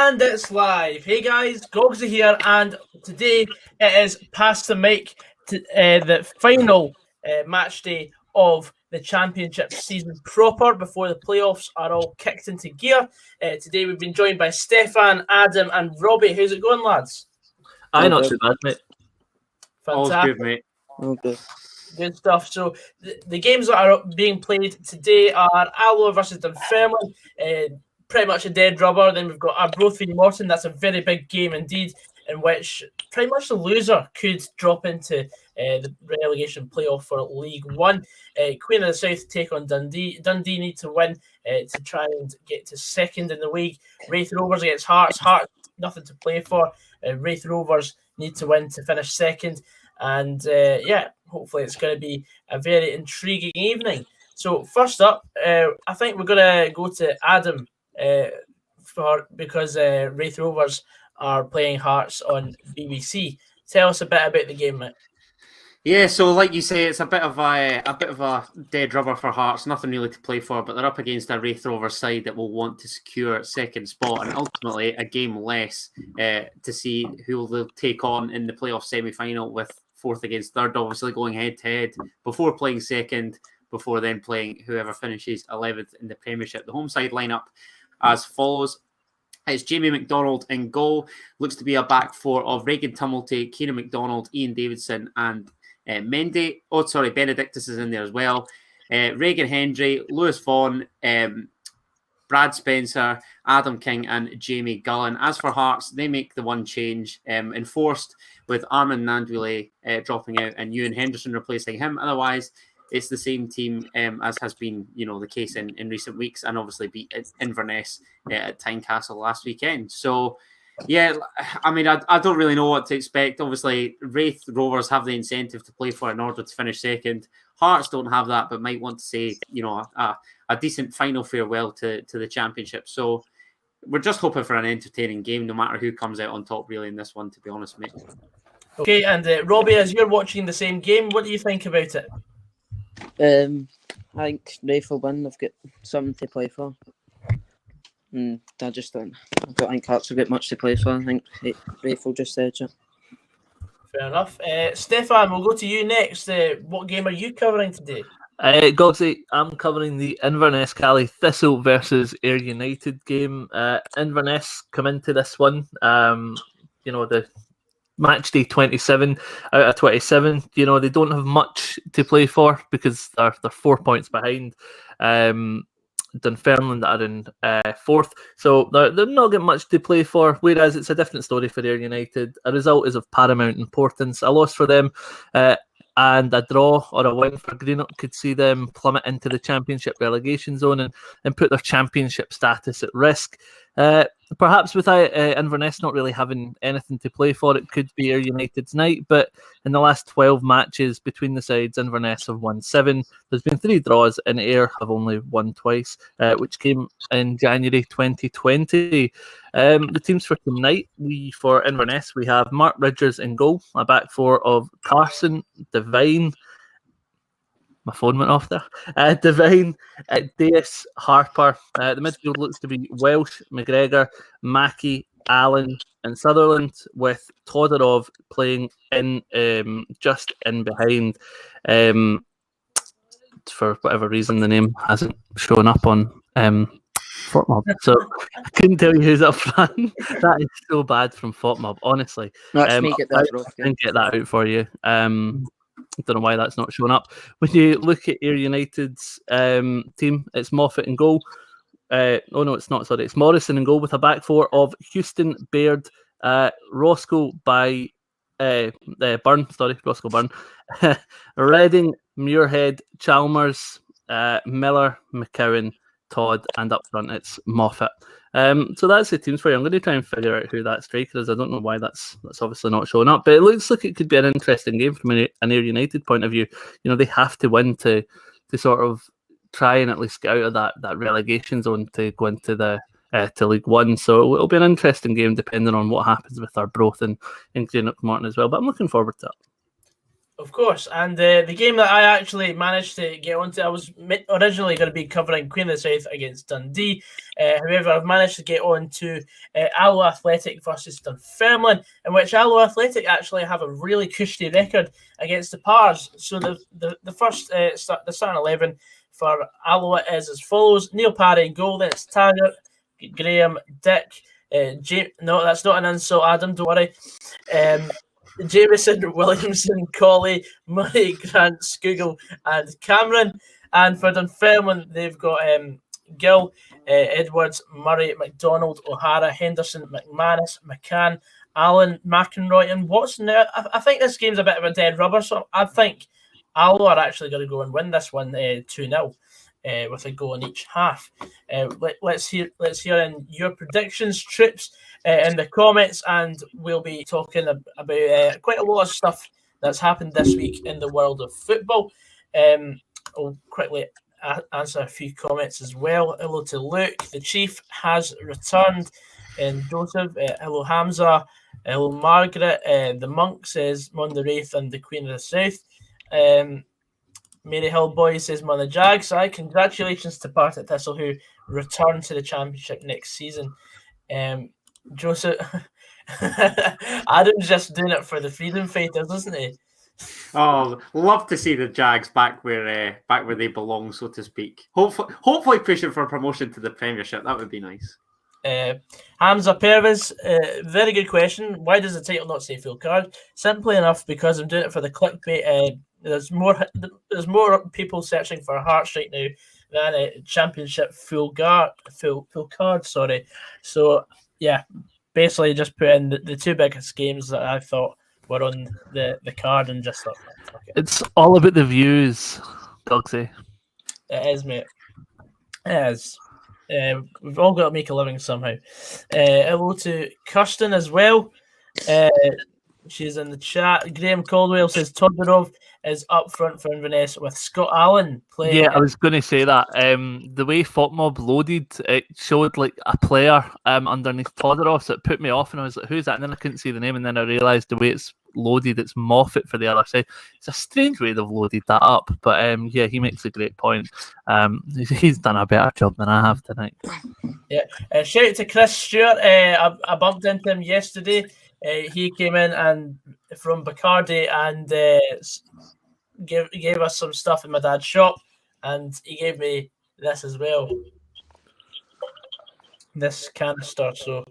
And it's live. Hey guys, Gogsy here, and today it is Pass the Mic to the final match day of the championship season proper before the playoffs are all kicked into gear. Today we've been joined by Stefan, Adam, and Robbie. How's it going, lads? Not too bad, mate. Fantastic. All's good, mate. All good. Good stuff. So the games that are being played today are Alloa versus Dunfermline. Pretty much a dead rubber. Then we've got Arbroath v Morton. That's a very big game indeed, in which pretty much the loser could drop into the relegation playoff for League One. Queen of the South take on Dundee. Dundee need to win to try and get to second in the league. Raith Rovers against Hearts. Hearts, nothing to play for. Raith Rovers need to win to finish second. And hopefully it's going to be a very intriguing evening. So first up, I think we're going to go to Adam because Raith Rovers are playing Hearts on BBC. Tell us a bit about the game, mate. Yeah, so like you say, it's a bit of a dead rubber for Hearts. Nothing really to play for, but they're up against a Raith Rovers side that will want to secure second spot and ultimately a game less to see who they'll take on in the playoff semi-final, with fourth against third, obviously going head-to-head before playing second, before then playing whoever finishes 11th in the Premiership. The home side lineup as follows. It's Jamie McDonald in goal. Looks to be a back four of Regan Tumulty, Kieran McDonald, Ian Davidson, and Benedictus is in there as well. Regan Hendry, Lewis Vaughan, Brad Spencer, Adam King, and Jamie Gullen. As for Hearts, they make the one change enforced, with Armin Nandwile dropping out and Ewan Henderson replacing him. Otherwise, it's the same team as has been, the case in recent weeks, and obviously beat Inverness at Tynecastle last weekend. So, yeah, I mean, I don't really know what to expect. Obviously, Raith Rovers have the incentive to play for in order to finish second. Hearts don't have that, but might want to say, a decent final farewell to the championship. So we're just hoping for an entertaining game, no matter who comes out on top, really, in this one, to be honest, mate. Okay, and Robbie, as you're watching the same game, what do you think about it? I think Raith will win. They've got something to play for. I don't think Hearts will get much to play for. I think Raith will just edge it. Fair enough. Stefan, we'll go to you next. What game are you covering today? Gogsy, I'm covering the Inverness Cali Thistle versus Ayr United game. Inverness come into this one, the match day 27 out of 27. They don't have much to play for because they're 4 points behind Dunfermline that are in fourth. So they're not getting much to play for, whereas it's a different story for Ayr United. A result is of paramount importance. A loss for them and a draw or a win for Greenock could see them plummet into the championship relegation zone and put their championship status at risk. Perhaps with Inverness not really having anything to play for, it could be Ayr United's night. But in the last 12 matches between the sides, Inverness have won 7. There's been 3 draws, and Ayr have only won twice, which came in January 2020. The teams for tonight, for Inverness, we have Mark Ridgers in goal, a back four of Carson, Devine. My phone went off there. Devine, Deas, Harper. The midfield looks to be Welsh, McGregor, Mackey, Allen, and Sutherland, with Todorov playing in just in behind. For whatever reason, the name hasn't shown up on FOTMob, so I couldn't tell you who's up front. That is so bad from FOTMob, honestly. Let's make it that rough. I can get that out for you. I don't know why that's not showing up. When you look at Ayr United's team, it's Moffat in goal. It's not. Sorry, it's Morrison in goal with a back four of Houston, Baird, Roscoe by Byrne. Sorry, Roscoe Byrne, Reading, Muirhead, Chalmers, Miller, McCowan, Todd, and up front it's Moffat. So that's the teams for you. I'm going to try and figure out who that striker is. I don't know why that's obviously not showing up, but it looks like it could be an interesting game from an Ayr United point of view. They have to win to sort of try and at least get out of that relegation zone to go into the to League One. So it'll be an interesting game depending on what happens with Arbroath and Greenock Morton as well. But I'm looking forward to it. Of course, and the game that I actually managed to get onto, I was originally going to be covering Queen of the South against Dundee. However, I've managed to get on to Alloa Athletic versus Dunfermline, in which Alloa Athletic actually have a really cushy record against the Pars. So the first the starting 11 for Alloa is as follows: Neil Parry in goal, then it's Taggart, Graham, Dick. No, that's not an insult, Adam. Don't worry. Jameson, Williamson, Colley, Murray, Grant, Scoogle, and Cameron. And for Dunfermline, they've got Gill, Edwards, Murray, McDonald, O'Hara, Henderson, McManus, McCann, Allen, McEnroy, and Watson. Now, I think this game's a bit of a dead rubber, so I think Alloa are actually going to go and win this one 2-0. With a goal in each half. Let's hear in your predictions, Trips, in the comments, and we'll be talking about quite a lot of stuff that's happened this week in the world of football. I'll quickly answer a few comments as well. Hello to Luke. The Chief has returned. And Joseph, hello Hamza. Hello Margaret. The Monk says Mon the Raith and the Queen of the South. Mary Hillboy says Mon the Jags. Congratulations to Partick Thistle, who return to the Championship next season. Joseph, Adam's just doing it for the freedom fighters, isn't he? Oh, love to see the Jags back where they belong, so to speak. Hopefully pushing for promotion to the Premiership. That would be nice. Hamza Pervez, very good question. Why does the title not say full card? Simply enough, because I'm doing it for the clickbait. There's more people searching for Hearts right now than a Championship full card. Sorry. So yeah, basically just put in the two biggest games that I thought were on the card and just thought, fuck it. It's all about the views, Dogsy. It is, mate. It is. We've all got to make a living somehow. Hello to Kirsten as well. She's in the chat. Graham Caldwell says Todorov is up front for Inverness with Scott Allen playing. Yeah, I was going to say that. The way FotMob loaded, it showed like a player underneath Todorov, so it put me off, and I was like, "Who's that?" And then I couldn't see the name, and then I realised the way it's loaded, it's Moffat for the other side. It's a strange way they've loaded that up, but yeah, he makes a great point. He's done a better job than I have tonight. Yeah, shout out to Chris Stewart. I bumped into him yesterday. He came in and from Bacardi and gave us some stuff in my dad's shop, and he gave me this as well, this canister. So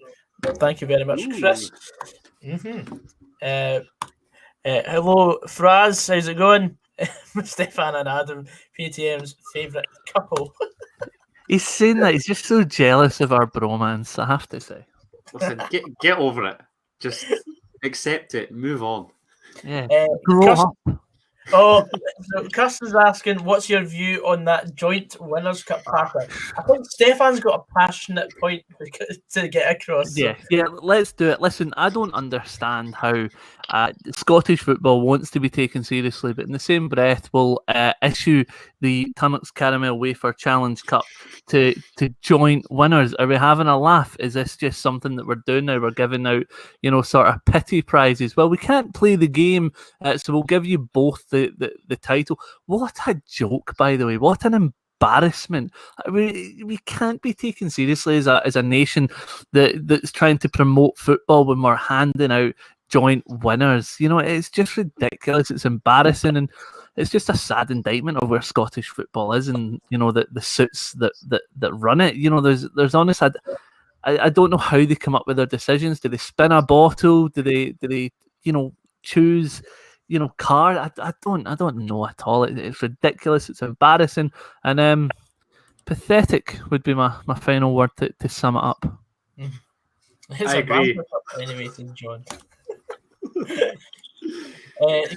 thank you very much, Chris. Hello, Fraz. How's it going? Stefan and Adam, PTM's favourite couple. He's saying that he's just so jealous of our bromance, I have to say. Listen, get over it. Just accept it. Move on. Yeah. Grow up. Oh, so Kirsten's asking, what's your view on that joint Winners' Cup patter? I think Stefan's got a passionate point to get across. Yeah, let's do it. Listen, I don't understand how Scottish football wants to be taken seriously, but in the same breath will issue the Tunnocks Caramel Wafer Challenge Cup to joint winners. Are we having a laugh? Is this just something that we're doing now? We're giving out, sort of pity prizes. Well, we can't play the game, so we'll give you both the title. What a joke, by the way. What an embarrassment. We can't be taken seriously as a nation that's trying to promote football when we're handing out joint winners. It's just ridiculous. It's embarrassing, and it's just a sad indictment of where Scottish football is, and the suits that run it. There's honest. I don't know how they come up with their decisions. Do they spin a bottle? Do they choose card? I don't know at all. It's ridiculous. It's embarrassing, and pathetic would be my final word to sum it up. It's I agree. Anyway, John.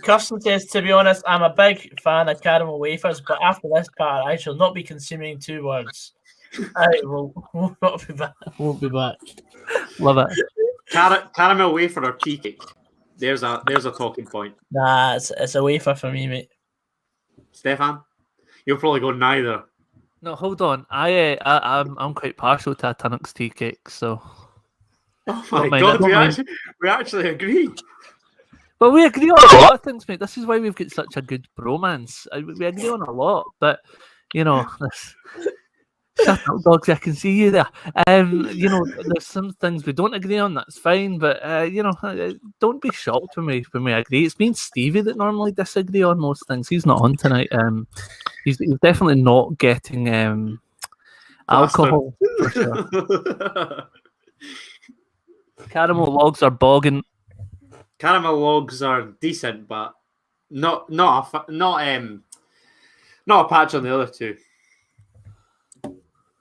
Kirsten says, to be honest, I'm a big fan of caramel wafers, but after this part, I shall not be consuming 2 words. I will not be back. Won't be back. Love it. Caramel wafer or tea cake? There's a talking point. Nah, it's a wafer for me, mate. Stefan, you'll probably go neither. No, hold on. I'm quite partial to a Tunnocks tea cake, so. Oh my God, we actually agree. Well, we agree on a lot of things, mate. This is why we've got such a good bromance. We agree on a lot, but this. Shut up, dogs! I can see you there. There's some things we don't agree on. That's fine, but don't be shocked when we agree. It's me and Stevie that normally disagree on most things. He's not on tonight. He's definitely not getting alcohol for sure. Caramel logs are bogging. Caramel logs are decent, but not a patch on the other two.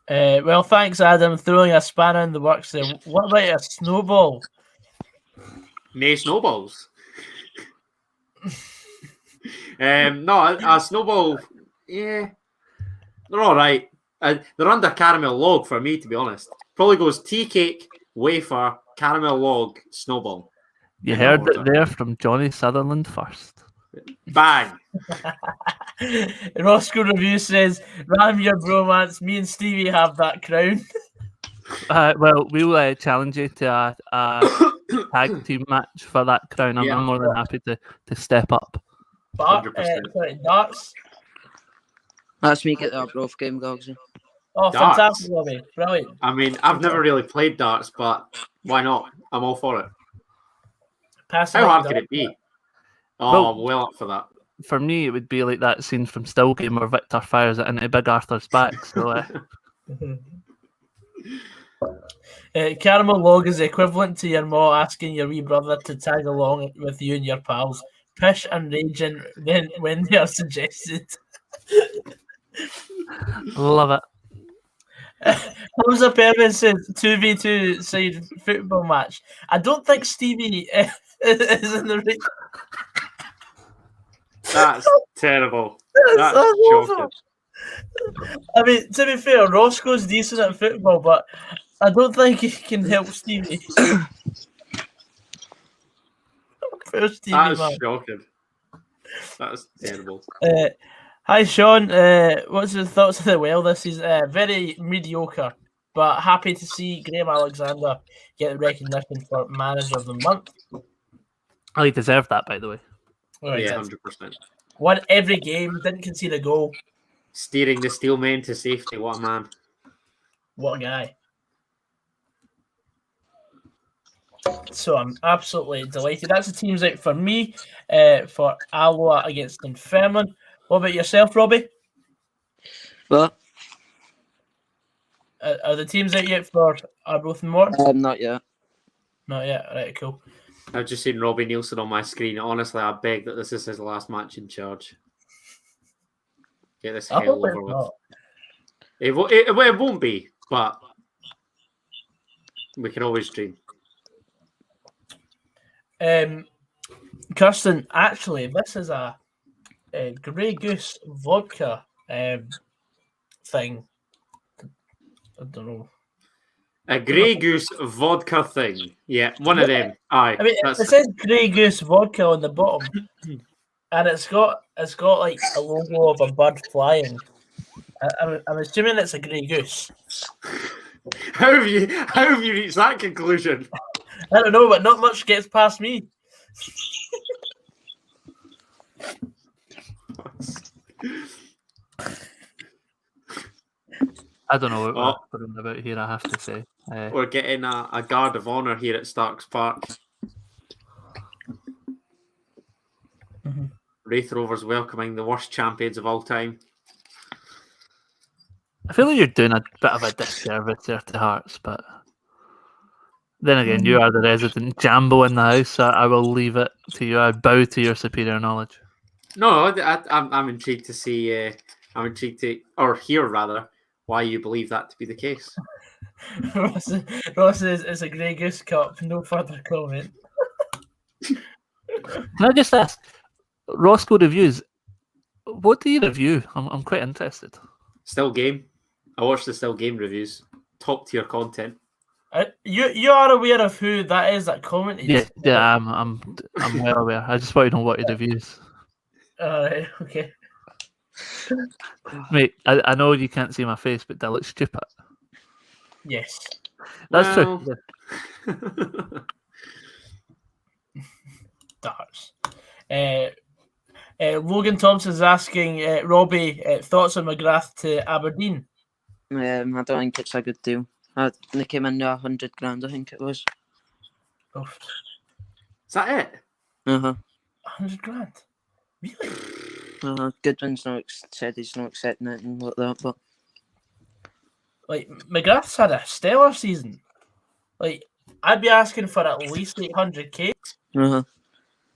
Well, thanks, Adam, throwing a spanner in the works there. What about a snowball? Nay snowballs. No, a snowball. Yeah, they're all right. They're under caramel log for me, to be honest. Probably goes tea cake, wafer, caramel log, snowball. You heard it there from Johnny Sutherland first. Bang. Roscoe Review says, "Ram your bromance. Me and Stevie have that crown." Well, we'll challenge you to a tag team match for that crown. I'm more than happy to step up. Darts. That's me get that both game, Gogs. Oh, Darts. fantastic, Robbie. Brilliant. I mean, I've never really played darts, but why not? I'm all for it. How hard can it be? Oh, I'm well up for that. For me, it would be like that scene from Still Game where Victor fires it into Big Arthur's back. So, caramel log is equivalent to your ma asking your wee brother to tag along with you and your pals. Pish and raging when they are suggested. Love it. Hamza Pervin says 2v2 side football match. I don't think Stevie is in the ring. That's terrible. That's shocking. I mean, to be fair, Roscoe's decent at football, but I don't think he can help Stevie. That's shocking. That's terrible. Hi, Sean. What's your thoughts of the well this season? Very mediocre, but happy to see Graham Alexander get the recognition for Manager of the Month. Oh, he deserved that, by the way. Yeah, 100%. Won every game, didn't concede a goal. Steering the Steelmen to safety. What a man. What a guy. So I'm absolutely delighted. That's the teams out for me for Alloa against Dunfermline. What about yourself, Robbie? What? Are the teams out yet for Arbroath and Morton? Not yet. Not yet. Right, cool. I've just seen Robbie Nielsen on my screen. Honestly, I beg that this is his last match in charge. Get this hell over with. It won't be, but we can always dream. Kirsten, actually, this is a Grey Goose vodka thing. I don't know. A Grey Goose vodka thing. Yeah, one of them. Aye. I mean, it says Grey Goose vodka on the bottom, and it's got like a logo of a bird flying. I'm assuming it's a grey goose. How have you reached that conclusion? I don't know, but not much gets past me. I don't know what we're talking about here, I have to say. We're getting a guard of honour here at Starks Park. Mm-hmm. Raith Rovers welcoming the worst champions of all time. I feel like you're doing a bit of a disservice there to Hearts, but then again, you are the resident Jambo in the house, so I will leave it to you. I bow to your superior knowledge. No, I'm intrigued to see. I'm intrigued to, or hear rather, why you believe that to be the case. Ross says it's a Grey Goose Cup. No further comment. Can I just ask, Roscoe Reviews, what do you review? I'm quite interested. Still Game. I watched the Still Game reviews. Top tier content. You are aware of who that is that commented? Yeah, I'm well aware. I just want to know what he reviews. Alright, okay. Mate, I know you can't see my face, but that looks stupid. Yes. That's true. Darts. Logan Thompson's asking Robbie thoughts on McGrath to Aberdeen. I don't think it's a good deal. They came in there $100,000, I think it was. Oh, Is that it? 100 grand? Really? Goodwin's said he's not accepting it and like that, but Like, McGrath's had a stellar season. Like, I'd be asking for at least 800k. Has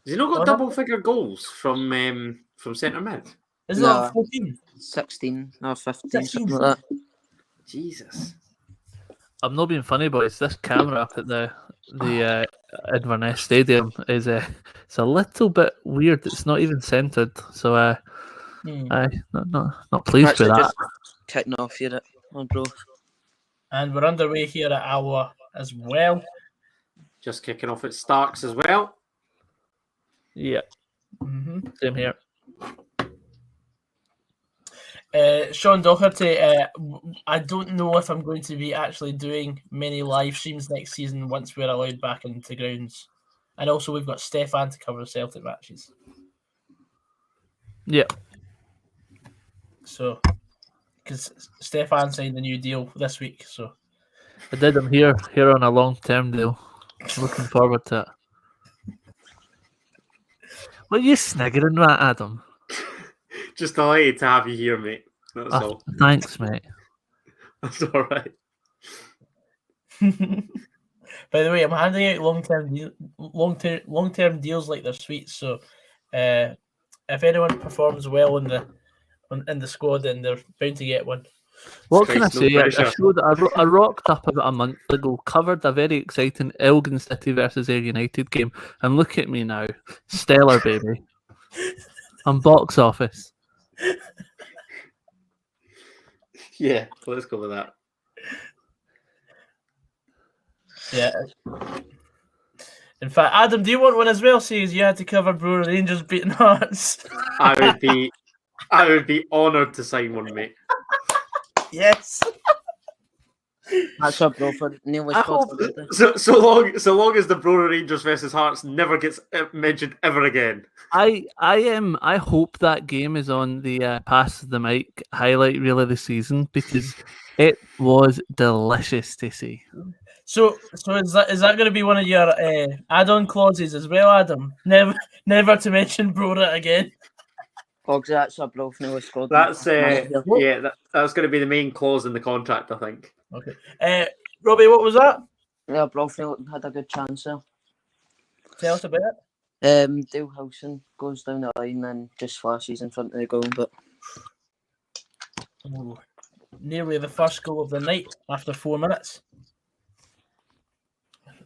he not got double-figure goals from centre mid? Isn't that 14? 16 or 15, 16. something like that. Jesus. I'm not being funny, boys. This camera up at the Inverness Stadium is it's a little bit weird. It's not even centered, so I'm not pleased with that. Just kicking off here bro. And we're underway here at Alloa as well. Just kicking off at Starks as well. Yeah, same here. Sean Doherty, I don't know if I'm going to be actually doing many live streams next season once we're allowed back into grounds. And also we've got Stefan to cover the Celtic matches. Yeah. So, because Stefan signed a new deal this week, so. I did him here on a long-term deal. Looking forward to it. What are you sniggering at, Adam? Just delighted to have you here, mate. That's all. Thanks, mate. That's all right. By the way, I'm handing out long-term deals like they're sweet. So, if anyone performs well in the squad, then they're bound to get one. What can I say? I rocked up about a month ago, covered a very exciting Elgin City versus Ayr United game, and look at me now, stellar baby. I'm box office. Yeah, let's go with that. Yeah. In fact, Adam, do you want one as well? Seeing you had to cover Brewer Rangers beating Hearts. I would be honoured to sign one, mate. Yes. That's up, bro, for Neil was so long as the Brewer Rangers versus Hearts never gets mentioned ever again. I hope that game is on the Pass the Mic highlight reel of the season because it was delicious to see. So is that going to be one of your add-on clauses as well, Adam? Never to mention Brora again. That's a bro from Neil squad. That's that's going to be the main clause in the contract, I think. Okay. Robbie, what was that? Yeah, bro had a good chance there. Tell us about it. Dale Howson goes down the line and just flashes in front of the goal, but nearly the first goal of the night after 4 minutes.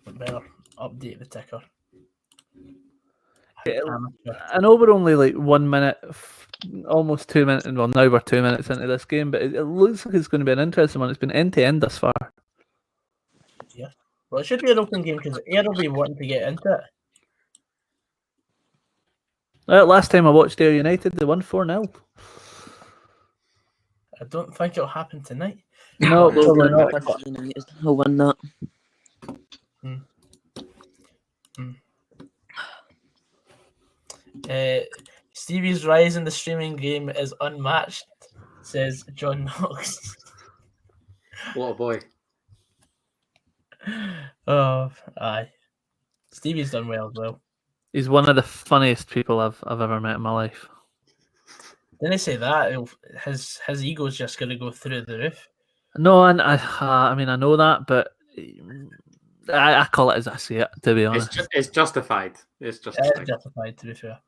Better update the ticker. I know we're only like 1 minute, almost 2 minutes, well now we're 2 minutes into this game, but it looks like it's going to be an interesting one. It's been end to end thus far. Yeah, well it should be an open game because Ayr will be wanting to get into it. Last time I watched Ayr United, they won 4-0. I don't think it'll happen tonight. No, probably not. He'll win that. Stevie's rise in the streaming game is unmatched, says John Knox. What a boy. Oh, aye. Stevie's done well as well. He's one of the funniest people I've ever met in my life. Didn't I say that? His ego's just going to go through the roof. No, and I mean I know that, but I call it as I see it. To be honest, it's justified. It's justified. It's justified, to be fair.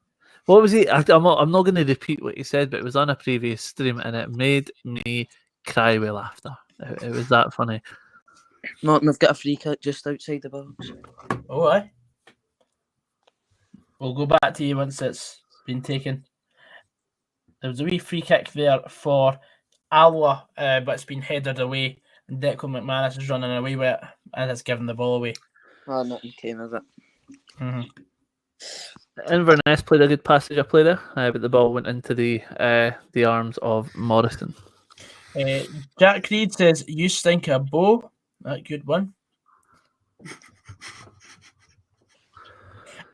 What was he? I'm not going to repeat what he said, but it was on a previous stream, and it made me cry with laughter. It was that funny. Martin, I've got a free kick just outside the box. Oh, aye. We'll go back to you once it's been taken. There was a wee free kick there for Alloa, but it's been headed away. And Declan McManus is running away with it and has given the ball away. Oh, nothing came of it. Inverness played a good passage of play there, but the ball went into the arms of Morrison. Jack Reed says, "You stink a bow." That good one.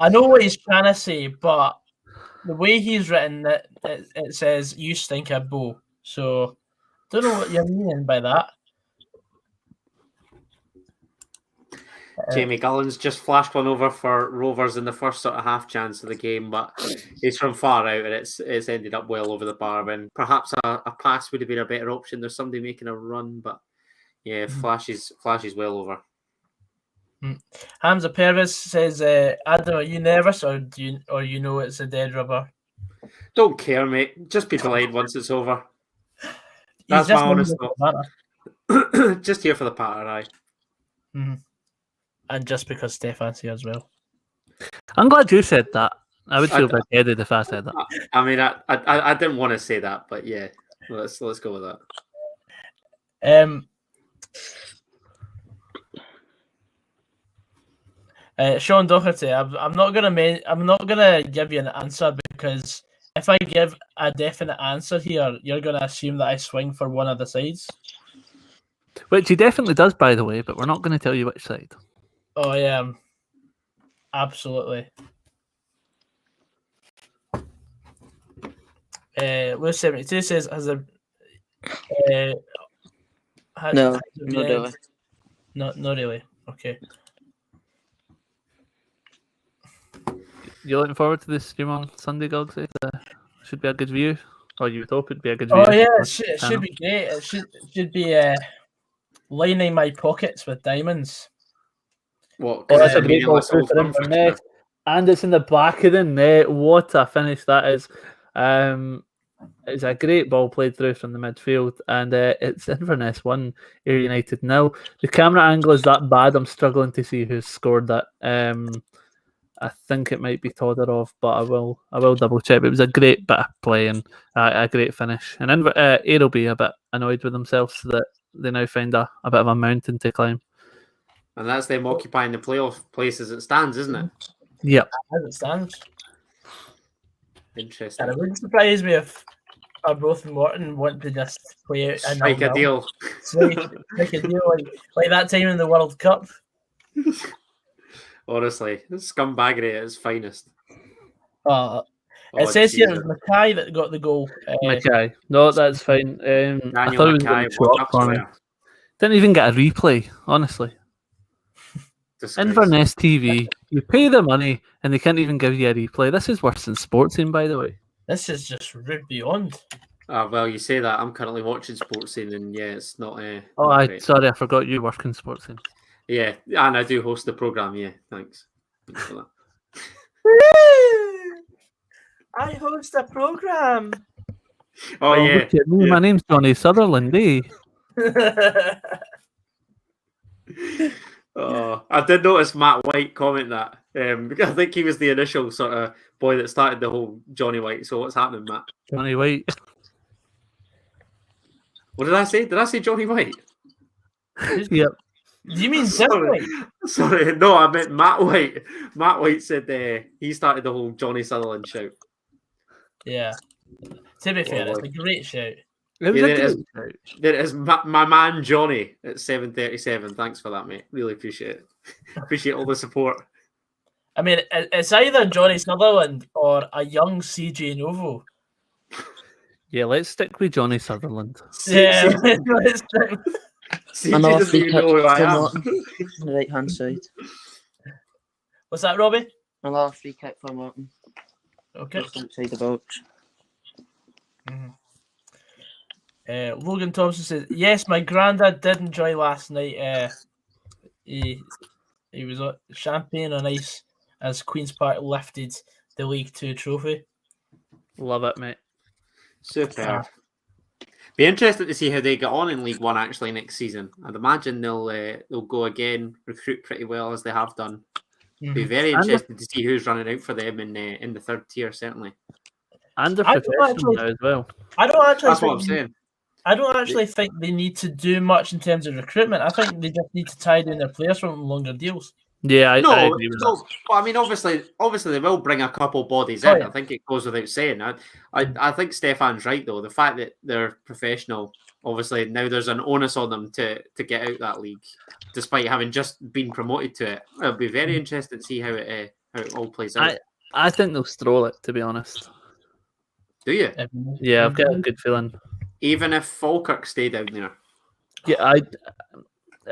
I know what he's trying to say, but the way he's written it says "You stink a bow." So don't know what you're meaning by that. Jamie Gullen's just flashed one over for Rovers in the first sort of half chance of the game, but he's from far out and it's ended up well over the bar. And perhaps a pass would have been a better option. There's somebody making a run, but yeah, flashes well over. Hamza Perez says, "Adam, are you nervous or you know it's a dead rubber?" Don't care, mate. Just be delayed once it's over. That's my honest thought. Just here for the patter, aye. Mm-hmm. And just because Stefan's here as well. I'm glad you said that. I would feel big-headed if I said that. I mean, I didn't want to say that, but yeah, let's go with that. Sean Doherty, I'm not gonna give you an answer because if I give a definite answer here, you're gonna assume that I swing for one of the sides. Which he definitely does, by the way, but we're not going to tell you which side. Oh yeah, absolutely. Lewis 72 says, "Has no, not really. Not really. Okay. You're looking forward to this stream on Sunday, Gogs? Should be a good view, or you would hope it'd be a good view. Oh yeah, it should be great. It should be lining my pockets with diamonds. What? That's a great ball through for Inverness, and it's in the back of the net. What a finish that is! It's a great ball played through from the midfield, and it's Inverness 1, Ayr United 0. The camera angle is that bad. I'm struggling to see who's scored that. I think it might be Todorov, but I will double check. But it was a great bit of play and a great finish. And Ayr will be a bit annoyed with themselves that they now find a bit of a mountain to climb. And that's them occupying the playoff place as it stands, isn't it? Yep. As it stands. Interesting. And it wouldn't surprise me if Arbroath and Morton want to just play out strike a deal. Strike a deal like that time in the World Cup. Honestly, scumbaggery at its finest. It says here it was Mackay that got the goal. Mackay. No, that's fine. I thought Mackay it was didn't even get a replay, honestly. Disgrace. Inverness TV, you pay the money and they can't even give you a replay. This is worse than Sports Scene, by the way. This is just rude beyond. Well, you say that. I'm currently watching Sports Scene, and yeah, it's not. Sorry, I forgot you work in Sports Scene. Yeah, and I do host the program. Yeah, thanks for that. I host a program. Oh yeah. Look at me. My name's Johnny Sutherland, eh? I did notice Matt White comment that. I think he was the initial sort of boy that started the whole Johnny White. So what's happening, Matt? Johnny White. What did I say? Did I say Johnny White? Yep. Do you mean White? Sorry, no, I meant Matt White. Matt White said he started the whole Johnny Sutherland shout. Yeah. To be fair, it's a great shout. There is my man Johnny at 7:37. Thanks for that, mate. Really appreciate it. Appreciate all the support. I mean, it's either Johnny Sutherland or a young CJ Novo. Yeah, let's stick with Johnny Sutherland. Yeah, let's stick. Another free kick on the right hand side. What's that, Robbie? Another free kick for Martin. Okay. Just outside the box. Logan Thompson says, "Yes, my granddad did enjoy last night. He was champagne on ice as Queen's Park lifted the League 2 trophy." Love it, mate. Superb. Be interested to see how they get on in League One actually next season. I'd imagine they'll go again, recruit pretty well as they have done. Be very interested to see who's running out for them in the third tier, certainly. And they're professional now as well. That's what I'm saying. I don't actually think they need to do much in terms of recruitment. I think they just need to tie down their players from longer deals. Yeah, I agree with that. I mean, obviously, they will bring a couple bodies in. Yeah. I think it goes without saying. I think Stefan's right, though. The fact that they're professional, obviously, now there's an onus on them to get out that league, despite having just been promoted to it. It'll be very interesting to see how it all plays out. I think they'll stroll it, to be honest. Do you? Yeah, I've got a good feeling. Even if Falkirk stay down there? Yeah,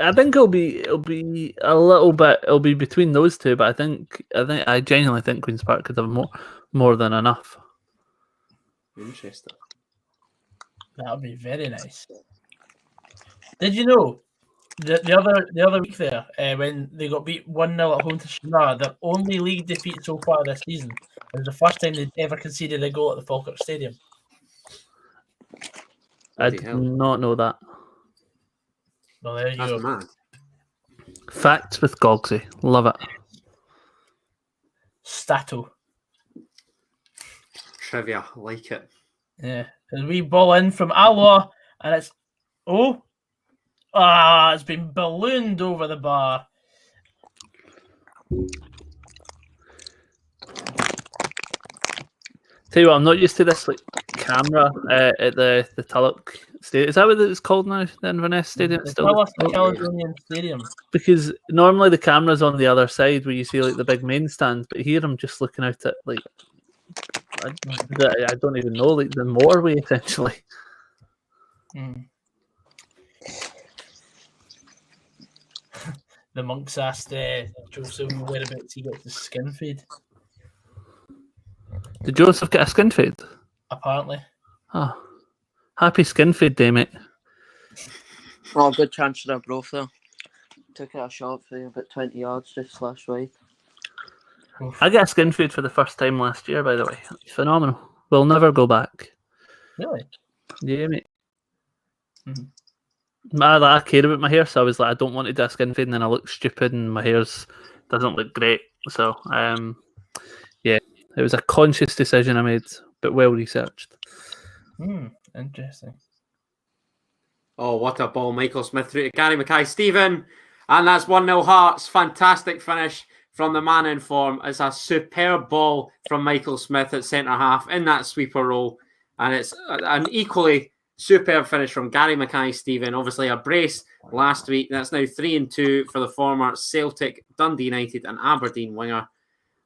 I think it'll be a little bit. It'll be between those two, but I genuinely think Queen's Park could have more than enough. Interesting. That would be very nice. Did you know the other week there, when they got beat 1-0 at home to Stranraer, their only league defeat so far this season? It was the first time they'd ever conceded a goal at the Falkirk Stadium. I did not know that. Well, there you That's go. mad. Facts with Goggsy. Love it. Stato. Trivia, like it. Yeah. As we ball in from Alloa, and it's it's been ballooned over the bar. Tell you what, I'm not used to this camera at the Tulloch Stadium. Is that what it's called now? The Inverness Stadium? The Still Caledonian Stadium. because normally the camera's on the other side where you see like the big main stand, but here I'm just looking out at like I don't even know, like the motorway essentially. The monks asked Joseph whereabouts he gets his skin fade. Did Joseph get a skin fade? Apparently. Oh, happy skin fade day, mate. Oh, good chance for a broth there. Took it a shot for about 20 yards, just slash wide. I got a skin fade for the first time last year, by the way. It's phenomenal. We'll never go back. Really? Yeah, mate. I care about my hair, so I was like, I don't want to do a skin fade, and then I look stupid, and my hair's doesn't look great. So, yeah, it was a conscious decision I made, but well researched. Interesting. Oh, what a ball. Michael Smith through to Gary Mackay-Steven. And that's 1-0 Hearts. Fantastic finish from the man in form. It's a superb ball from Michael Smith at centre-half in that sweeper role. And it's an equally superb finish from Gary Mackay-Steven. Obviously a brace last week. That's now 3-2 for the former Celtic, Dundee United and Aberdeen winger.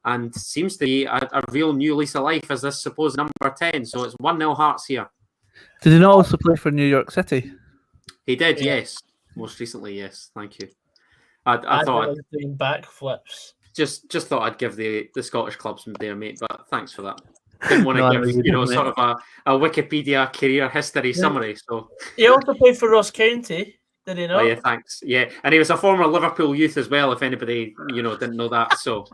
And seems to be a real new lease of life as this supposed number 10. So it's 1-0 Hearts here. Did he not also play for New York City? He did, yes. Most recently, yes. Thank you. I thought was doing backflips. Just thought I'd give the Scottish clubs there, mate. But thanks for that. Didn't want to No, give you didn't, sort of a Wikipedia career history summary. So He also played for Ross County, did he not? oh yeah, thanks. Yeah, and he was a former Liverpool youth as well. If anybody didn't know that, so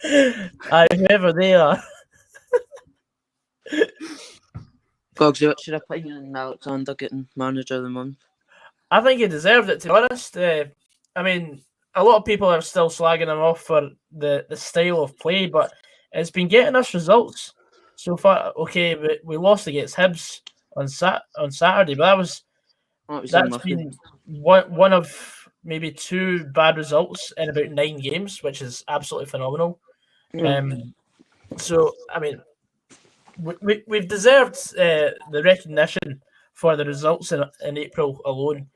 whoever they are. Gogsy, what's your opinion on Alexander getting manager of the month? I think he deserved it, to be honest. I mean, a lot of people are still slagging him off for the style of play, but it's been getting us results so far. Okay, we lost against Hibs on Saturday, but that's been one of maybe 2 bad results in about 9 games, which is absolutely phenomenal. So, I mean, we've deserved the recognition for the results in April alone,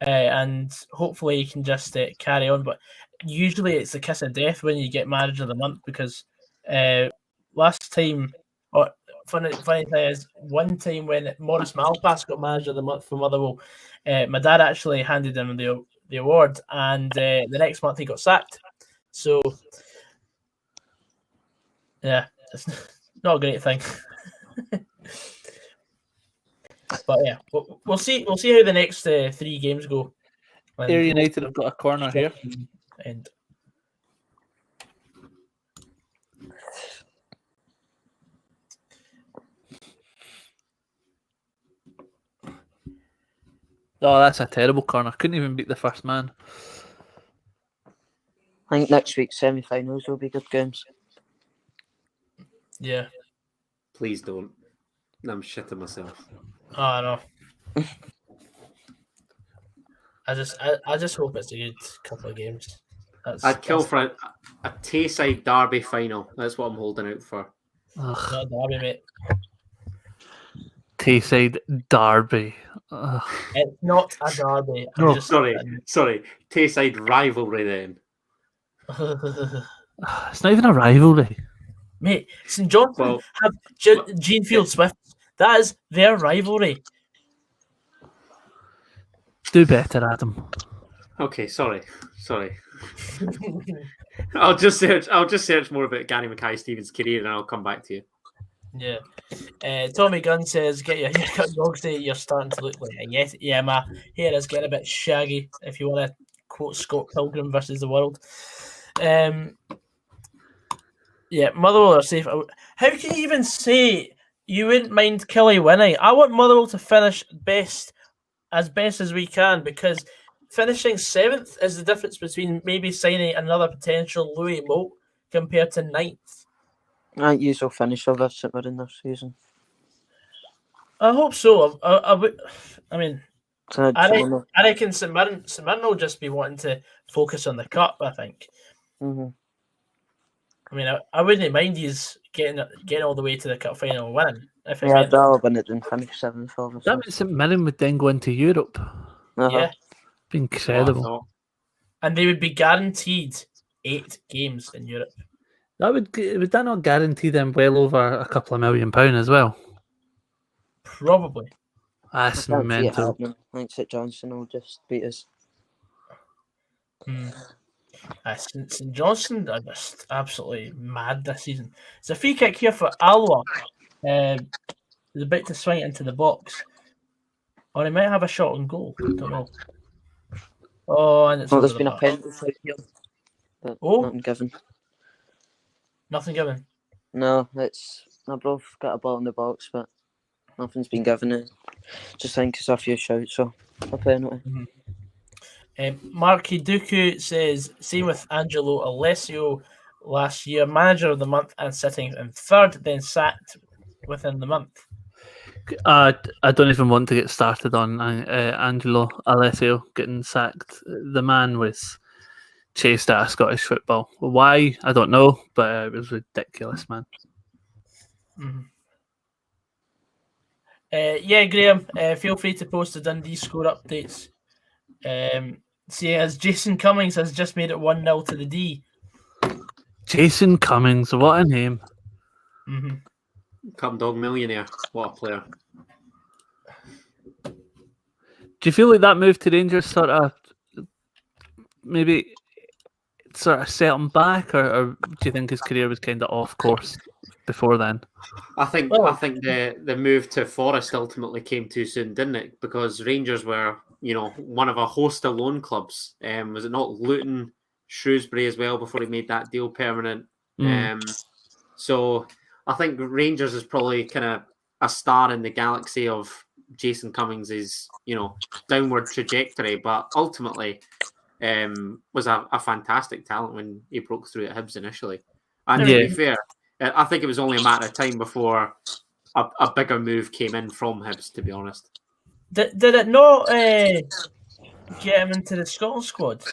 and hopefully he can just carry on. But usually it's the kiss of death when you get manager of the month, because last time, funny thing is, one time when Maurice Malpass got manager of the month for Motherwell, my dad actually handed him the award, and the next month he got sacked. So yeah, it's not a great thing. But yeah, we'll see how the next 3 games go. Ayr United have got a corner here. And oh, that's a terrible corner. Couldn't even beat the first man. I think next week's semi-finals will be good games. yeah. please don't. I'm shitting myself. Oh no. I just hope it's a good couple of games. I'd kill for a Tayside Derby final. That's what I'm holding out for. Not a derby, mate. Tayside Derby. It's not a derby. No, sorry. Tayside rivalry then. It's not even a rivalry. Mate, St Johnstone Well, have Genefield Swift. That is their rivalry. Do better, Adam. okay, sorry. I'll just search more about Gary Mackay-Stevens' career, and I'll come back to you. Yeah. Tommy Gunn says, "Get your haircut, Gogsy. You're starting to look like a yeti." Yeah, my hair is getting a bit shaggy. If you want to quote Scott Pilgrim versus the World. Yeah, Motherwell are safe. How can you even say you wouldn't mind Kelly winning? I want Motherwell to finish best as we can, because finishing 7th is the difference between maybe signing another potential Louis Moult compared to 9th. I think you will finish with us at in this season. I hope so. I mean, So, I reckon St Mirren will just be wanting to focus on the cup, I think. Mm-hmm. I mean, I wouldn't mind he's getting all the way to the cup final and winning. If Yeah, I'd rather win it than finish 7th, obviously. That means St Mirren would then go into Europe. Yeah. Be incredible. And they would be guaranteed 8 games in Europe. Would that not guarantee them well over a couple of £1 million as well? Probably. That's mental. I think St Johnstone will just beat us. St Johnstone are just absolutely mad this season. It's a free kick here for Alloa. He's about to swing it into the box. Or he might have a shot on goal. I don't know. Oh, and it's there's been a penalty here. But nothing given. Nothing given? No, they've both got a ball in the box, but nothing's been given. Just think it's a few shouts, so a penalty. Mark Hiduku says, same with Angelo Alessio last year, manager of the month and sitting in 3rd, then sacked within the month. I don't even want to get started on Angelo Alessio getting sacked. The man was chased out of Scottish football. Why? I don't know, but it was ridiculous, man. Yeah, Graham, feel free to post the Dundee score updates. See, as Jason Cummings has just made it 1-0 to the D. Jason Cummings, what a name. Cup Dog millionaire. What a player. Do you feel like that move to Rangers sort of maybe set him back, or do you think his career was kind of off course before then? I think the move to Forest ultimately came too soon, didn't it? Because Rangers were, one of a host of loan clubs. Was it not Luton, Shrewsbury as well before he made that deal permanent? So I think Rangers is probably kind of a star in the galaxy of Jason Cummings' downward trajectory, but ultimately was a fantastic talent when he broke through at Hibs initially. And to be fair, I think it was only a matter of time before a bigger move came in from Hibs, to be honest. Did it not get him into the Scotland squad?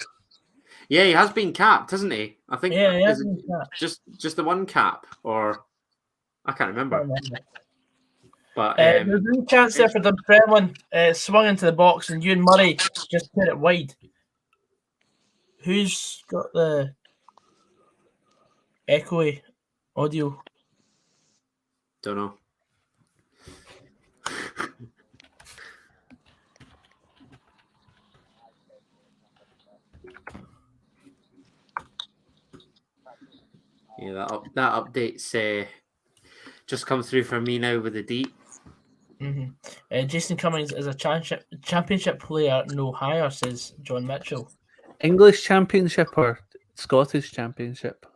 Yeah, he has been capped, hasn't he? I think he has been capped. Just the one cap, or I can't remember. But there's no chance there for Dunfermline. Swung into the box, and Ewan Murray just put it wide. Who's got the echoey audio? Don't know. Yeah, that update's just come through for me now with the D. Jason Cummings is a championship player, no higher, says John Mitchell. English Championship or Scottish Championship?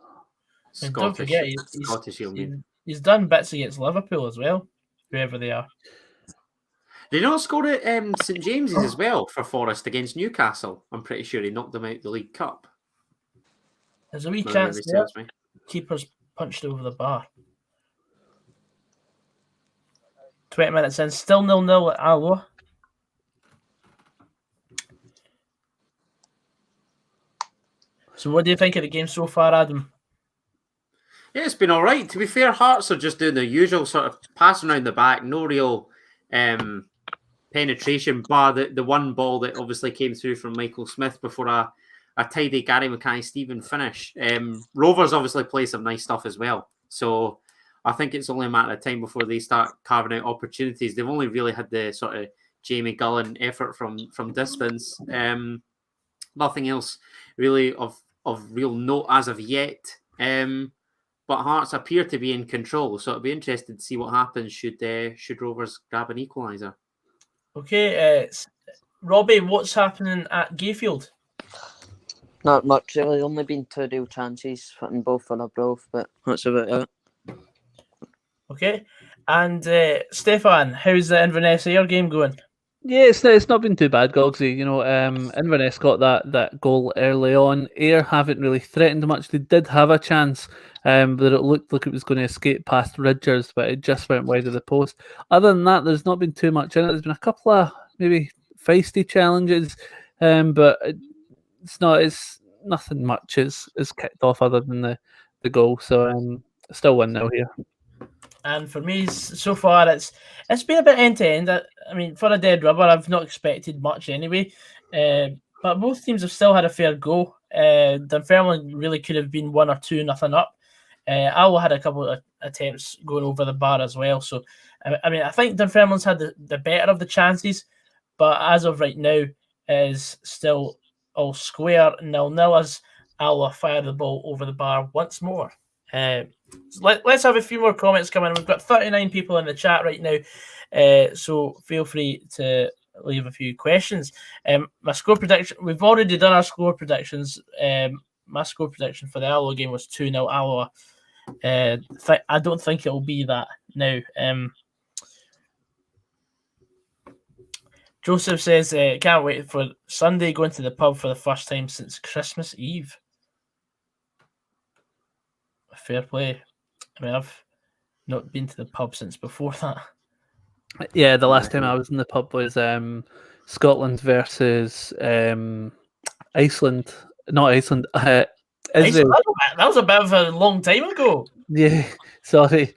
And don't forget, he's done bits against Liverpool as well, whoever they are. Did he not score at St James's as well for Forest against Newcastle? I'm pretty sure he knocked them out the League Cup. There's a wee chance there. Keeper's punched over the bar. 20 minutes in, still 0-0 at Alloa. So what do you think of the game so far, Adam? Yeah, it's been all right. To be fair, Hearts are just doing the usual sort of passing around the back, no real penetration, bar the one ball that obviously came through from Michael Smith before a a tidy Gary Mackay-Stephen finish. Rovers obviously play some nice stuff as well. So I think it's only a matter of time before they start carving out opportunities. They've only really had the sort of Jamie Gullen effort from distance. Nothing else really of real note as of yet. But Hearts appear to be in control, so it'll be interesting to see what happens should Rovers grab an equaliser. Okay, Robbie, what's happening at Gayfield? Not much really. Only been 2 real chances, fitting both for a both, but that's about it. Okay, and Stefan, how's the Inverness Ayr game going? Yeah, it's not been too bad, Gogsy. You know, Inverness got that goal early on. Ayr haven't really threatened much. They did have a chance, but it looked like it was going to escape past Ridgers, but it just went wide of the post. Other than that, there's not been too much in it. There's been a couple of maybe feisty challenges, but it's nothing much is kicked off other than the goal. So still 1-0 here. And for me, so far, it's been a bit end-to-end. I mean, for a dead rubber, I've not expected much anyway. But both teams have still had a fair go. Dunfermline really could have been 1 or 2-0 up. Alloa had a couple of attempts going over the bar as well. So, I mean, I think Dunfermline's had the better of the chances. But as of right now, is still all square 0-0 as Alloa fire the ball over the bar once more. Let's have a few more comments coming. We've got 39 people in the chat right now, so feel free to leave a few questions. My score prediction, we've already done our score predictions. My score prediction for the Alloa game was 2-0 Alloa. I don't think it'll be that now. Joseph says, can't wait for Sunday, going to the pub for the first time since Christmas Eve. Fair play. I mean, I've not been to the pub since before that. Yeah, the last time I was in the pub was Scotland versus Iceland. Not Iceland. Israel. That was a bit of a long time ago. Yeah, sorry.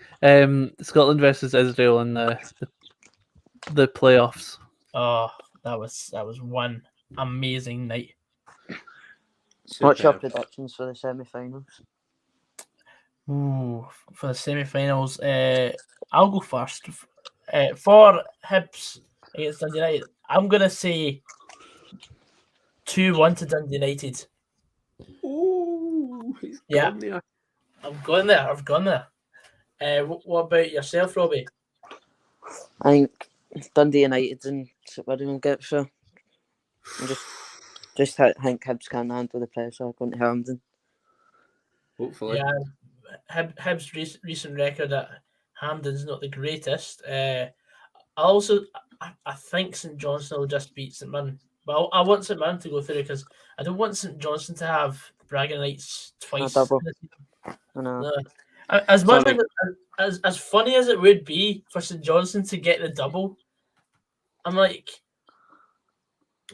Scotland versus Israel in the playoffs. Oh, that was one amazing night. What's your predictions for the semi-finals? Ooh, for the semi-finals, I'll go first. For Hibs against Dundee United, I'm going to say 2-1 to Dundee United. Oh, yeah, I've gone there. What about yourself, Robbie? I think Dundee United and St Mirren get through. Just think Hibs can't handle the pressure going to Hampden. Hopefully. Yeah. Hibs' recent record at Hampden's not the greatest. I think St Johnstone will just beat St Mirren. But I want St Mirren to go through because I don't want St Johnstone to have bragging rights twice. I know. As much as funny as it would be for St Johnstone to get the double, I'm like,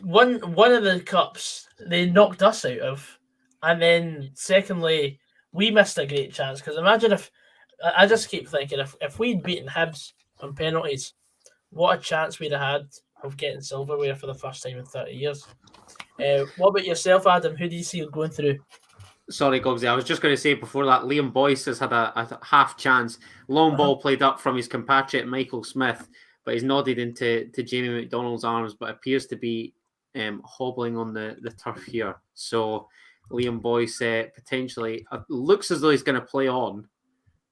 one of the cups they knocked us out of, and then secondly, we missed a great chance. Because imagine if I just keep thinking if we'd beaten Hibs on penalties, what a chance we'd have had of getting silverware for the first time in 30 years. What about yourself, Adam? Who do you see going through? Sorry, Gogsy. I was just going to say before that, Liam Boyce has had a half chance. Long ball played up from his compatriot Michael Smith, but he's nodded into Jamie McDonald's arms, but appears to be hobbling on the turf here. So Liam Boyce potentially looks as though he's going to play on.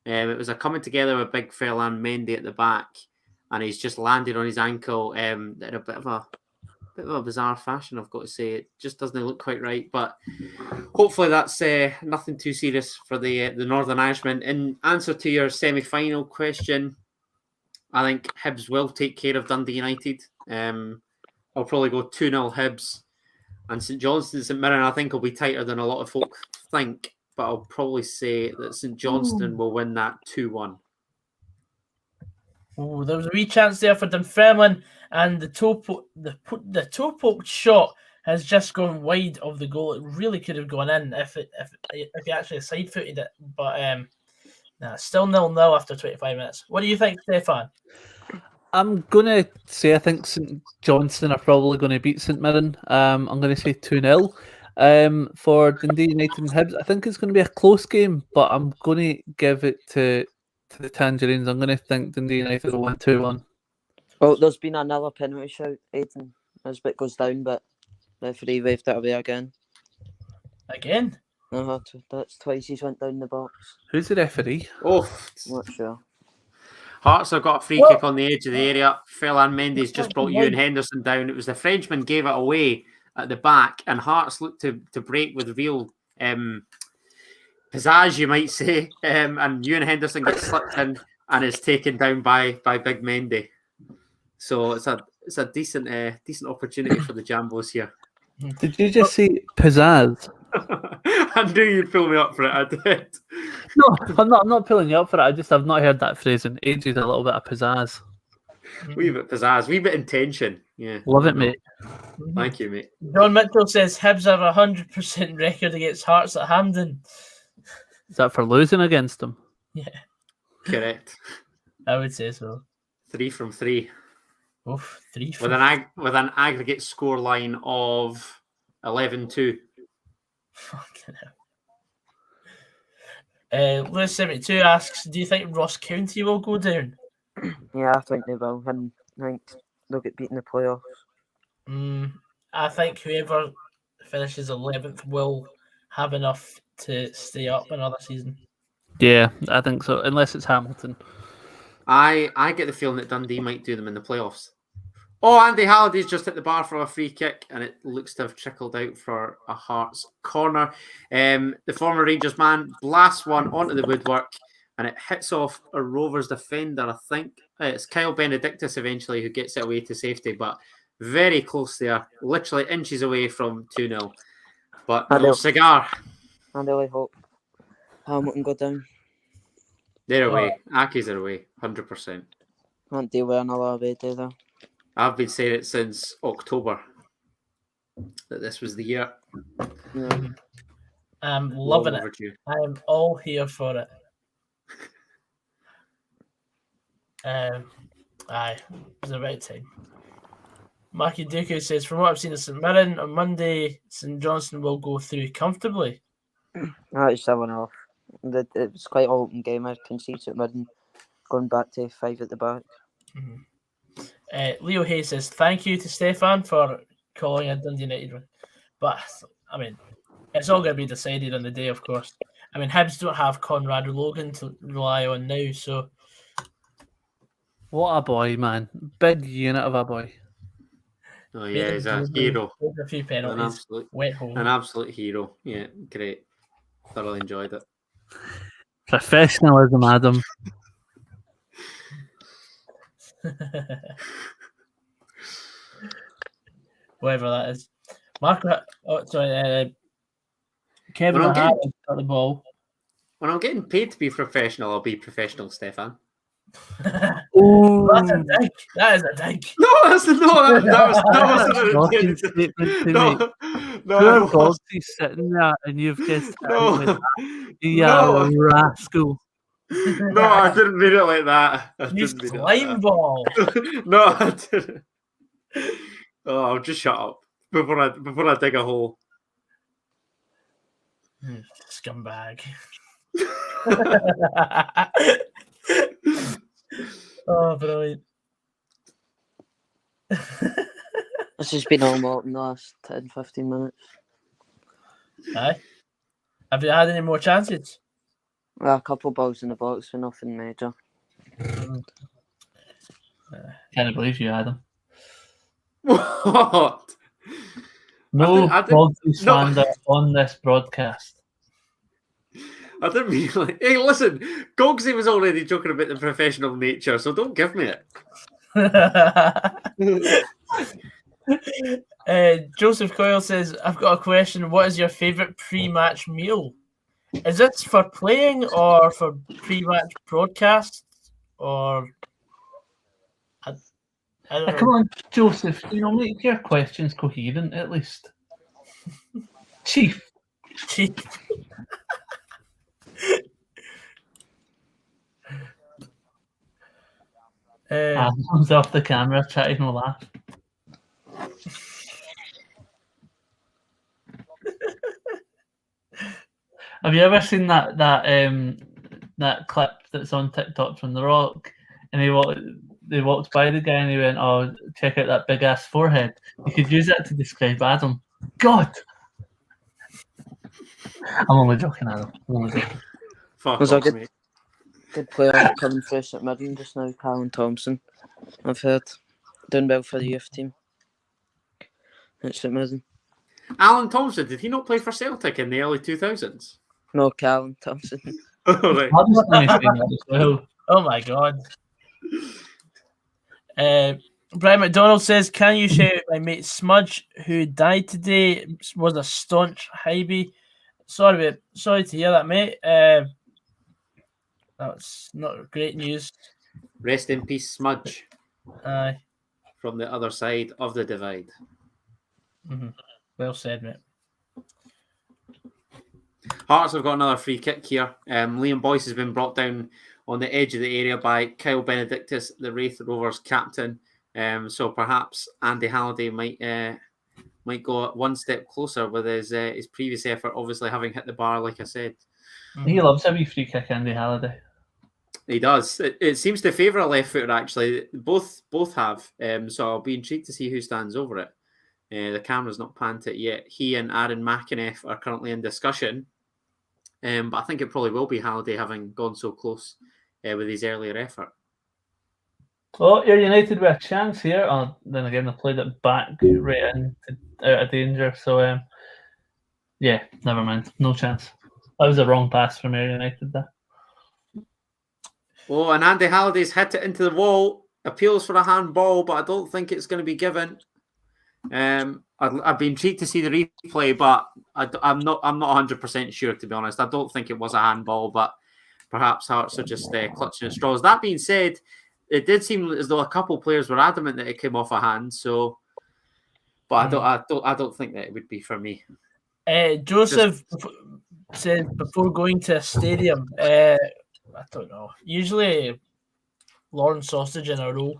It was a coming together with big Ferland Mendy at the back, and he's just landed on his ankle in a bit of a bizarre fashion, I've got to say. It just doesn't look quite right, but hopefully that's nothing too serious for the Northern Irishmen. In answer to your semi-final question, I think Hibs will take care of Dundee United. I'll probably go 2-0 Hibs. And St Johnstone, St Mirren, I think will be tighter than a lot of folk think, but I'll probably say that St Johnstone will win that 2-1. Oh, there was a wee chance there for Dunfermline, and the toe poked shot has just gone wide of the goal. It really could have gone in if he actually side footed it, but still 0-0 after 25 minutes. What do you think, Stefan? I'm going to say I think St Johnstone are probably going to beat St Mirren. I'm going to say 2-0. For Dundee United and Hibs, I think it's going to be a close game, but I'm going to give it to the Tangerines. I'm going to think Dundee United will win 2-1. Well, there's been another penalty shout, Aidan, as bit goes down, but the referee waved it away again. Again? That's twice he's went down the box. Who's the referee? Oh, Not sure. Hearts have got a free kick on the edge of the area. Ferland Mendes just brought Ewan Henderson down. It was the Frenchman gave it away at the back, and Hearts looked to break with real pizzazz, you might say. And Ewan Henderson gets slipped in and is taken down by Big Mendy. So it's a decent opportunity for the Jambos here. Did you just say pizzazz? I knew you'd pull me up for it. I did. No, I'm not pulling you up for it. I've not heard that phrase in ages. A little bit of pizzazz. Wee bit pizzazz, wee bit intention. Yeah, Love it, mate. Thank you, mate. John Mitchell says Hibs have a 100% record against Hearts at Hampden. Is that for losing against them? Yeah, Correct. I would say so. 3 from 3. Oof, 3 with an aggregate score line of 11-2. Fucking hell. Lewis 72 asks, do you think Ross County will go down? Yeah, I think they will. And I think they'll get beaten in the playoffs. I think whoever finishes 11th will have enough to stay up another season. Yeah, I think so. Unless it's Hamilton. I get the feeling that Dundee might do them in the playoffs. Oh, Andy Halliday's just hit the bar for a free kick, and it looks to have trickled out for a Hearts corner. The former Rangers man blasts one onto the woodwork, and it hits off a Rovers defender, I think. It's Kyle Benedictus eventually who gets it away to safety, but very close there, literally inches away from 2-0. But no cigar. I really hope Hamilton go down. They're away. Accies are away, 100%. Can't deal with another away day there. I've been saying it since October that this was the year. Yeah. I'm loving it. I'm all here for it. Aye, it's about time. Maki Dooku says, from what I've seen of St Mirren on Monday, St Johnstone will go through comfortably. It's 7-0. It was quite an open game. I can see St Mirren going back to 5 at the back. Leo Hay says, thank you to Stefan for calling a Dundee United run. But, I mean, it's all going to be decided on the day, of course. I mean, Hibs don't have Conrad Logan to rely on now, so... What a boy, man. Big unit of a boy. Oh, yeah, he's a hero. A few penalties. An absolute hero. Yeah, great. Thoroughly enjoyed it. Professionalism, Adam. Whatever that is. Kevin O'Hara got the ball. When I'm getting paid to be professional, I'll be professional, Stefan. Oh, that's a dig. That is a dig. No, that's no. That was no. Poor He's sitting there, and you've just you rascal. No, I didn't mean it like that. You slime ball. No, I didn't. Oh, I'll just shut up before I dig a hole. Scumbag. Oh, brilliant. This has been all in the last 10-15 minutes. Aye. Have you had any more chances? Well, a couple balls in the box, but nothing major. Can't believe you, Adam. What? No Gogsy slander on this broadcast. I didn't mean like. Hey, listen, Gogsy was already joking about the professional nature, so don't give me it. Joseph Coyle says, I've got a question. What is your favourite pre-match meal? Is this for playing or for pre-match broadcast? Or I don't know. Come on, Joseph. Make your questions coherent at least. Chief. Adam's off the camera trying to laugh. Have you ever seen that clip that's on TikTok from The Rock, and they walked by the guy and he went, "Oh, check out that big ass forehead." You could use that to describe Adam. God, I'm only joking, Adam. I'm only joking. Fuck Was off, that mate. good player coming through St Mirren just now, Callum Thompson. I've heard doing well for the youth team at St Mirren. Alan Thompson, did he not play for Celtic in the early 2000s? No, Callum Thompson. Oh, right. Adam's only saying that as well. Oh my god. Brian McDonald says, "Can you shout out my mate Smudge, who died today? Was a staunch Hybe. Sorry to hear that, mate. That's not great news. Rest in peace, Smudge, Aye. from the other side of the divide. Well said, mate. Hearts have got another free kick here. Liam Boyce has been brought down on the edge of the area by Kyle Benedictus, the Raith Rovers captain. So perhaps Andy Halliday might go one step closer with his previous effort, obviously having hit the bar, like I said. He loves a wee free kick, Andy Halliday. He does. It seems to favour a left footer, actually. Both have. So I'll be intrigued to see who stands over it. The camera's not panned it yet. He and Aaron McInnes are currently in discussion. But I think it probably will be Halliday, having gone so close with his earlier effort. Oh, Ayr United with a chance here. Oh, then again, they played it back right in out of danger. So, yeah, never mind. No chance. That was a wrong pass from Ayr United there. Oh, and Andy Halliday's hit it into the wall. Appeals for a handball, but I don't think it's going to be given. I'd be intrigued to see the replay, but I'm not 100% sure, to be honest. I don't think it was a handball, but perhaps Hearts are just clutching at straws. That being said, it did seem as though a couple of players were adamant that it came off a hand. So, but I don't think that it would be for me. Joseph said before going to a stadium, I don't know. Usually, Lauren Sausage in a row.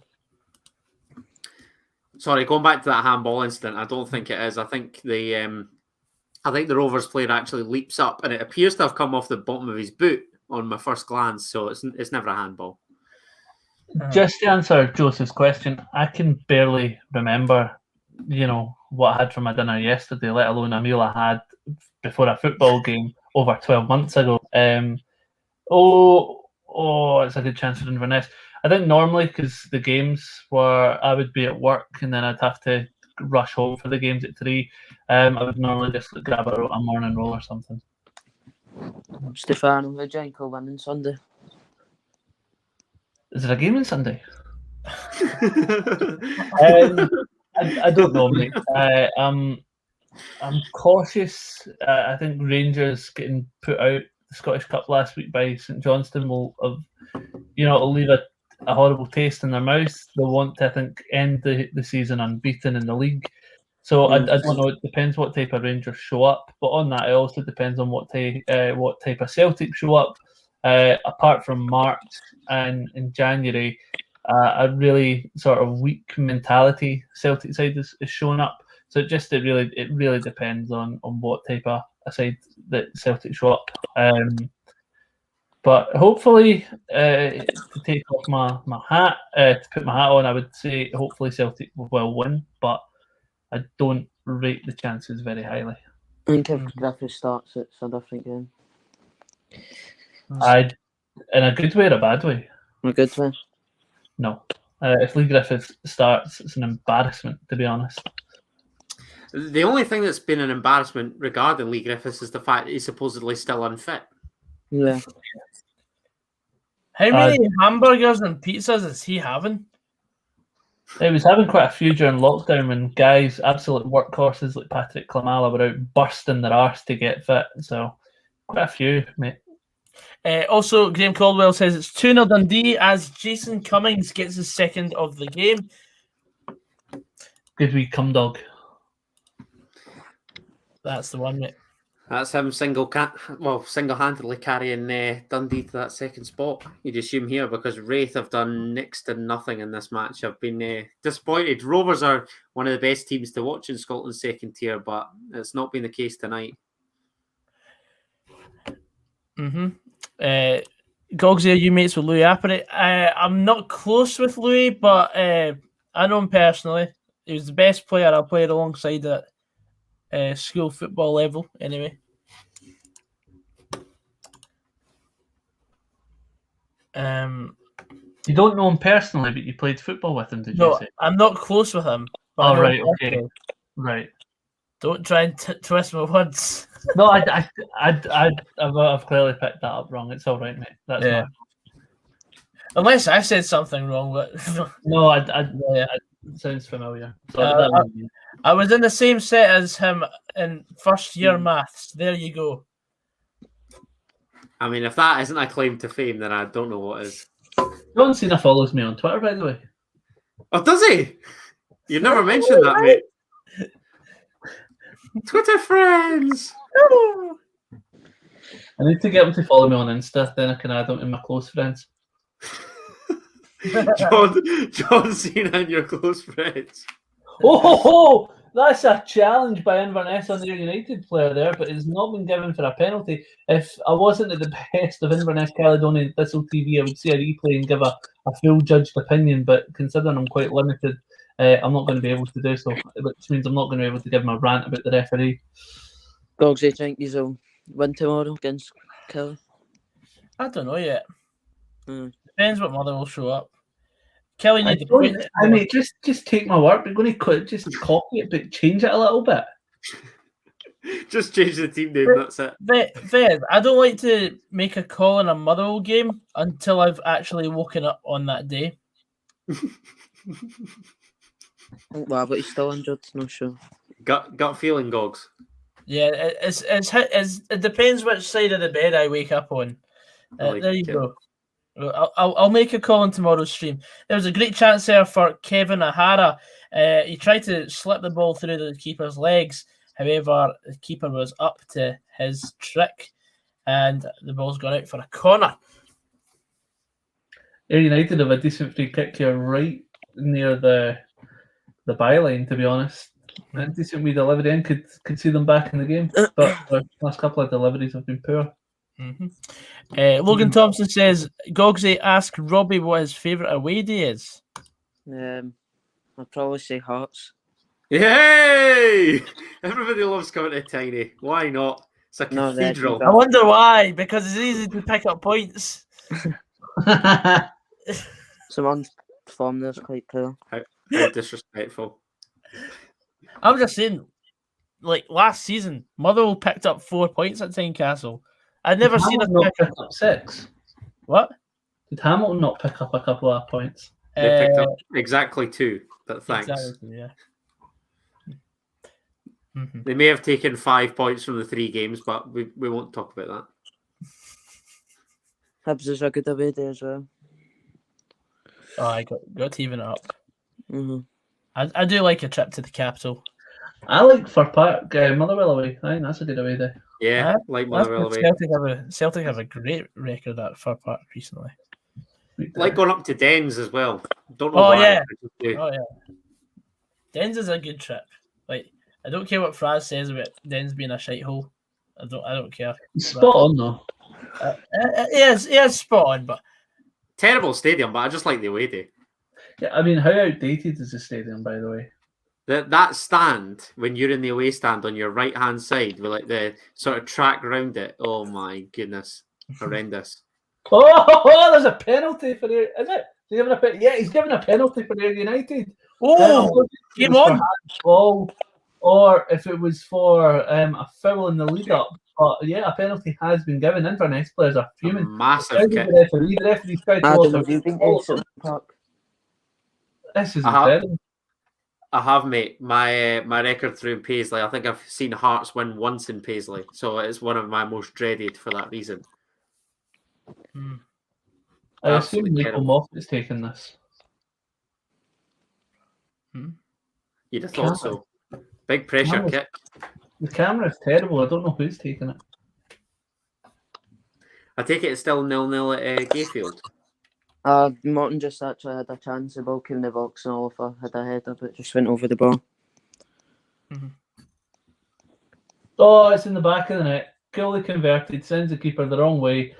Sorry, going back to that handball incident, I don't think it is. I think the Rovers player actually leaps up, and it appears to have come off the bottom of his boot on my first glance. So it's never a handball. Just to answer Joseph's question, I can barely remember, what I had for my dinner yesterday, let alone a meal I had before a football game over 12 months ago. It's a good chance for Inverness. I think normally, because the games I would be at work and then I'd have to rush home for the games at 3. I would normally just grab a morning roll or something. Stefano, the Janko win on Sunday. Is there a game on Sunday? I don't know, mate. I'm cautious. I think Rangers getting put out the Scottish Cup last week by St Johnstone will it'll leave a horrible taste in their mouth. They'll want to, I think, end the season unbeaten in the league. So I don't know. It depends what type of Rangers show up. But on that, it also depends on what type of Celtic show up. Apart from March and in January, a really sort of weak mentality Celtic side is showing up. So it really depends on what type of a side that Celtic show up. But hopefully, to take off my hat, to put my hat on, I would say hopefully Celtic will win, but I don't rate the chances very highly. I think if Griffith starts, it's a different game. In a good way or a bad way? In a good way. No. If Lee Griffith starts, it's an embarrassment, to be honest. The only thing that's been an embarrassment regarding Lee Griffiths is the fact that he's supposedly still unfit. Yeah. How many hamburgers and pizzas is he having? He was having quite a few during lockdown when guys, absolute workhorses like Patrick Klamala, were out bursting their arse to get fit. So, quite a few, mate. Also, Graham Caldwell says it's 2-0 Dundee as Jason Cummings gets his second of the game. Good wee cum dog. That's the one, mate. That's him single-handedly carrying Dundee to that second spot. You'd assume here because Raith have done next to nothing in this match. I've been disappointed. Rovers are one of the best teams to watch in Scotland's second tier, but it's not been the case tonight. Gogsy, are you mates with Louis Appery? I'm not close with Louis, but I know him personally. He was the best player I played alongside at school football level, anyway. You don't know him personally, but you played football with him, did you say? I'm not close with him. But I know him personally. Right. Don't try and twist my words. No, I've clearly picked that up wrong. It's all right, mate. That's not. Unless I said something wrong, but no, it sounds familiar. I was in the same set as him in first year maths. There you go. I mean, if that isn't a claim to fame, then I don't know what is. John Cena follows me on Twitter, by the way. Oh, does he? You've never mentioned that, mate. Twitter friends. I need to get him to follow me on Insta, then I can add him to my close friends. John Cena and your close friends. Oh, that's a challenge by Inverness on the Ayr United player there, but it's not been given for a penalty. If I wasn't at the best of Inverness, Caledonian, and Thistle TV, I would see a replay and give a full judged opinion, but considering I'm quite limited, I'm not going to be able to do so, which means I'm not going to be able to give my rant about the referee. Gogs, do you think you'll win tomorrow against Kelly? I don't know yet. Depends what mother will show up. Kelly need I mean, just take my word. We're going to just copy it, but change it a little bit. Just change the team name. That's it. Fez, I don't like to make a call in a Motherwell game until I've actually woken up on that day. Well, but he's still injured. No sure. Gut feeling, Gogs. Yeah, it depends which side of the bed I wake up on. There you go. I'll make a call on tomorrow's stream. There was a great chance there for Kevin O'Hara. He tried to slip the ball through the keeper's legs. However, the keeper was up to his trick and the ball's gone out for a corner. Ayr United have a decent free kick here right near the byline, to be honest. A decent wee delivery in, could see them back in the game. But the last couple of deliveries have been poor. Logan Thompson says, Gogsy, ask Robbie what his favourite away day is. I'd probably say Hearts. Yay! Everybody loves coming to Tiny. Why not? It's a cathedral. I wonder why. Because it's easy to pick up points. Someone's form there's quite clear. How disrespectful. I'm just saying, like last season, Motherwell picked up 4 points at Tynecastle. I'd never seen us pick up 6. What? Did Hamilton not pick up a couple of points? They picked up exactly 2, but thanks. Exactly, yeah. They may have taken 5 points from the 3 games, but we won't talk about that. Hibs is a good away day as well. Oh, I got to even it up. I do like a trip to the capital. I like Fir Park, Motherwell away. I think that's a good away day. Yeah, like Motherwell away. Celtic have a great record at Fir Park recently. Like going up to Dens as well. Don't know why. Yeah. Dens is a good trip. Like, I don't care what Fraz says about Dens being a shithole. I don't care. Spot on though. He is spot on, but terrible stadium. But I just like the away day. Yeah, I mean, how outdated is the stadium, by the way? That stand, when you're in the away stand on your right-hand side with like the sort of track around it, oh my goodness, horrendous. Oh, there's a penalty for Ayr. Is it? He's given a penalty for Ayr United. Oh, game on. Ball, or if it was for a foul in the lead-up. But yeah, a penalty has been given. Inverness players are fuming. Massive kick. The referee's tried to This is incredible. I have, mate. My record through in Paisley. I think I've seen Hearts win once in Paisley, so it's one of my most dreaded for that reason. I assume Michael Moffat's taken this. You'd have thought so. Big pressure kick. The camera's terrible. I don't know who's taking it. I take it it's still 0-0 at Gayfield. Morton just actually had a chance. The ball came in the box and Oliver had a header, but just went over the ball. Oh, it's in the back of the net. fully converted, sends the keeper the wrong way.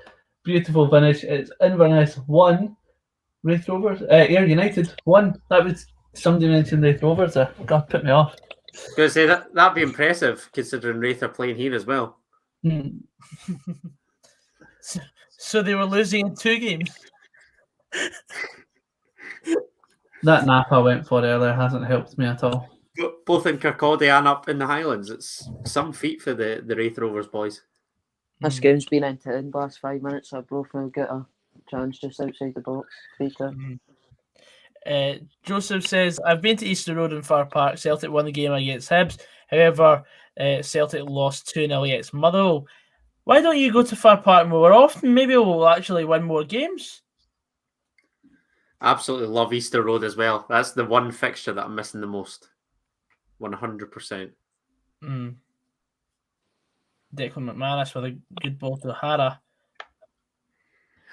Beautiful finish. It's Inverness 1, Raith Rovers. Ayr United 1. That was somebody mentioned Raith Rovers there. God, put me off. I was going to say that'd be impressive considering Raith are playing here as well. So they were losing in 2 games. That nap I went for earlier hasn't helped me at all. Both in Kirkcaldy and up in the Highlands. It's some feat for the Raith Rovers boys. This game's been into in the last 5 minutes. So both will get a chance just outside the box. Joseph says, I've been to Easter Road and Far Park. Celtic won the game against Hibs. However, Celtic lost 2-0 against Motherwell. Why don't you go to Far Park more often? Maybe we'll actually win more games. Absolutely love Easter Road as well. That's the one fixture that I'm missing the most. 100%. Declan McManus with a good ball to Hara.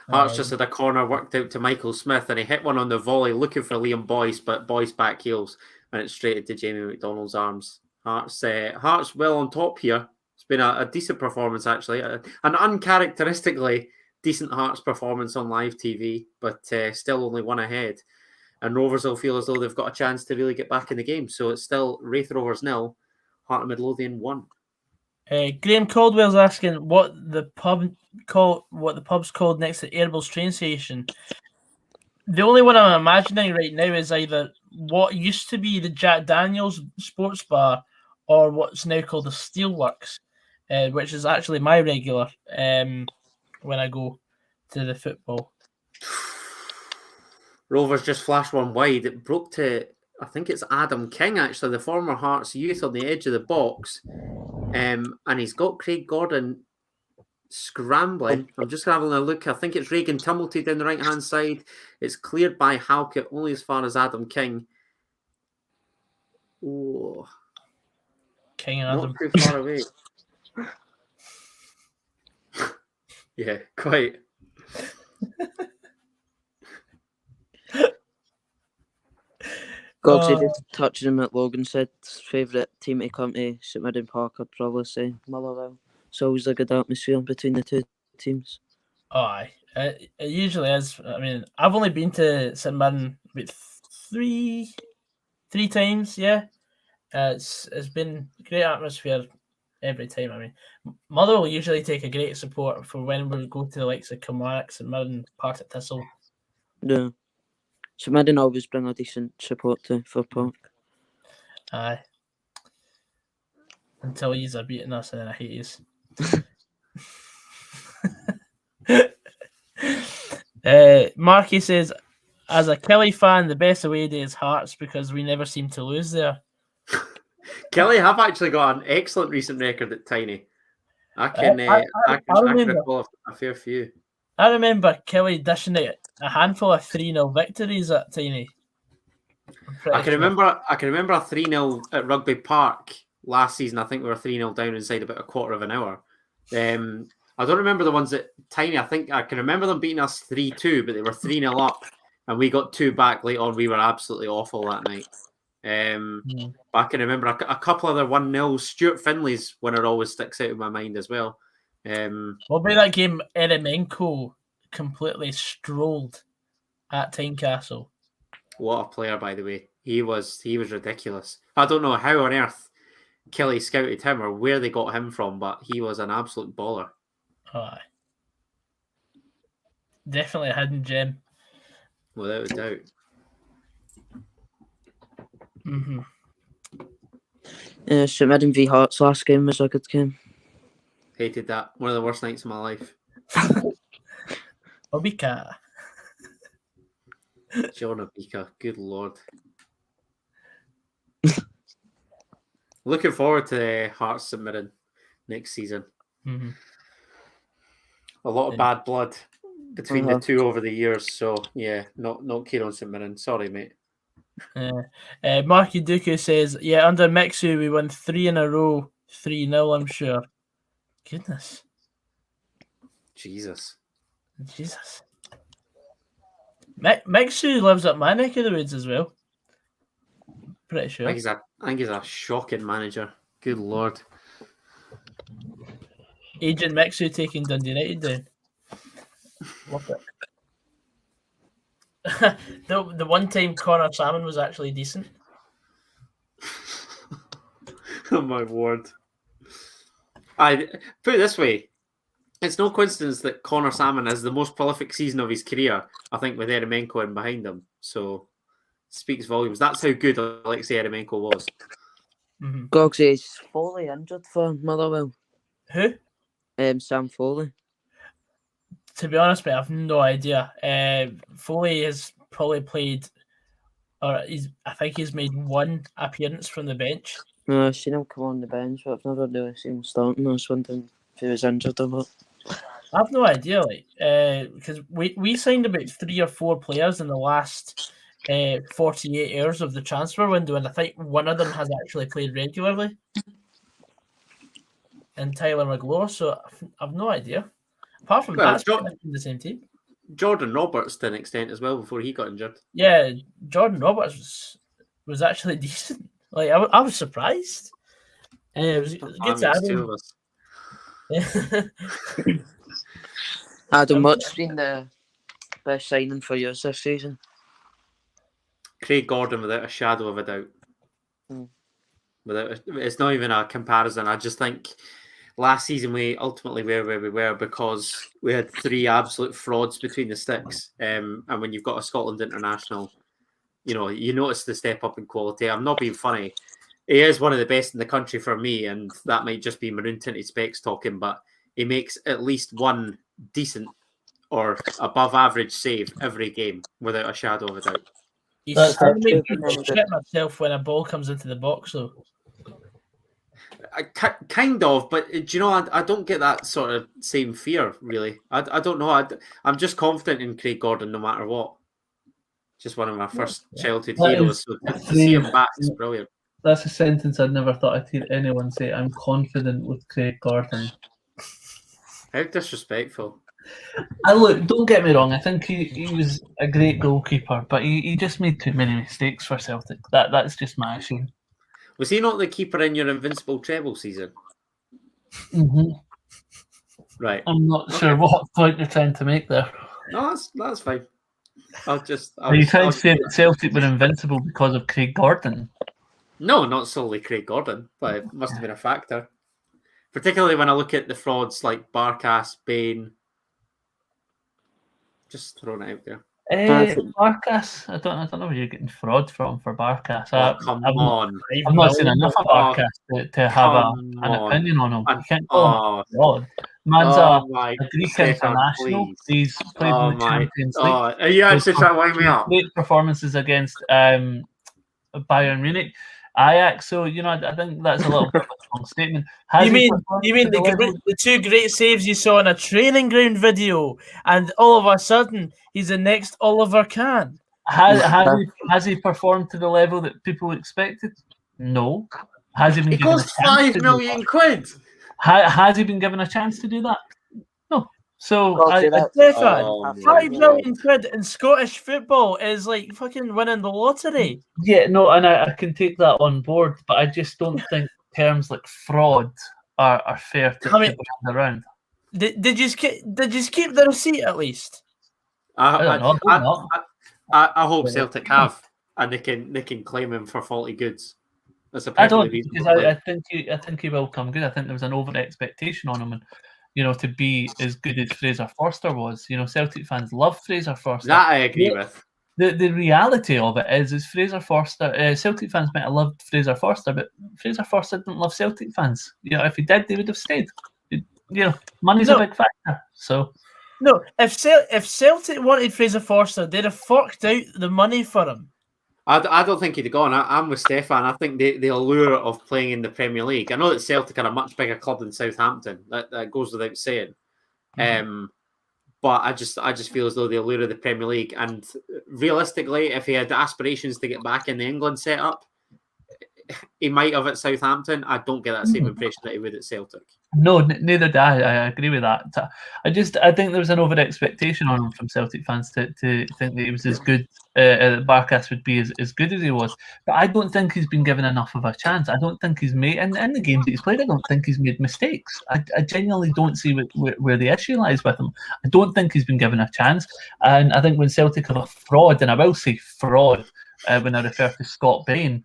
Hearts just had a corner worked out to Michael Smith and he hit one on the volley looking for Liam Boyce, but Boyce back heels and it's straight into Jamie McDonald's arms. Hearts well on top here. It's been a decent performance actually. An uncharacteristically decent Hearts performance on live TV, but still only one ahead. And Rovers will feel as though they've got a chance to really get back in the game. So it's still Raith Rovers 0, Heart of Midlothian 1. Graham Caldwell's asking what the pub's called next to Airball's train station. The only one I'm imagining right now is either what used to be the Jack Daniels Sports Bar or what's now called the Steelworks, which is actually my regular when I go to the football. Rovers just flashed one wide. It broke to, I think it's Adam King, actually, the former Hearts youth on the edge of the box. And he's got Craig Gordon scrambling. I'm just having a look. I think it's Reagan Tumulty down the right-hand side. It's cleared by Halkett only as far as Adam King. Oh, King and Adam. Not too far away. Yeah, quite. Goggsy did touch him at Logan said his favourite team to come to St Mirren Park, I'd probably say Motherwell. It's always a good atmosphere between the two teams. Oh, aye. It usually is. I mean, I've only been to St Mirren about three times, yeah. It's been a great atmosphere every time. I mean, Mother will usually take a great support for when we go to the likes of Kilmarnock, St Mirren, Partick Thistle. Yeah. St Mirren always bring a decent support for Park. Aye. Until yous are beating us and then I hate yous. Marky says, as a Kelly fan, the best away day is Hearts because we never seem to lose there. Kelly have actually got an excellent recent record at Tiny. I can recall a fair few. I remember Kelly dishing out a handful of 3-0 victories at Tiny. I can remember a 3-0 at Rugby Park last season. I think we were 3-0 down inside about a quarter of an hour. I don't remember the ones at Tiny. I think I can remember them beating us 3-2, but they were 3-0 up and we got 2 back late on. We were absolutely awful that night. But I can remember a couple other 1-0. Stuart Finley's winner always sticks out in my mind as well. What about that game Eremenko completely strolled at Tynecastle? What a player, by the way. He was ridiculous. I don't know how on earth Kelly scouted him or where they got him from, but he was an absolute baller. Aye. Definitely a hidden gem. Without a doubt. Mm-hmm. St Mirren v Hearts last game was a good game. Hated that. One of the worst nights of my life. Obika. John Obika. Good Lord. Looking forward to Hearts St Mirren next season. Mm-hmm. A lot of bad blood between the two over the years. So, yeah, not keen on St Mirren. Sorry, mate. Marky Dooku says, yeah, under Mixu, we won 3 in a row, 3-0, I'm sure. Goodness. Jesus. Mixu lives up my neck of the woods as well. Pretty sure. I think he's a shocking manager. Good Lord. Agent Mixu taking Dundee United down. Love it. The one time Connor Salmon was actually decent. Oh my word! I put it this way: it's no coincidence that Connor Salmon has the most prolific season of his career. I think with Eremenko in behind him, so speaks volumes. That's how good Alexei Eremenko was. Goggs is Foley injured for Motherwell. Who? Sam Foley. To be honest, mate, I have no idea. Foley has probably played, or I think he's made one appearance from the bench. No, I've seen him come on the bench, but I've never really seen him starting. I was wondering if he was injured or not. I have no idea, because we signed about 3 or 4 players in the last 48 hours of the transfer window, and I think one of them has actually played regularly. And Tyler McGlow, so I've no idea. Apart from that, it's the same team. Jordan Roberts to an extent as well before he got injured. Yeah, Jordan Roberts was actually decent. Like I was surprised. It was good to have him. Adam, what's been the best signing for you this season? Craig Gordon, without a shadow of a doubt. It's not even a comparison. I just think last season we ultimately were where we were because we had 3 absolute frauds between the sticks. And when you've got a Scotland international, you notice the step up in quality. I'm not being funny. He is one of the best in the country for me, and that might just be maroon tinted specs talking, but he makes at least one decent or above average save every game without a shadow of a doubt. You still make me shit myself when a ball comes into the box, though. Kind of, but do you know, I don't get that sort of same fear, really. I don't know. I'm just confident in Craig Gordon no matter what. Just one of my first childhood heroes. So to see him back is brilliant. That's a sentence I'd never thought I'd hear anyone say. I'm confident with Craig Gordon. How disrespectful. Look, don't get me wrong. I think he was a great goalkeeper, but he just made too many mistakes for Celtic. That's just my issue. Was he not the keeper in your Invincible treble season? Mm-hmm. Right. I'm not sure what point you're trying to make there. No, that's fine. Are you trying to say that Celtic were invincible because of Craig Gordon? No, not solely Craig Gordon, but it must have been a factor. Particularly when I look at the frauds like Barkas, Bain. Just throwing it out there. Barkas, I don't know where you're getting fraud from for Barkas. Come on. I've not seen enough of Barkas to have an opinion on him. You can't call him fraud. Man's a Greek international. He's played in the Champions League. Are you actually trying to wind me up? Great performances against Bayern Munich, Ajax. So I think that's a little bit of a strong statement. You mean the 2 great saves you saw in a training ground video, and all of a sudden he's the next Oliver Kahn? Has he performed to the level that people expected? No. Has he been? It cost £5 million. Has he been given a chance to do that? No. So, Stefan, £5 million in Scottish football is like fucking winning the lottery. Yeah, no, and I can take that on board, but I just don't think terms like fraud are fair to people around. Did you keep the receipt at least? I hope Celtic have, and they can claim him for faulty goods. I don't, because I think he will come good. I think there was an over expectation on him, and to be as good as Fraser Forster was. Celtic fans love Fraser Forster. That I agree with. The reality of it is Fraser Forster. Celtic fans might have loved Fraser Forster, but Fraser Forster didn't love Celtic fans. If he did, they would have stayed. Money's a big factor. So no, if Celtic wanted Fraser Forster, they'd have forked out the money for him. I don't think he'd have gone. I'm with Stefan. I think the allure of playing in the Premier League. I know that Celtic are a much bigger club than Southampton. That goes without saying. But I just feel as though the allure of the Premier League, and realistically, if he had aspirations to get back in the England setup, he might have at Southampton. I don't get that same impression that he would at Celtic. No, neither do I. I agree with that. I think there was an over expectation on him from Celtic fans to think that he was as good. Barkas would be as good as he was, but I don't think he's been given enough of a chance. I don't think he's made in the games that he's played. I don't think he's made mistakes. I genuinely don't see where the issue lies with him. I don't think he's been given a chance, and I think when Celtic have a fraud, and I will say fraud when I refer to Scott Bain.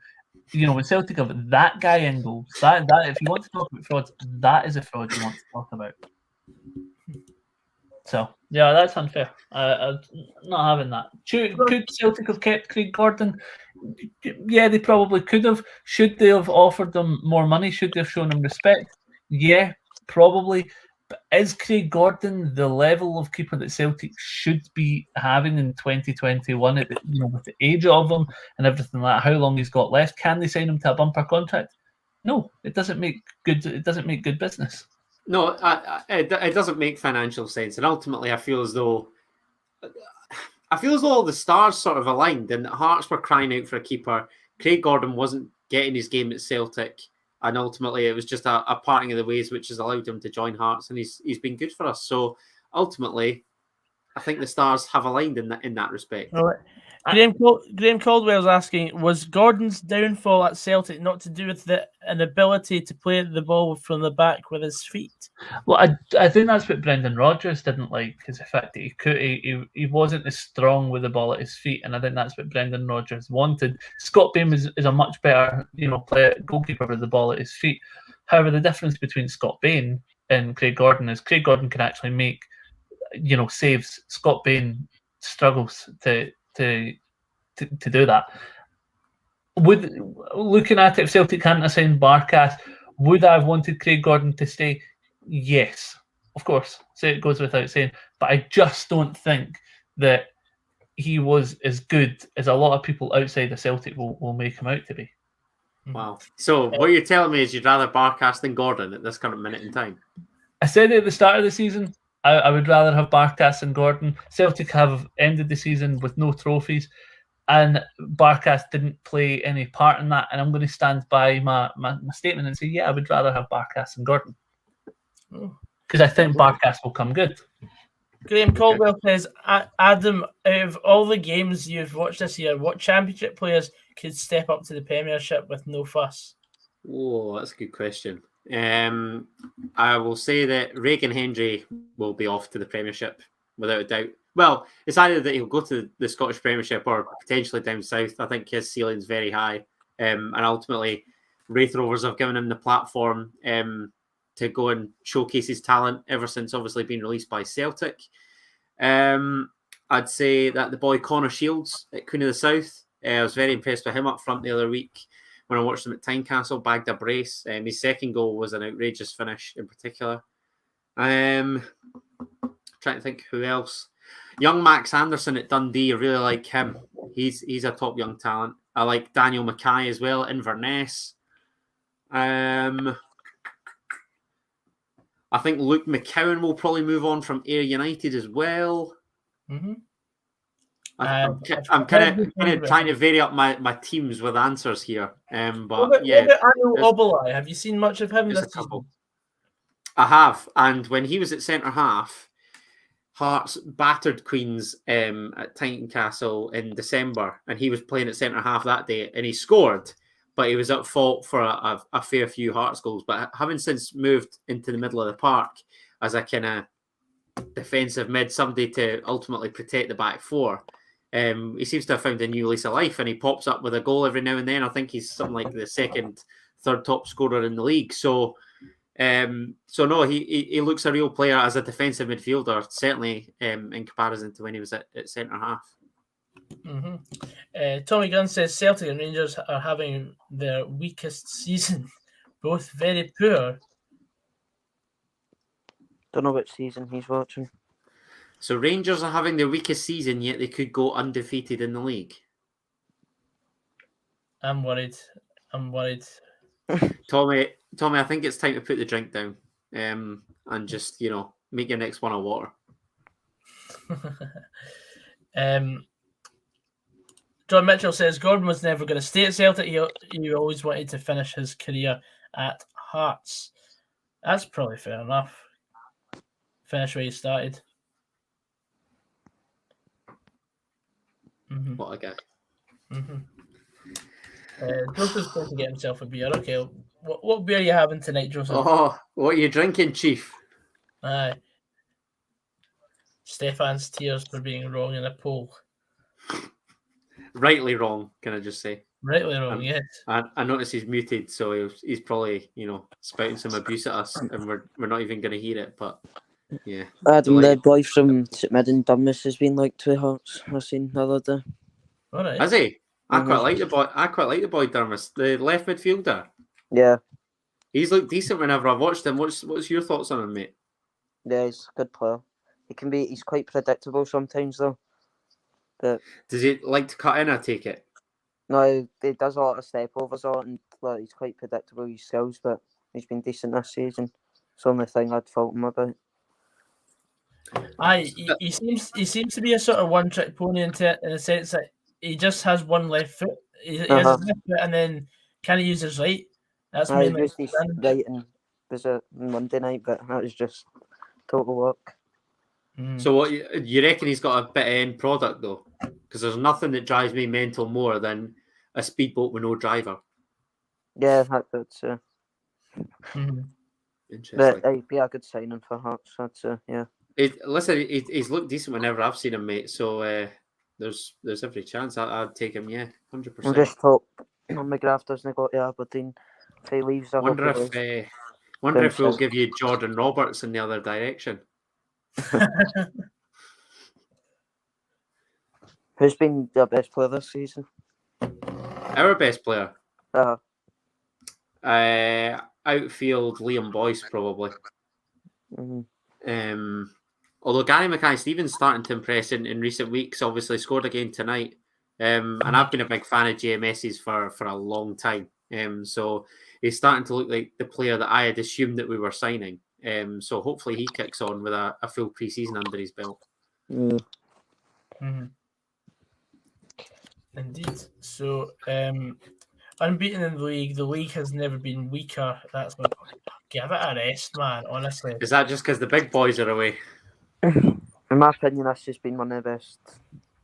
When Celtic have that guy in goals, that if you want to talk about frauds, that is a fraud you want to talk about. So yeah, that's unfair. I'm not having that. Could Celtic have kept Craig Gordon? Yeah, they probably could have. Should they have offered them more money? Should they have shown him respect? Yeah, probably. But is Craig Gordon the level of keeper that Celtic should be having in 2021? With the age of him and everything like that, how long he's got left? Can they sign him to a bumper contract? No, it doesn't make good. It doesn't make good business. No, it doesn't make financial sense, and ultimately, I feel as though all the stars sort of aligned, and Hearts were crying out for a keeper. Craig Gordon wasn't getting his game at Celtic. And ultimately, it was just a parting of the ways, which has allowed him to join Hearts, and he's been good for us. So ultimately, I think the stars have aligned in that respect. Right. Graham Caldwell's asking, was Gordon's downfall at Celtic not to do with the inability to play the ball from the back with his feet? Well, I think that's what Brendan Rodgers didn't like, is the fact that he wasn't as strong with the ball at his feet, and I think that's what Brendan Rodgers wanted. Scott Bain is a much better goalkeeper with the ball at his feet. However, the difference between Scott Bain and Craig Gordon is Craig Gordon can actually make saves. Scott Bain struggles to do that. Looking at it, if Celtic hadn't assigned Barkas, would I have wanted Craig Gordon to stay? Yes, of course. So it goes without saying. But I just don't think that he was as good as a lot of people outside of Celtic will make him out to be. Wow. So what you're telling me is you'd rather Barkas than Gordon at this current minute in time? I said it at the start of the season. I would rather have Barkas than Gordon. Celtic have ended the season with no trophies, and Barkas didn't play any part in that. And I'm going to stand by my statement and say, yeah, I would rather have Barkas than Gordon. Because I think Barkas will come good. Graham Caldwell says, Adam, out of all the games you've watched this year, what Championship players could step up to the Premiership with no fuss? Oh, that's a good question. I will say that Regan Hendry will be off to the Premiership without a doubt. Well, it's either that he'll go to the Scottish Premiership or potentially down south. I think his ceiling's very high, and ultimately, Raith Rovers have given him the platform to go and showcase his talent ever since obviously being released by Celtic. I'd say that the boy Connor Shields at Queen of the South, I was very impressed with him up front the other week when I watched him at Tynecastle, bagged a brace. His second goal was an outrageous finish in particular. Trying to think who else. Young Max Anderson at Dundee, I really like him. He's a top young talent. I like Daniel Mackay as well, Inverness. I think Luke McCowan will probably move on from Ayr United as well. Mm-hmm. I'm kind of trying to vary up my teams with answers here. But yeah, Anil Obalai, have you seen much of him this season? I have, and when he was at centre half, Hearts battered Queens at Tynecastle in December, and he was playing at centre half that day, and he scored. But he was at fault for a fair few Hearts goals. But having since moved into the middle of the park as a kind of defensive mid, somebody to ultimately protect the back four, he seems to have found a new lease of life, and he pops up with a goal every now and then. I think he's something like the third top scorer in the league. So no, he looks a real player as a defensive midfielder, certainly in comparison to when he was at centre half. Mm-hmm. Tommy Gunn says Celtic and Rangers are having their weakest season, both very poor. Don't know which season he's watching. So Rangers are having their weakest season, yet they could go undefeated in the league. I'm worried. Tommy, I think it's time to put the drink down and just, make your next one a water. John Mitchell says Gordon was never going to stay at Celtic. He always wanted to finish his career at Hearts. That's probably fair enough. Finish where he started. Mm-hmm. What a guy. Mm-hmm. Joseph's going to get himself a beer. Okay, what beer are you having tonight, Joseph? Oh, what are you drinking, Chief? Aye. Stefan's tears for being wrong in a poll. Rightly wrong, can I just say? Rightly wrong, yes. I notice he's muted, so he's probably spouting some abuse at us, and we're not even going to hear it. But yeah, Adam, the boy from St Mirren, Dunfermline, has been like 2 Hearts. I seen the other day. All right. Has he? I quite like the boy. I quite like the boy Dermis, the left midfielder. Yeah, He's looked decent whenever I've watched him. What's your thoughts on him, mate? yeah, he's a good player. He's quite predictable sometimes though. But Does he like to cut in? I take it. no, he does a lot of step overs and he's quite predictable with his skills, but he's been decent this season. It's the only thing I'd fault him about. Aye, he seems to be a sort of one-trick pony in the sense that he just has one left foot. He has his left foot and then can he use his right? That's mainly used his right and was a Monday night, but that was just total work. So what you reckon he's got a bit of end product though? Because there's nothing that drives me mental more than a speedboat with no driver. Yeah, that's Interesting. but it'd be a good signing for Hearts. That's yeah. He's looked decent whenever I've seen him, mate. So there's every chance I'd take him. Yeah, 100%. I just hope McGrath doesn't go to Aberdeen if he leaves. Wonder if we'll give you Jordan Roberts in the other direction. Who's been your best player this season? Our best player? Uh-huh. Outfield, Liam Boyce, probably. Mm-hmm. Although Gary Mackay-Stevens starting to impress in recent weeks, obviously scored again tonight. And I've been a big fan of JMS's for a long time. So he's starting to look like the player that I had assumed that we were signing. So hopefully he kicks on with a full pre-season under his belt. Mm-hmm. Indeed. So unbeaten in the league. The league has never been weaker. That's what. Give it a rest, man. Honestly. Is that just because the big boys are away? In my opinion, this has been one of the best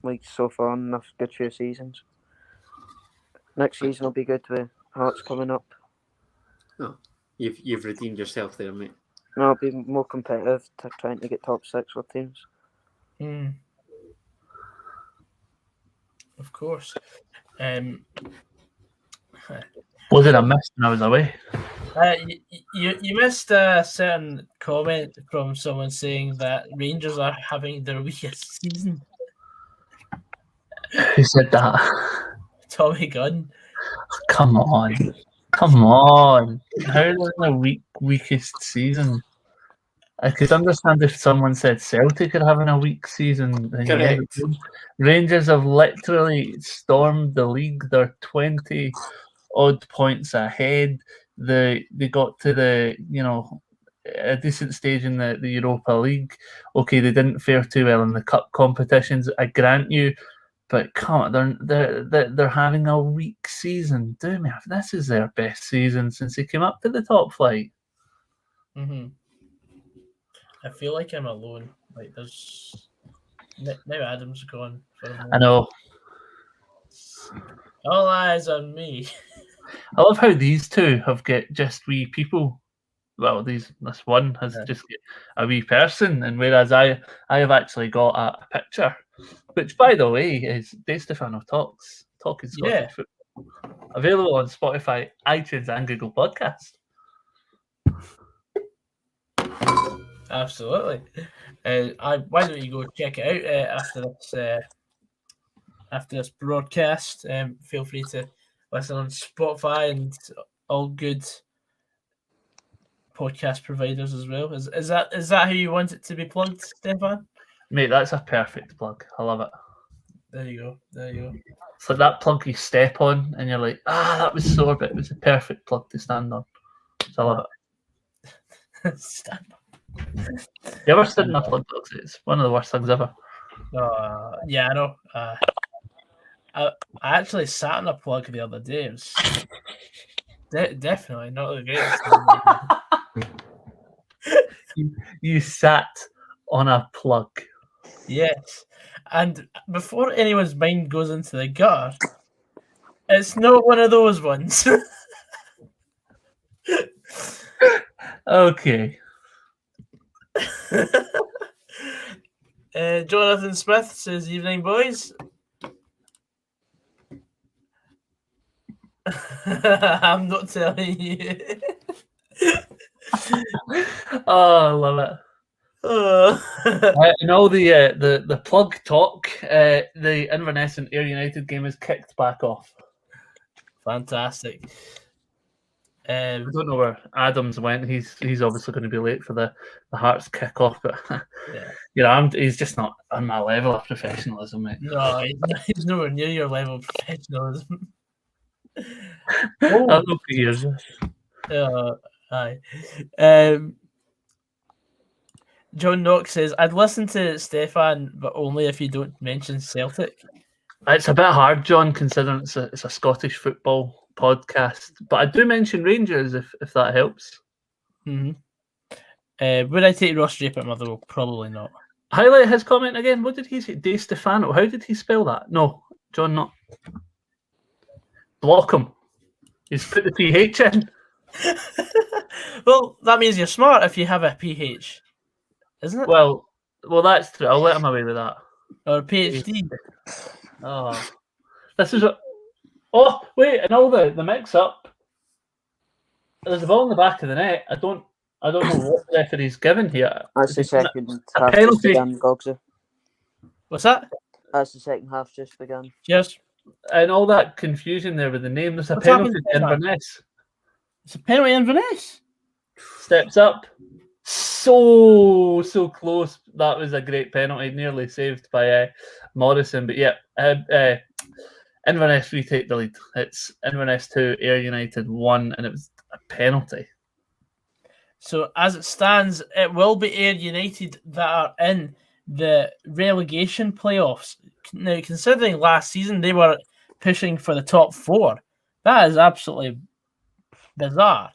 leagues so far in a good few seasons. Next season will be good with Hearts coming up. No, you've redeemed yourself there, mate. No, it'll be more competitive, trying to get top 6 with teams. Of course. Was it a miss when I was away? You missed a certain comment from someone saying that Rangers are having their weakest season. Who said that? Tommy Gunn. Come on. How is it the weakest season? I could understand if someone said Celtic are having a weak season. Correct. Yeah, Rangers have literally stormed the league. They're 20 odd points ahead. They got to a decent stage in the Europa League. Okay, they didn't fare too well in the cup competitions, I grant you, but come on, they're having a weak season. Do me, this is their best season since they came up to the top flight. I feel like I'm alone. Like there's now Adam's gone for a moment. I know. All eyes on me. I love how these two have got just wee people. Well, this one has just got a wee person, and whereas I have actually got a picture, which, by the way, is De Stefano Talking Scottish Football, available on Spotify, iTunes, and Google Podcast. Absolutely. Why don't you go check it out after this broadcast? Feel free to listen on Spotify and all good podcast providers as well. Is that how you want it to be plugged, Stefan? Mate, that's a perfect plug. I love it. There you go. It's like that plug you step on and you're like, that was sore, but it was a perfect plug to stand on. So I love it. Stand on. You ever stood in a plug box? It's one of the worst things ever. Yeah, I know. I actually sat on a plug the other day. It was definitely not the greatest. You sat on a plug. Yes. And before anyone's mind goes into the gutter, it's not one of those ones. Okay. Jonathan Smith says, "Evening, boys." I'm not telling you. Oh, I love it. And all the plug talk, the Inverness and Ayr United game is kicked back off. Fantastic. I don't know where Adams went. He's obviously going to be late for the Hearts kick-off, but yeah, he's just not on my level of professionalism, mate. No, he's nowhere near your level of professionalism. I'll go for years. Aye. John Knox says, "I'd listen to Stefan, but only if you don't mention Celtic." It's a bit hard, John, considering it's a Scottish football podcast. But I do mention Rangers if that helps. Mm-hmm. Would I take Ross Draper at Motherwell? Probably not. Highlight his comment again. What did he say? De Stefano. How did he spell that? No, John, not. Block him. He's put the PH in. Well, that means you're smart if you have a PH, isn't it? Well, that's true. I'll let him away with that. Or a PhD. Oh, this is what. Oh, wait, and all the mix-up. There's a ball in the back of the net. I don't know what the referee's given here. That's the second half penalty. just begun, Gogsy. What's that? That's the second half just begun. Cheers. And all that confusion there with the name. There's a What's penalty happened, to Stefan? Inverness. It's a penalty in Inverness. Steps up. So close. That was a great penalty, nearly saved by Morrison. But yeah, Inverness retake the lead. It's Inverness 2, Ayr United 1, and it was a penalty. So as it stands, it will be Ayr United that are in the relegation playoffs. Now, considering last season they were pushing for the top 4, that is absolutely bizarre.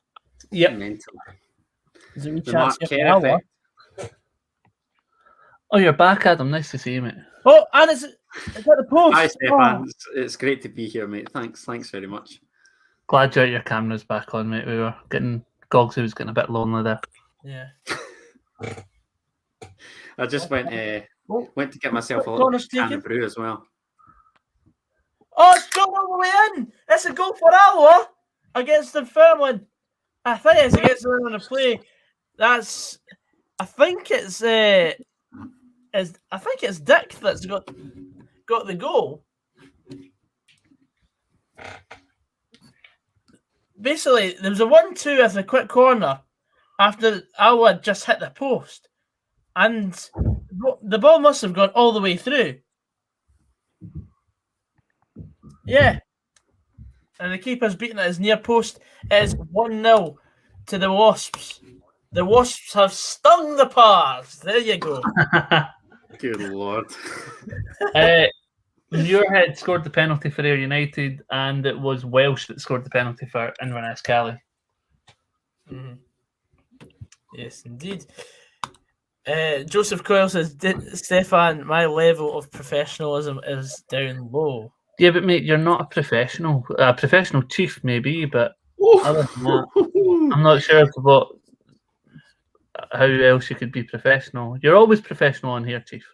Yep. Mental. There's a wee The chance Mark here Kerr for Alloa. effect. Oh, you're back, Adam. Nice to see you, mate. Oh, and it's at the post. Hi, Stefan. Oh. It's great to be here, mate. Thanks very much. Glad your camera's back on, mate. We were getting Gogsy was getting a bit lonely there. Yeah. I just went to get myself a Corner little can taken. of brew as well. Oh, it's gone all the way in. It's a goal for Alloa against Dunfermline. I think it's against them on the play. I think it's Dick that's got the goal. Basically, there was a 1-2 as a quick corner after Alloa just hit the post, and the ball must have gone all the way through. Yeah. And the keeper's beating at his near post. It is 1-0 to the Wasps. The Wasps have stung the Pars. There you go. Good Lord. Muirhead scored the penalty for Ayr United, and it was Welsh that scored the penalty for Inverness Cali. Mm-hmm. Yes, indeed. Joseph Coyle says, Stefan, my level of professionalism is down low. Yeah, but mate, you're not a professional. A professional chief, maybe, but other than that, I'm not sure how else you could be professional. You're always professional on here, Chief.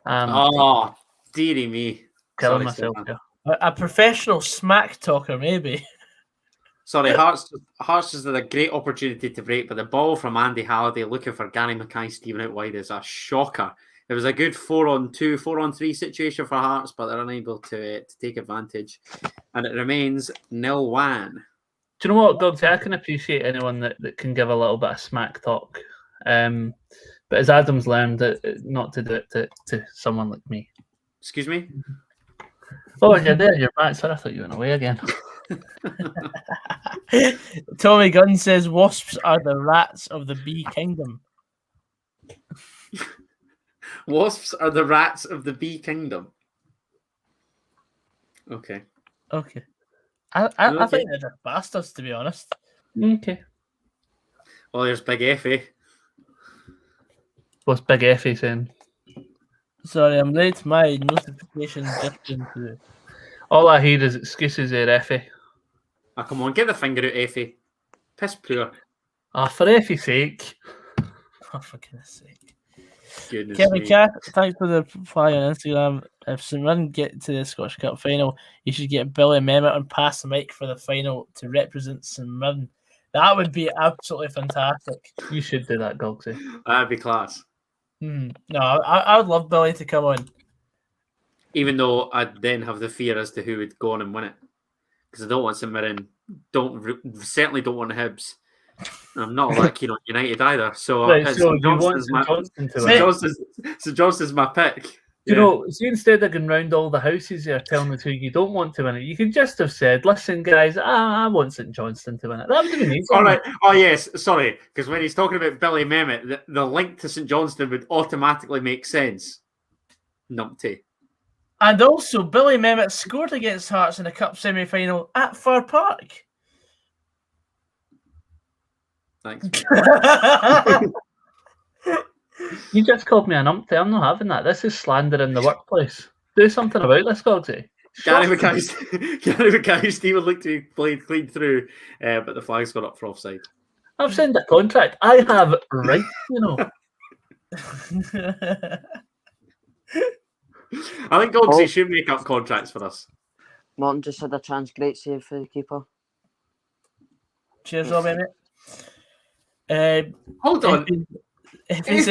Oh, dearie me. Killing Sorry, myself Stefan. here. A professional smack talker, maybe. Sorry, Hearts has had a great opportunity to break, but the ball from Andy Halliday looking for Gary Mackay-Steven out wide is a shocker. It was a good 4-on-2, 4-on-3 situation for Hearts, but they're unable to take advantage. And it remains 0-1. Do you know what, Gogsy? I can appreciate anyone that can give a little bit of smack talk. But as Adam's learned, not to do it to someone like me. Excuse me? Oh, you're there, you're back. Sorry, I thought you went away again. Tommy Gunn says wasps are the rats of the bee kingdom. Wasps are the rats of the bee kingdom. Okay. Okay. I think they're just bastards, to be honest. Okay. Well, there's Big Effie. What's Big Effie saying? Sorry, I'm late. My notification just came through. All I hear is excuses there, Effie. Oh, come on, get the finger out, Effie. Piss poor. Ah, for Effie's sake. Oh, for goodness sake. Goodness Kevin me. Cat, thanks for the reply on Instagram. If St Mirren get to the Scottish Cup final, you should get Billy Mehmet and pass the mic for the final to represent St Mirren. That would be absolutely fantastic. You should do that, Gogsy. That'd be class. No, I would love Billy to come on. Even though I'd then have the fear as to who would go on and win it. Because I don't want St Mirren. Certainly don't want Hibs. I'm not that keen on United either. So, Right, so you want St Johnstone to win? St Johnston's my pick. You know, see, instead of going round all the houses here telling us who you don't want to win it, you could just have said, listen, guys, I want St Johnstone to win it. That would have been easy. All right. Oh, yes. Sorry. Because when he's talking about Billy Mehmet, the link to St Johnstone would automatically make sense. Numpty. And also, Billy Mehmet scored against Hearts in the Cup semi-final at Fir Park. Thanks. You just called me an umpty. I'm not having that. This is slander in the workplace. Do something about this, Gogsy. Gary Mackay, Stephen looked to be played clean through, but the flag's got up for offside. I've signed a contract. I have rights, you know. I think Gogsy should make up contracts for us. Martin just had a chance. Great save for the keeper. Cheers, Robbie, mate. Hold on. If he's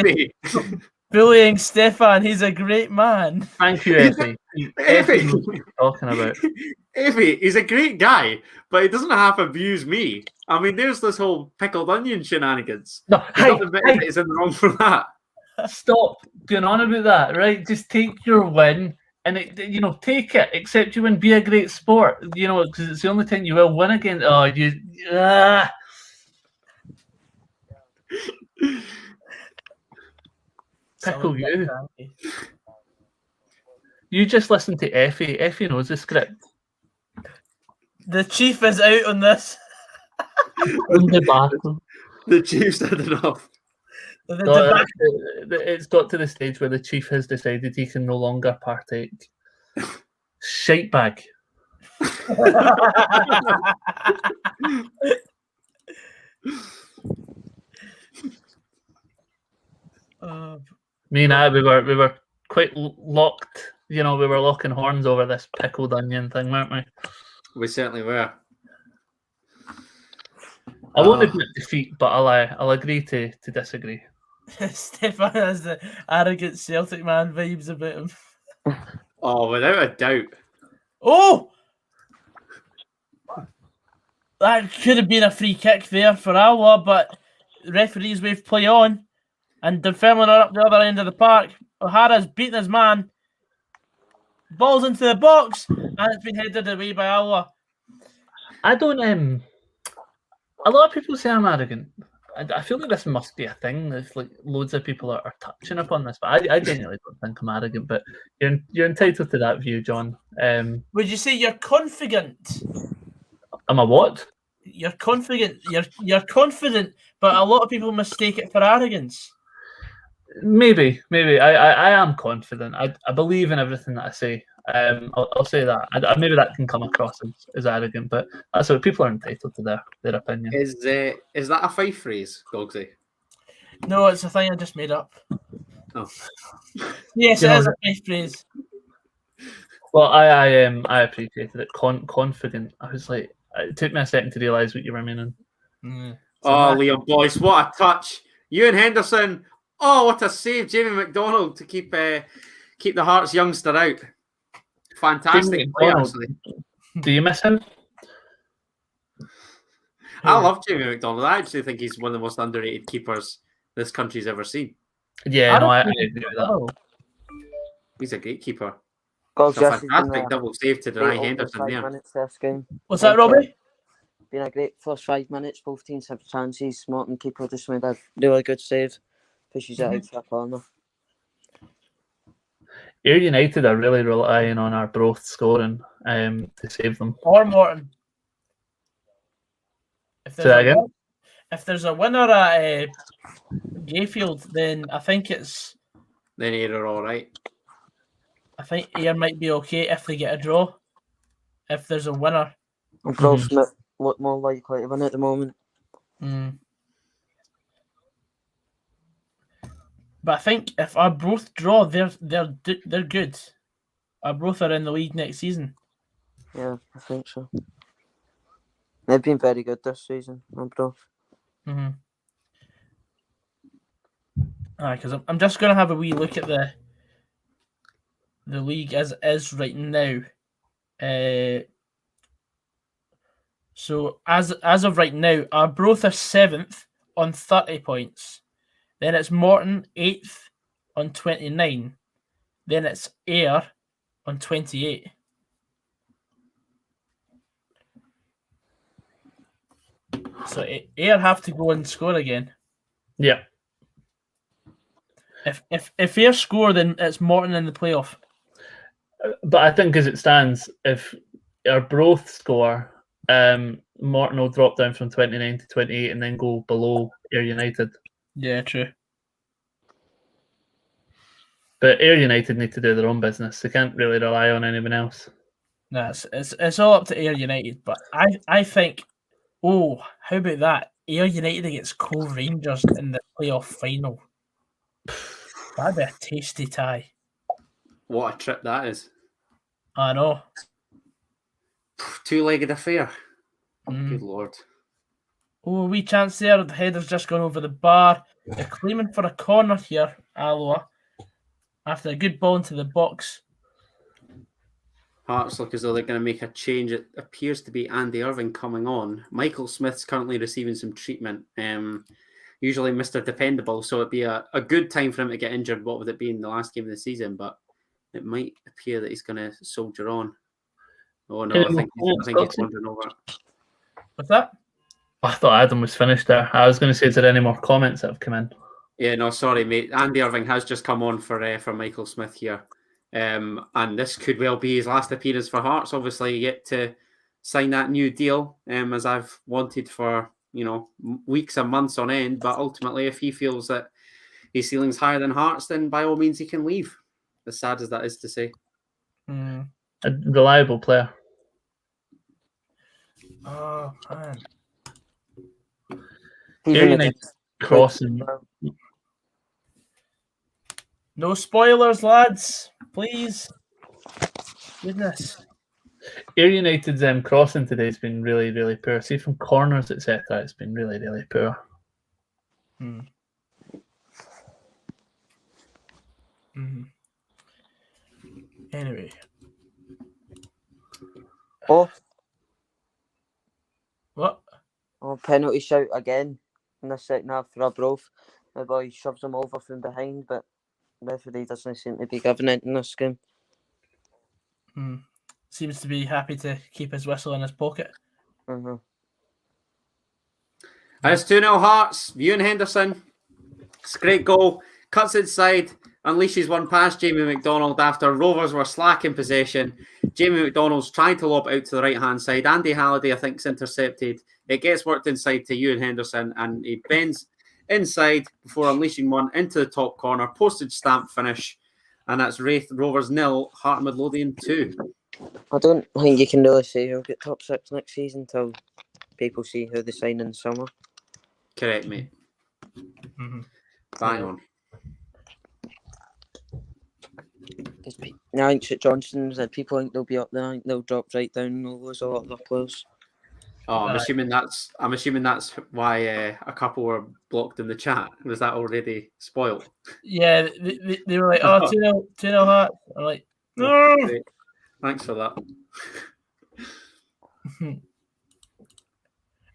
bullying Stefan, he's a great man. Thank you, Effie. Effie. What are you talking about? Effie, he's a great guy, but he doesn't half abuse me. I mean, there's this whole pickled onion shenanigans. No, hey, it's in the wrong for that. Stop going on about that, right? Just take your win and take it. Accept you win, be a great sport, because it's the only thing you will win again. Oh, you. Pickle you. You just listen to Effie. Effie knows the script. The chief is out on this. The battle. The chief's had enough. It's got to the stage where the chief has decided he can no longer partake. Shite bag. Me and I, we were quite locked. We were locking horns over this pickled onion thing, weren't we? We certainly were. I won't admit defeat, but I'll agree to disagree. Stefan has the arrogant Celtic man vibes about him. Oh, without a doubt. Oh! That could have been a free kick there for Alloa, but the referees wave play on. And Dunfermline are up the other end of the park. O'Hara's beaten his man. Ball's into the box, and it's been headed away by Alloa. I don't. A lot of people say I'm arrogant. I feel like this must be a thing. There's like loads of people are touching upon this, but I genuinely don't think I'm arrogant. But you're entitled to that view, John. Would you say you're confident? Am I what? You're confident. You're confident, but a lot of people mistake it for arrogance. Maybe. I am confident. I believe in everything that I say. I'll say that. Maybe that can come across as arrogant, but that's what people are entitled to their opinion. Is that a Fife phrase, Gogsy? No, it's a thing I just made up. Oh. Yes, it is a Fife phrase. Well, I appreciated it. Confident. I was like, it took me a second to realise what you were meaning. Oh, Liam Boyce, what a touch! You and Henderson. Oh, what a save, Jamie McDonald, to keep the Hearts youngster out. Fantastic play, actually. Do you miss him? I love Jamie McDonald. I actually think he's one of the most underrated keepers this country's ever seen. Yeah, I agree with that. He's a great keeper. It's a fantastic double save to deny Henderson there. What's that, Robbie? Been a great first 5 minutes. Both teams have chances. Martin keeper just made a really good save. Pushes it out for a corner. Ayr United are really relying on our Broth scoring to save them. Or Morton. If Say that again? if there's a winner at Gayfield, then I think Ayr are all right. I think Ayr might be okay if they get a draw. If there's a winner. Broth look more likely to win at the moment. But I think if our Broth draw, they're good. Our Broth are in the league next season. Yeah, I think so. They've been very good this season, Broth. Because I'm just going to have a wee look at the league as it is right now. So as of right now, our Broth are 7th on 30 points. Then it's Morton 8th on 29. Then it's Ayr on 28. So Ayr have to go and score again. Yeah. If Ayr score, then it's Morton in the playoff. But I think as it stands, if our Broth score, Morton will drop down from 29 to 28 and then go below Ayr United. Yeah, true. But Ayr United need to do their own business. They can't really rely on anyone else. No, it's all up to Ayr United. But I think, how about that? Ayr United against Cove Rangers in the playoff final. That'd be a tasty tie. What a trip that is. I know. Two-legged affair. Good Lord. Oh, wee chance there. The header's just gone over the bar. They're claiming for a corner here, Alloa. After a good ball into the box. Hearts look as though they're going to make a change. It appears to be Andy Irving coming on. Michael Smith's currently receiving some treatment. Usually Mr. Dependable, so it'd be a good time for him to get injured. What would it be in the last game of the season? But it might appear that he's going to soldier on. Oh no, I think he's wandering over. What's that? I thought Adam was finished there. I was going to say, is there any more comments that have come in? Yeah, no, sorry, mate. Andy Irving has just come on for Michael Smith here. And this could well be his last appearance for Hearts. Obviously, yet to sign that new deal, as I've wanted for weeks and months on end. But ultimately, if he feels that his ceiling's higher than Hearts, then by all means he can leave. As sad as that is to say. A reliable player. Oh man. United crossing. No spoilers, lads. Please. Goodness. Ayr United's crossing today has been really, really poor. See, from corners, etc., it's been really, really poor. Anyway. What? Penalty shout again in the second half for a Broth. The boy shoves him over from behind, but the referee doesn't seem to be giving it in this game. Seems to be happy to keep his whistle in his pocket. It's 2-0 Hearts. Ewan Henderson. It's a great goal. Cuts inside. Unleashes one past Jamie McDonald after Rovers were slack in possession. Jamie McDonald's trying to lob out to the right-hand side. Andy Halliday, I think, is intercepted. It gets worked inside to Ewan Henderson, and he bends inside before unleashing one into the top corner. Postage stamp finish. And that's Raith Rovers 0, Heart Midlothian 2. I don't think you can really say who'll get top 6 next season until people see who they sign in the summer. Correct, mate. Bang on. I think St Johnstone's said people think they'll be up there. I think they'll drop right down and they'll lose a lot of their players. Oh, I'm assuming that's why a couple were blocked in the chat. Was that already spoiled? Yeah, they were like, 2-0 Hearts. I'm like, no. Great. Thanks for that.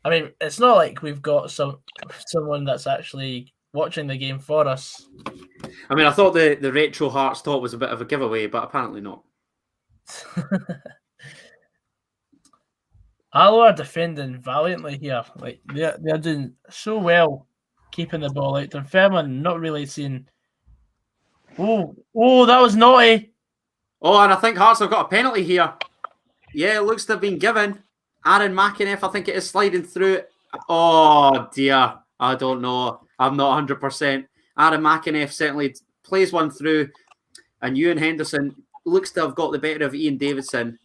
I mean, it's not like we've got someone that's actually watching the game for us. I mean, I thought the retro Hearts talk was a bit of a giveaway, but apparently not. Alloa are defending valiantly here. Like they're doing so well keeping the ball out. Dunfermline not really seeing. Oh, that was naughty. Oh, and I think Hearts have got a penalty here. Yeah, it looks to have been given. Aaron McInnes, I think it is sliding through. Oh, dear. I don't know. I'm not 100%. Aaron McInnes certainly plays one through. And Ewan Henderson looks to have got the better of Ian Davidson.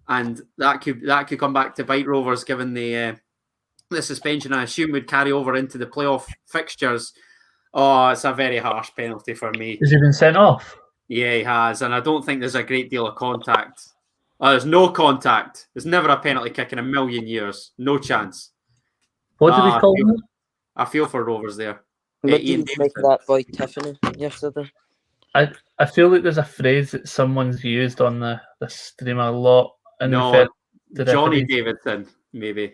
And that could come back to bite Rovers, given the suspension, I assume, would carry over into the playoff fixtures. Oh, it's a very harsh penalty for me. Has he been sent off? Yeah, he has. And I don't think there's a great deal of contact. There's no contact. There's never a penalty kick in a million years. No chance. What did we call him? I feel for Rovers there. What did you make of that boy Tiffany yesterday? I feel like there's a phrase that someone's used on the stream a lot. And No, Johnny Davidson, maybe.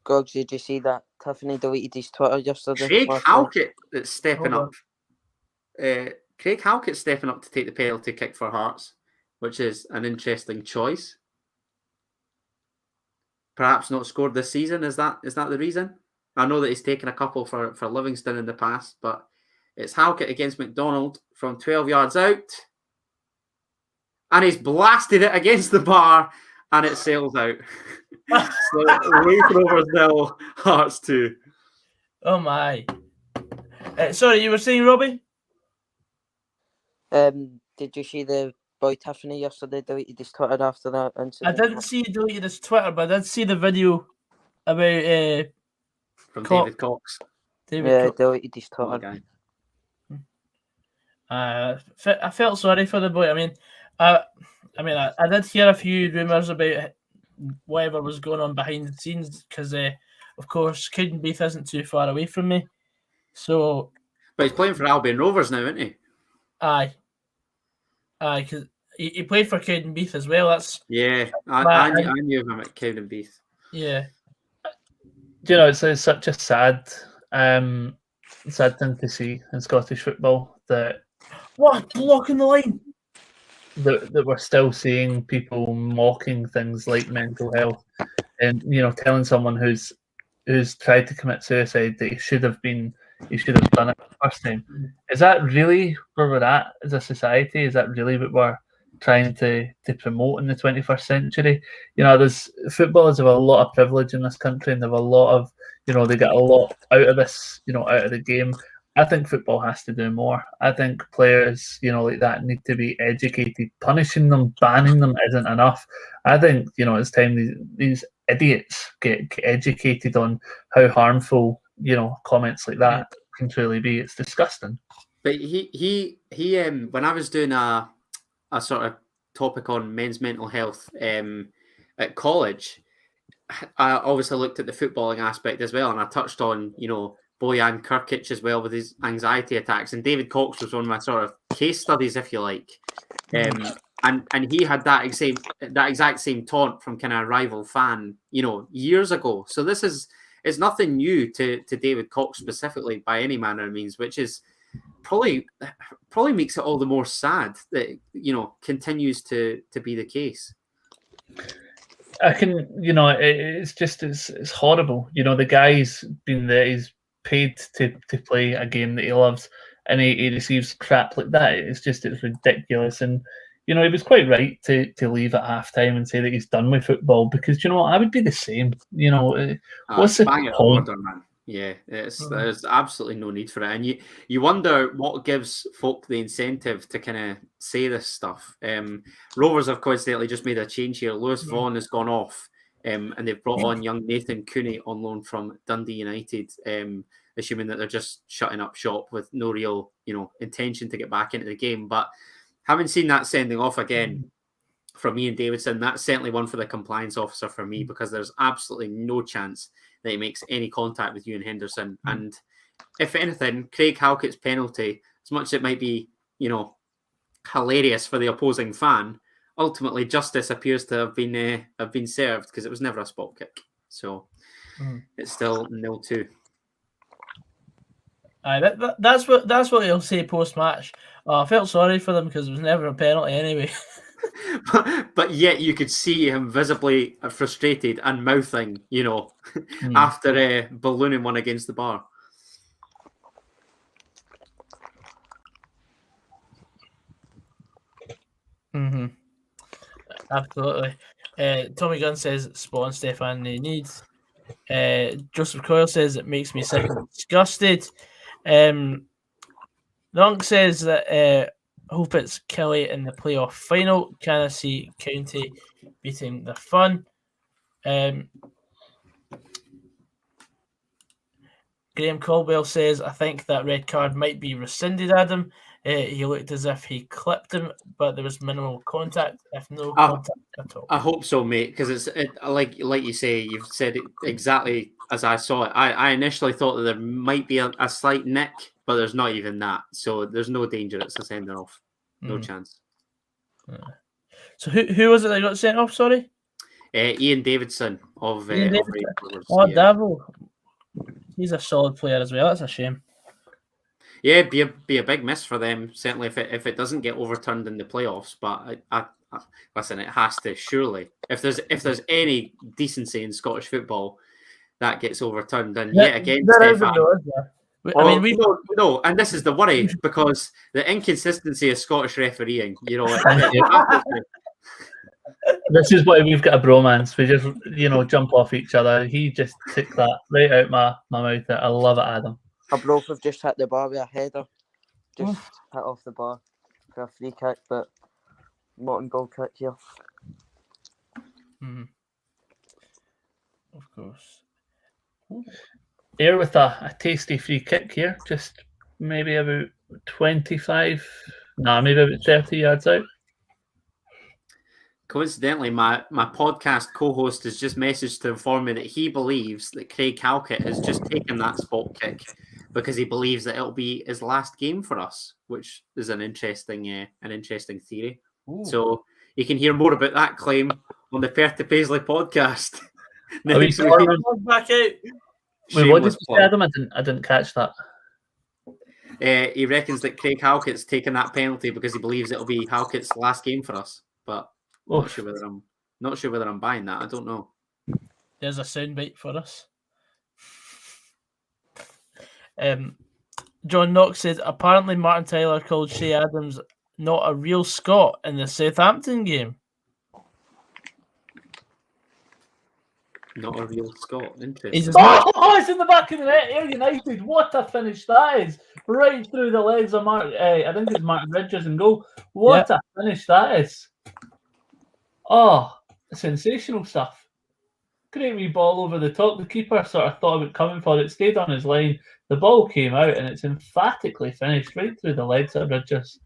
Gogs, did you see that Tiffany deleted his Twitter yesterday? Craig Halkett that's stepping up. Craig Halkett's stepping up to take the penalty kick for Hearts, which is an interesting choice. Perhaps not scored this season. Is that the reason? I know that he's taken a couple for Livingston in the past, but it's Halkett against McDonald from 12 yards out. And he's blasted it against the bar, and it sails out. So Raith Rovers 0, Hearts 2. Oh my! Sorry, you were saying, Robbie? Did you see the boy Tiffany yesterday deleted his Twitter after that incident? I didn't see he deleted his Twitter, but I did see the video about from David Cox. David Cox. Deleted his Twitter. I felt sorry for the boy. I mean, I did hear a few rumours about whatever was going on behind the scenes because, of course, Cowdenbeath isn't too far away from me. So, but he's playing for Albion Rovers now, isn't he? Aye, because he played for Cowdenbeath as well. I knew him at Cowdenbeath. Yeah. Do you know, it's such a sad thing to see in Scottish football that what blocking the line? That we're still seeing people mocking things like mental health, and telling someone who's tried to commit suicide that he should have done it the first time. Is that really where we're at as a society? Is that really what we're trying to promote in the 21st century? There's footballers have a lot of privilege in this country, and they have a lot of they get a lot out of this, out of the game. I think football has to do more. I think players, like that need to be educated. Punishing them, banning them isn't enough. I think, it's time these idiots get educated on how harmful, comments like that can truly be. It's disgusting. But he when I was doing a sort of topic on men's mental health at college, I obviously looked at the footballing aspect as well, and I touched on, Bojan Krkic as well with his anxiety attacks, and David Cox was one of my sort of case studies, if you like, and he had that exact same taunt from kind of a rival fan, years ago. So this is nothing new to David Cox specifically by any manner of means, which is probably makes it all the more sad that continues to be the case. I can, it's horrible. The guy's been there. He's paid to play a game that he loves, and he receives crap like that. It's ridiculous. And he was quite right to leave at halftime and say that he's done with football, because I would be the same. What's the point? Order, man. Yeah, there's absolutely no need for it, and you wonder what gives folk the incentive to kind of say this stuff. Rovers have coincidentally just made a change here. Lewis Vaughan has gone off. And they've brought on young Nathan Cooney on loan from Dundee United, assuming that they're just shutting up shop with no real, intention to get back into the game. But having seen that sending off again from Ian Davidson, that's certainly one for the compliance officer for me, because there's absolutely no chance that he makes any contact with Ewan Henderson. And if anything, Craig Halkett's penalty, as much as it might be, hilarious for the opposing fan, ultimately justice appears to have been served, because it was never a spot kick. So it's still 0-2. That's what he'll say post match. I felt sorry for them because it was never a penalty anyway. but yet you could see him visibly frustrated and mouthing, after ballooning one against the bar. Mm-hmm. Absolutely. Tommy Gunn says, spot on, Stefan, they need. Joseph Coyle says, it makes me sick and disgusted. Nunk says that hope it's Kelly in the playoff final. Can I see County beating the Fun? Graham Caldwell says, I think that red card might be rescinded, Adam. He looked as if he clipped him, but there was minimal contact, if no contact at all. I hope so, mate, because like you say, you've said it exactly as I saw it. I initially thought that there might be a slight nick, but there's not even that. So there's no danger it's a sender off. No chance. So who was it that got sent off, sorry? Ian Davidson of Ian Raith Davidson. Rovers. Oh, Davo. He's a solid player as well. That's a shame. Yeah, be a big miss for them, certainly if it doesn't get overturned in the playoffs. But I listen, it has to, surely. If there's any decency in Scottish football, that gets overturned. And yet again, Stefan. No, and this is the worry, because the inconsistency of Scottish refereeing, This is why we've got a bromance. We just, jump off each other. He just took that right out my mouth. I love it, Adam. Our both have just hit the bar with a header. Just hit off the bar for a free kick, but Morton goal kick here. Mm-hmm. Of course. Ayr with a tasty free kick here. Just maybe about 25, maybe about 30 yards out. Coincidentally, my podcast co-host has just messaged to inform me that he believes that Craig Halkett has just taken that spot kick because he believes that it'll be his last game for us, which is an interesting theory. Ooh. So you can hear more about that claim on the Perth to Paisley podcast. Back out. Wait, what did you say, Adam? I didn't catch that. He reckons that Craig Halkett's taken that penalty because he believes it'll be Halkett's last game for us, but. Not sure whether I'm buying that. I don't know. There's a soundbite for us. John Knox said, apparently Martin Tyler called Shea Adams not a real Scot in the Southampton game. Not a real Scot. Interesting. It's in the back of the net. Ayr United. What a finish that is. Right through the legs of I think it's Martin Ridges in goal. What a finish that is. Oh, sensational stuff. Great wee ball over the top. The keeper sort of thought about coming for it, stayed on his line. The ball came out and it's emphatically finished right through the legs of Ridges.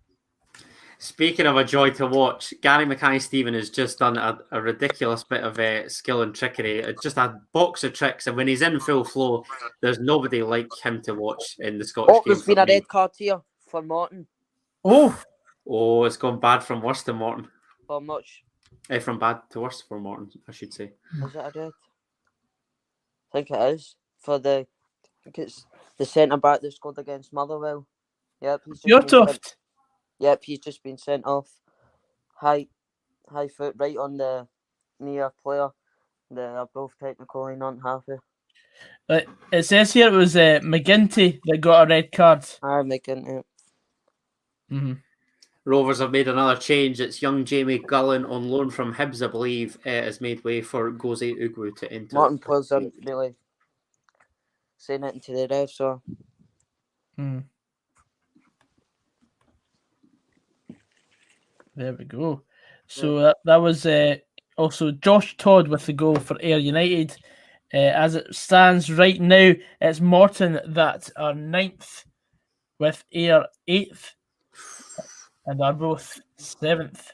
Speaking of a joy to watch, Gary Mackay-Steven has just done a ridiculous bit of skill and trickery. It's just a box of tricks, and when he's in full flow, there's nobody like him to watch in the Scottish game. There's been a red card here for Morton. Oh, it's gone bad from worse to Morton. How much? From bad to worse for Morton, I should say. Is it a red? I think it is. I think it's the centre back that scored against Motherwell. Yep. You're tough. Yep, he's just been sent off. High foot right on the near player. They're both technically not happy. It says here it was McGinty that got a red card. McGinty. Mm-hmm. Rovers have made another change. It's young Jamie Gullen on loan from Hibs, I believe, has made way for Goze Ugwu to enter. Martin players aren't really saying it into the ref, so. There we go. So that was also Josh Todd with the goal for Ayr United. As it stands right now, it's Morton that are 9th with Ayr 8th. And are both 7th.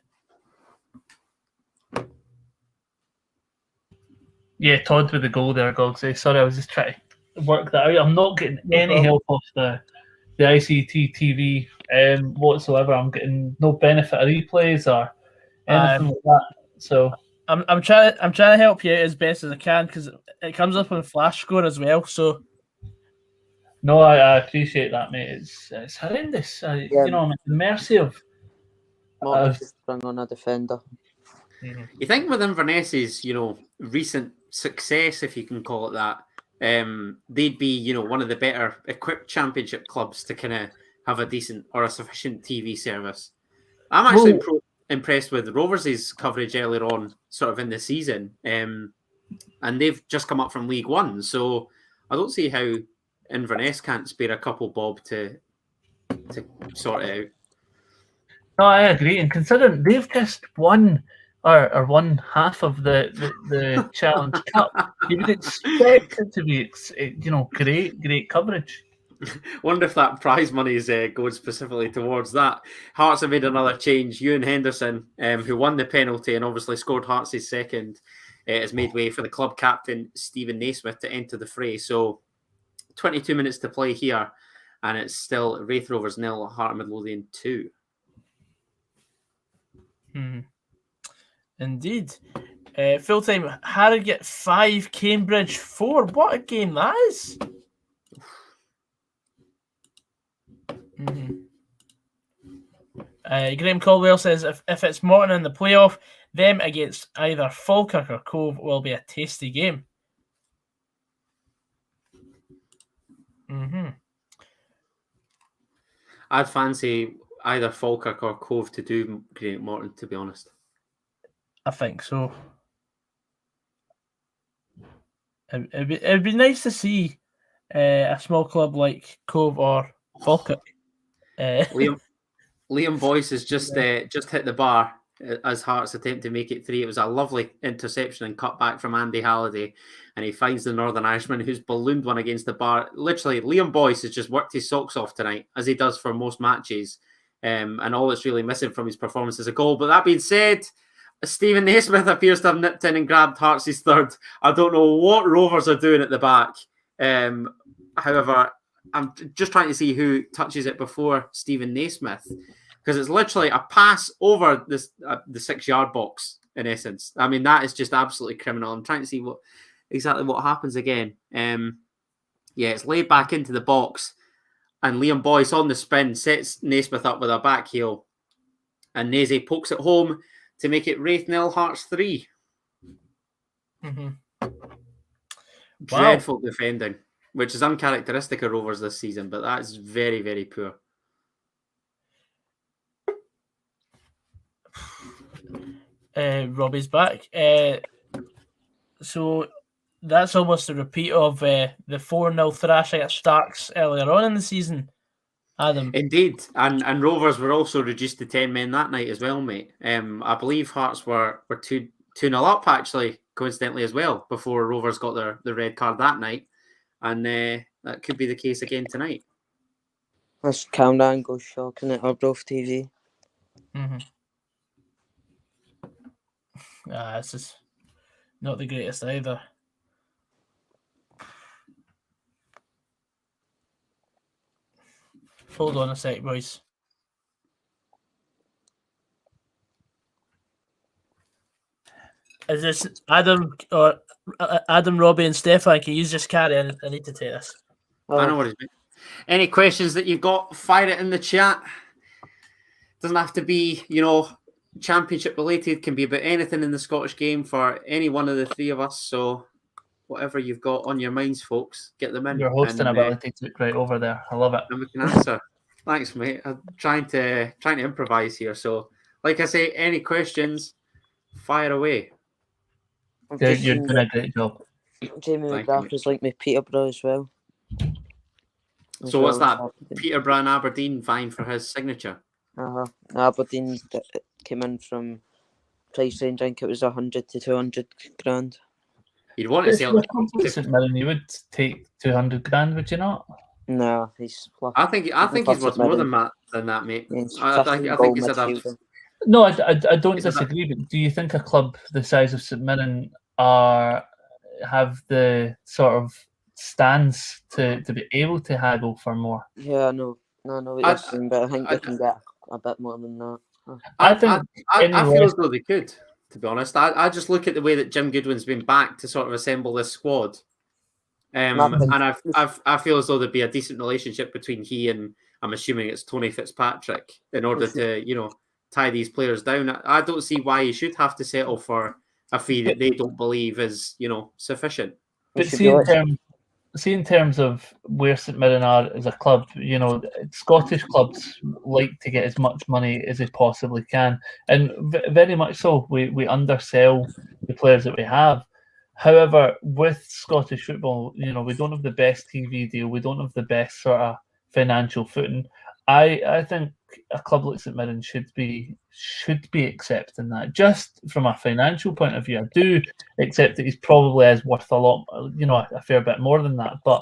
Yeah, Todd with the goal there, Gogsy. Sorry, I was just trying to work that out. I'm not getting any help off the ICT TV whatsoever. I'm getting no benefit of replays or anything like that. So I'm trying to help you out as best as I can because it comes up on Flash Score as well. So. No, I appreciate that, mate. It's horrendous. I'm at the mercy of. Just bring on a defender. You think with Inverness's, recent success, if you can call it that, they'd be, one of the better equipped championship clubs to kind of have a decent or a sufficient TV service. I'm actually impressed with Rovers' coverage earlier on, sort of in the season, and they've just come up from League One, so I don't see how Inverness can't spare a couple bob to sort it out. No, I agree. And considering they've just won or won half of the Challenge Cup, you would expect it to be, great coverage. Wonder if that prize money is going specifically towards that. Hearts have made another change. Ewan Henderson, who won the penalty and obviously scored Hearts' second, has made way for the club captain, Stephen Naismith, to enter the fray. So 22 minutes to play here, and it's still Raith Rovers 0, Heart of Midlothian 2. Indeed. Full-time Harrogate 5, Cambridge 4. What a game that is. Graham Caldwell says if it's Morton in the playoff, them against either Falkirk or Cove will be a tasty game. I'd fancy either Falkirk or Cove to do Great Morton, to be honest. I think so. It'd be nice to see a small club like Cove or Falkirk. Liam Boyce has just hit the bar as Hearts attempt to make it 3. It was a lovely interception and cut back from Andy Halliday, and he finds the Northern Irishman who's ballooned one against the bar. Literally, Liam Boyce has just worked his socks off tonight, as he does for most matches, and all that's really missing from his performance is a goal. But that being said, Stephen Naismith appears to have nipped in and grabbed Hearts' third. I don't know what Rovers are doing at the back. However, I'm just trying to see who touches it before Stephen Naismith, because it's literally a pass over the 6-yard box, in essence. I mean, that is just absolutely criminal. I'm trying to see exactly what happens again. It's laid back into the box, and Liam Boyce on the spin sets Naismith up with a back heel, and Naze pokes it home to make it Raith 0, Hearts 3. Dreadful defending, which is uncharacteristic of Rovers this season, but that is very, very poor. Robbie's back. So that's almost a repeat of the 4-0 thrashing at Starks earlier on in the season, Adam. Indeed, and Rovers were also reduced to 10 men that night as well, mate. I believe Hearts were 2-0 up, actually, coincidentally as well, before Rovers got the red card that night, and that could be the case again tonight. This camera angle shocking at Arbroath TV. This is not the greatest either. Hold on a sec, boys. Is this Adam, Robbie, and Stefan? Can you just carry on? I need to take this. I know what it's been. Any questions that you've got, fire it in the chat. Doesn't have to be, championship related. Can be about anything in the Scottish game for any one of the three of us. So whatever you've got on your minds, folks, get them in. Your hosting ability took right over there. I love it. And we can answer. Thanks, mate. I'm trying to improvise here. So, like I say, any questions, fire away. You're doing a great job. Jamie McGrath is like my Peterborough as well. So what's that? Peterborough and Aberdeen vying for his signature. Aberdeen came in from price range. I think it was 100 to 200 grand. You'd want to sell it. St Mirren, you would take 200 grand, would you not? No, he's. I think he's worth more than that, mate. I think he's had. No, I don't disagree. But do you think a club the size of St Mirren have the sort of stance to be able to haggle for more? Yeah, no, but I think they can get a bit more than that. I feel as though they could, to be honest. I just look at the way that Jim Goodwin's been back to sort of assemble this squad. And I feel as though there'd be a decent relationship between he and, I'm assuming it's Tony Fitzpatrick, in order to, tie these players down. I don't see why you should have to settle for a fee that they don't believe is, sufficient. But see, see, in terms of where St Mirren are as a club, Scottish clubs like to get as much money as they possibly can, and very much so. We undersell the players that we have. However, with Scottish football, we don't have the best TV deal. We don't have the best sort of financial footing. I think a club like St Mirren should be accepting that. Just from a financial point of view, I do accept that he's probably is worth a lot, a fair bit more than that. But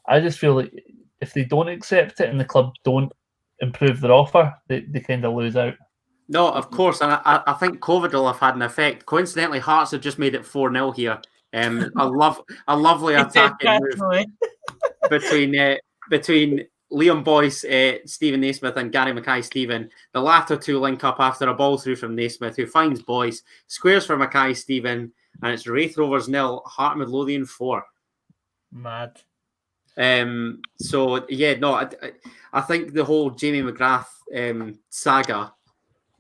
I just feel like if they don't accept it and the club don't improve their offer, they kind of lose out. No, of course, and I think COVID will have had an effect. Coincidentally, Hearts have just made it 4-0 here. A lovely attacking move between Liam Boyce, Stephen Naismith, and Gary Mackay-Stephen. The latter two link up after a ball through from Naismith, who finds Boyce, squares for Mackay-Stephen, and it's Raith Rovers 0, Heart Midlothian 4. Mad. So yeah, no, I think the whole Jamie McGrath saga.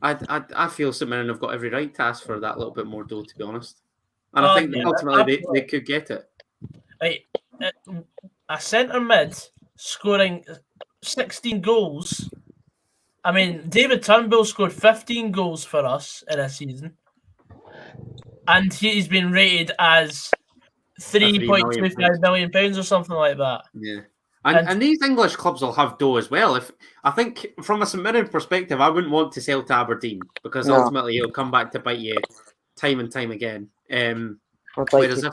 I feel St Mirren have got every right to ask for that little bit more dough, to be honest. And I think ultimately they could get it. A centre mid scoring 16 goals. I mean, David Turnbull scored 15 goals for us in a season. And he's been rated as £3.25 million or something like that. Yeah. And these English clubs will have dough as well. I think from a St Mirren perspective, I wouldn't want to sell to Aberdeen because ultimately he'll come back to bite you time and time again. Whereas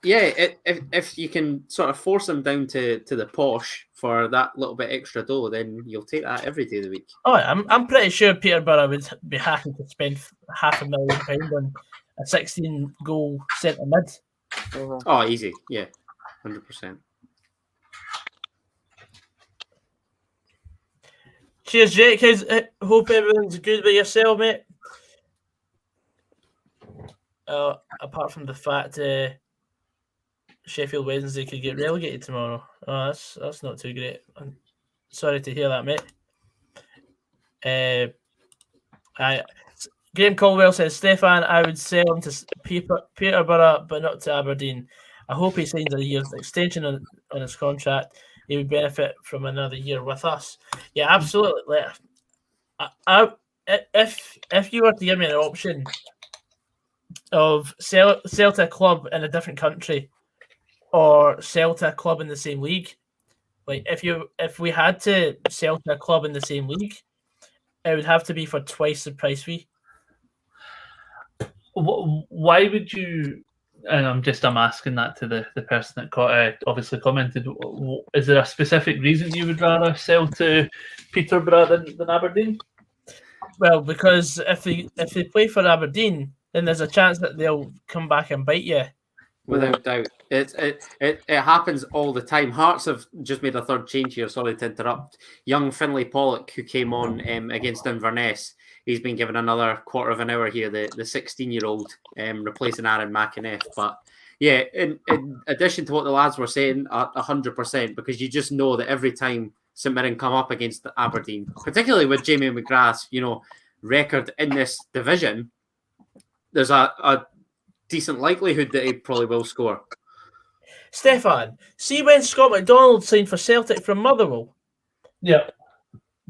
if you can sort of force them down to the posh for that little bit extra dough, then you'll take that every day of the week. Oh, I'm pretty sure Peterborough would be happy to spend £500,000 on a 16-goal centre mid. Oh, easy, yeah, 100%. Cheers, Jake. Hope everything's good with yourself, mate. Apart from the fact Sheffield Wednesday could get relegated tomorrow. Oh, that's not too great. I'm sorry to hear that, mate. Graham Caldwell says, Stefan, I would sell him to Peterborough, but not to Aberdeen. I hope he signs a year's extension on his contract. He would benefit from another year with us. Yeah, absolutely. If you were to give me an option of sell to a club in a different country or sell to a club in the same league, like if we had to sell to a club in the same league, it would have to be for twice the price fee. Why would you? And I'm asking that to the person that obviously commented. Is there a specific reason you would rather sell to Peterborough than Aberdeen? Well, because if they play for Aberdeen, then there's a chance that they'll come back and bite you. Without doubt. It happens all the time. Hearts have just made a third change here, sorry to interrupt. Young Finlay Pollock, who came on against Inverness, he's been given another quarter of an hour here, the 16-year-old, replacing Aaron McInnes. But yeah, in addition to what the lads were saying, 100%, because you just know that every time St Mirren come up against Aberdeen, particularly with Jamie McGrath's, record in this division, there's a decent likelihood that he probably will score. Stefan, see when Scott McDonald signed for Celtic from Motherwell? Yeah.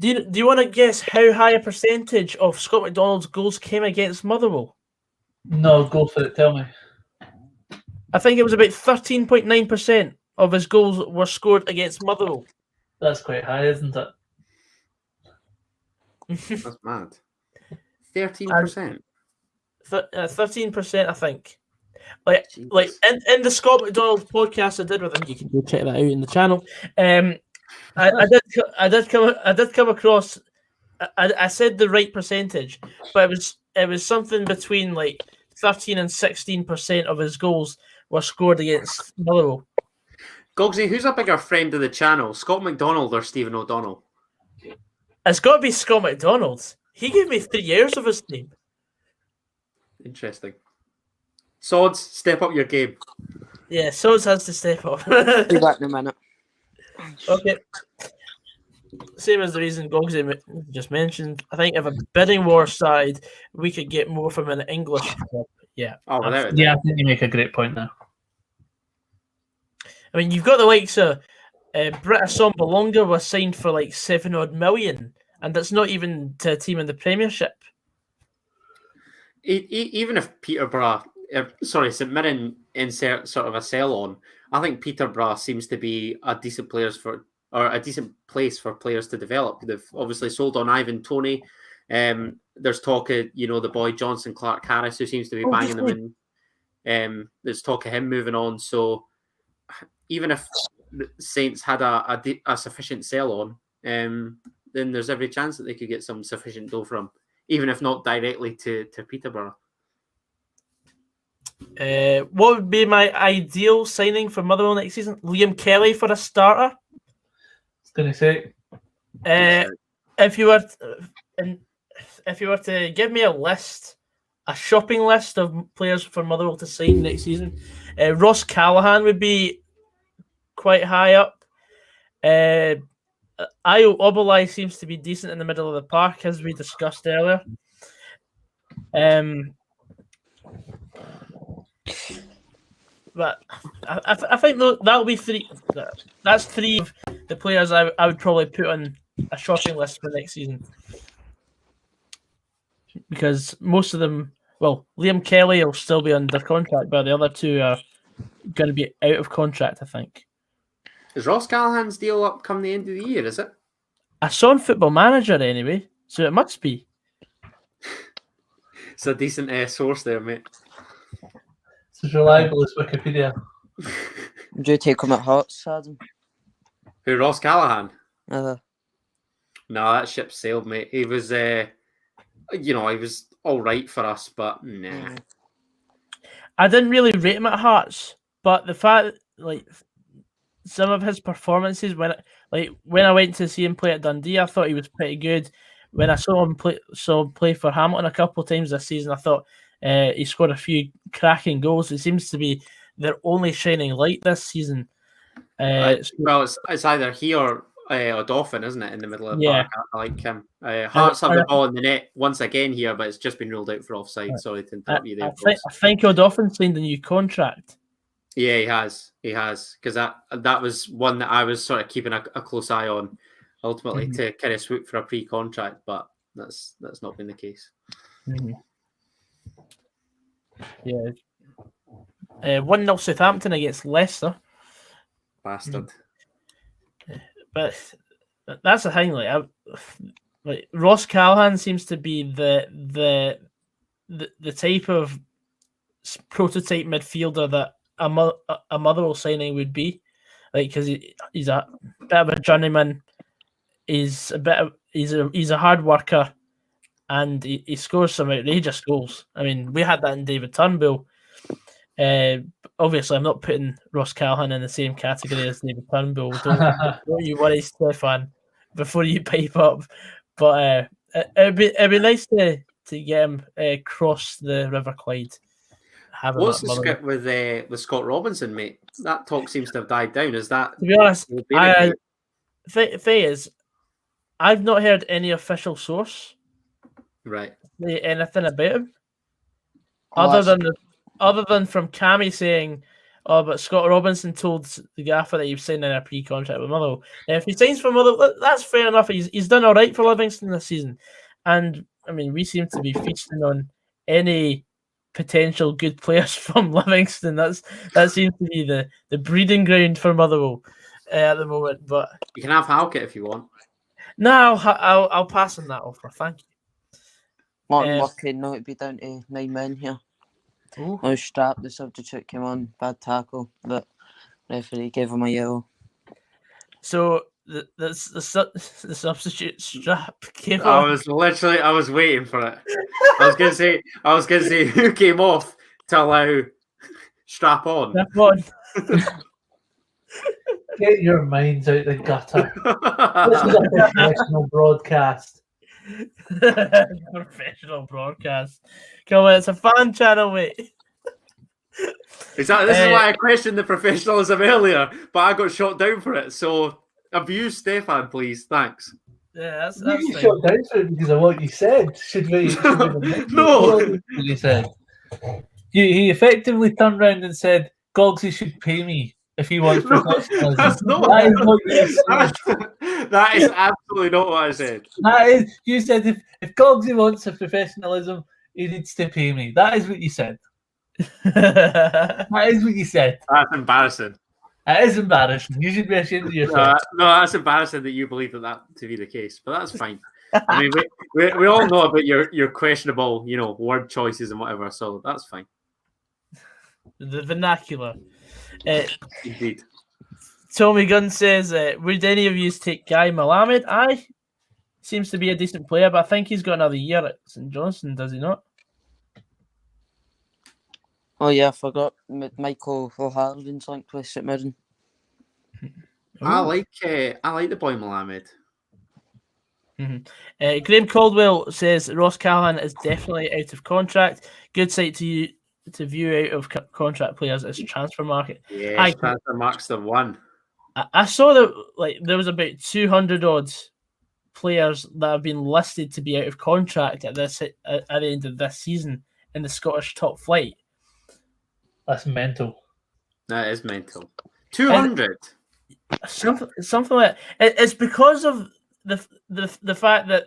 Do you want to guess how high a percentage of Scott McDonald's goals came against Motherwell? No, go for it. Tell me. I think it was about 13.9% of his goals were scored against Motherwell. That's quite high, isn't it? That's mad. 13%. 13%, I think. Like in the Scott McDonald podcast I did with him, you can go check that out in the channel. I did come across. I said the right percentage, but it was something between like 13 and 16% of his goals were scored against Motherwell. Goggsy, who's a bigger friend of the channel, Scott McDonald or Stephen O'Donnell? It's got to be Scott McDonald. He gave me 3 years of his team. Interesting. Sods, step up your game. Yeah, Sods has to step up. Be back in a minute. Okay. Same as the reason Goggsy just mentioned. I think if a bidding war started, we could get more from an English club. Yeah. Oh, yeah, I think you make a great point there. I mean, you've got the likes of Britta Sombalonga was signed for like 7 million, and that's not even to a team in the Premiership. Even if Peterborough, St Mirren insert sort of a sell on, I think Peterborough seems to be a decent place for players to develop. They've obviously sold on Ivan Toney. There's talk of the boy Johnson Clark Harris, who seems to be banging them in. There's talk of him moving on. So even if the Saints had a sufficient sell on, then there's every chance that they could get some sufficient dough from, even if not directly to Peterborough. What would be my ideal signing for Motherwell next season? Liam Kelly for a starter. I was going to say, if you were to give me a shopping list of players for Motherwell to sign next season, Ross Callaghan would be quite high up. Ayo Obolai seems to be decent in the middle of the park, as we discussed earlier. But I think that'll be three. That's three of the players I would probably put on a shopping list for next season, because most of them. Well, Liam Kelly will still be under contract, but the other two are going to be out of contract, I think. Is Ross Callahan's deal up come the end of the year, is it? I saw on Football Manager anyway, so it must be. It's a decent source there, mate. It's as reliable as Wikipedia. Do you take him at hearts, Adam? Who, Ross Callahan? Uh, No, that ship sailed, mate. He was, he was all right for us, but nah. I didn't really rate him at Hearts, but the fact, some of his performances when I went to see him play at Dundee, I thought he was pretty good. When I saw him play for Hamilton a couple of times this season, I thought he scored a few cracking goals. It seems to be their only shining light this season. Well, it's either he or Dauphin, isn't it, in the middle of the park? I like him. Hearts have the ball in the net once again here, but it's just been ruled out for offside. Sorry to interrupt you there. I think O'Dauphin signed a new contract. Yeah, he has. Because that was one that I was sort of keeping a close eye on, ultimately, to kind of swoop for a pre-contract, but that's not been the case. Mm-hmm. Yeah. 1-0 Southampton against Leicester. Bastard. But that's the thing. Ross Callahan seems to be the type of prototype midfielder that a Motherwell signing would be, because he's a bit of a journeyman. He's a hard worker, and he scores some outrageous goals. I mean, we had that in David Turnbull. Obviously, I'm not putting Ross Callahan in the same category as David Turnbull. Don't you worry, Stefan, before you pipe up. But it'd be nice to get him across the River Clyde. What's the script with Scott Robinson, mate? That talk seems to have died down. Is that, to be honest? Thing is, I've not heard any official source say anything about him, other than from Cammy saying, "Oh, but Scott Robinson told the gaffer that he was signing a pre-contract with Motherwell." If he signs for Motherwell, that's fair enough. He's done all right for Livingston this season, and I mean, we seem to be feasting on any potential good players from Livingston. That seems to be the breeding ground for Motherwell at the moment. But you can have Halkett if you want. No, I'll pass on that offer. Thank you. Martin working now to be down to 9 men here. I was strapped. The substitute came on, bad tackle, but referee gave him a yellow. So the substitute strap came on. I was waiting for it. I was gonna say who came off to allow strap on. Strap on. Get your minds out the gutter. This is a professional broadcast. Professional broadcast. Come on, it's a fan channel, mate. This is why I questioned the professionalism earlier, but I got shot down for it. So abuse Stefan, please. Thanks. Yeah, that's you shot down for it because of what you said. Should we no. He said. He effectively turned around and said, "Goggsy should pay me if he wants professionalism. That's not That is what you said. That is absolutely not what I said. That is, you said if Goggsy wants a professionalism, he needs to pay me. That is what you said. That is what you said. That's embarrassing. It is embarrassing. You should be ashamed of yourself. No, that's embarrassing that you believe that to be the case, but that's fine. I mean, we all know about your questionable, word choices and whatever, so that's fine. The vernacular. Indeed. Tommy Gunn says, would any of you take Guy Malamed? Aye. Seems to be a decent player, but I think he's got another year at St Johnstone, does he not? Oh yeah, I forgot. Michael O'Halloran's linked with St Mirren. I like the boy Malamed. Mm-hmm. Graham Caldwell says Ross Callahan is definitely out of contract. Good sight to view out of contract players as transfer market. Yeah, transfer market's the one. I saw that there was about 200 odd players that have been listed to be out of contract at the end of this season in the Scottish top flight. That's mental. That is mental. 200. Something like that. It's because of the fact that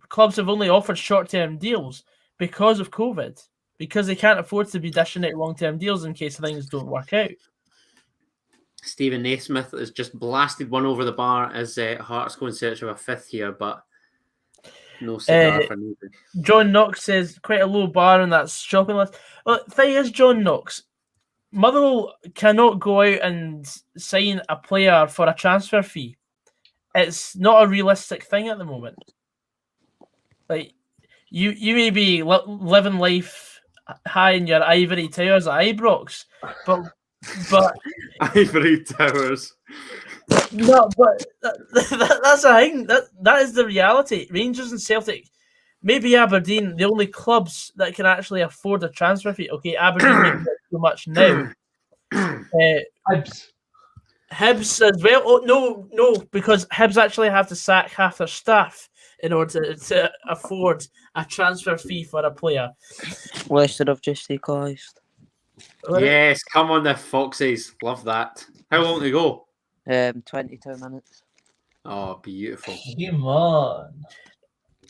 clubs have only offered short-term deals because of COVID, because they can't afford to be dishing out long-term deals in case things don't work out. Stephen Naismith has just blasted one over the bar as Hearts go in search of a fifth here, but no cigar for neither. John Knox says quite a low bar on that shopping list. Well, the thing is, John Knox, Motherwell cannot go out and sign a player for a transfer fee. It's not a realistic thing at the moment. You may be living life high in your ivory towers at Ibrox, but Ivory Towers. No, but that's a thing. That is the reality. Rangers and Celtic, maybe Aberdeen, the only clubs that can actually afford a transfer fee. Okay, Aberdeen maybe not too much now. Hibs as well. Oh no, because Hibs actually have to sack half their staff in order to afford a transfer fee for a player. Leicester have just equalised. Yes, come on the Foxes. Love that. How long to go? 22 minutes. Oh, beautiful. Come on.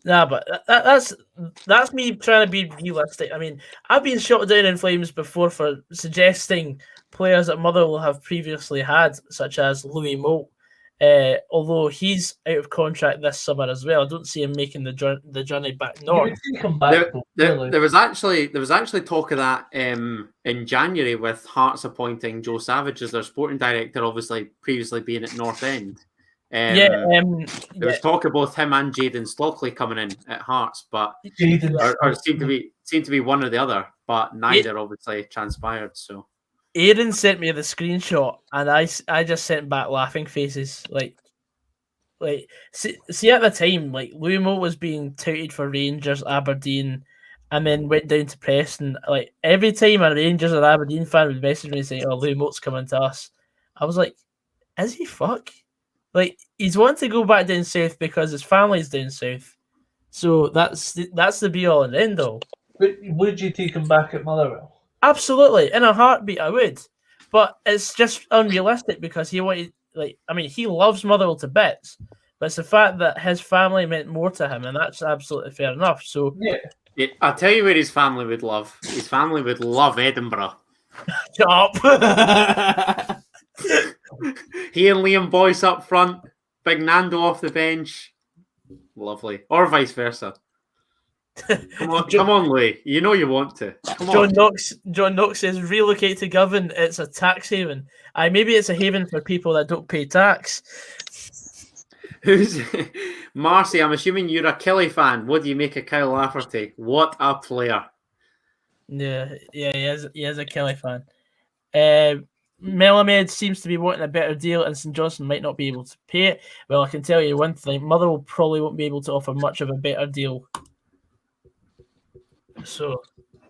Nah, but that's me trying to be realistic. I mean, I've been shot down in flames before for suggesting players that Motherwell have previously had, such as Louis Moult. Although he's out of contract this summer as well, I don't see him making the journey back north. There was actually talk of that in January with Hearts appointing Joe Savage as their sporting director, obviously previously being at North End. There was talk of both him and Jayden Stockley coming in at Hearts, but or seemed to be one or the other, but neither obviously transpired. So Aaron sent me the screenshot, and I just sent back laughing faces. See at the time, Louis Moult was being touted for Rangers, Aberdeen, and then went down to Preston. Every time a Rangers or Aberdeen fan would message me saying, "Oh, Louis Moult's coming to us," I was like, "Is he fuck?" He's wanting to go back down south because his family's down south. So that's the be all and end all. But would you take him back at Motherwell? Absolutely, in a heartbeat, I would. But it's just unrealistic because he wanted, he loves Motherwell to bits, but it's the fact that his family meant more to him, and that's absolutely fair enough. So yeah, I'll tell you where his family would love. His family would love Edinburgh. Shut up. He and Liam Boyce up front, Big Nando off the bench. Lovely. Or vice versa. Come on, Louis. You know you want to. Come on. John Knox says relocate to Govan. It's a tax haven. Maybe it's a haven for people that don't pay tax. Who's Marcy? I'm assuming you're a Kelly fan. What do you make of Kyle Lafferty? What a player! Yeah, he is a Kelly fan. Melamed seems to be wanting a better deal, and St Johnstone might not be able to pay it. Well, I can tell you one thing: Motherwell probably won't be able to offer much of a better deal. So,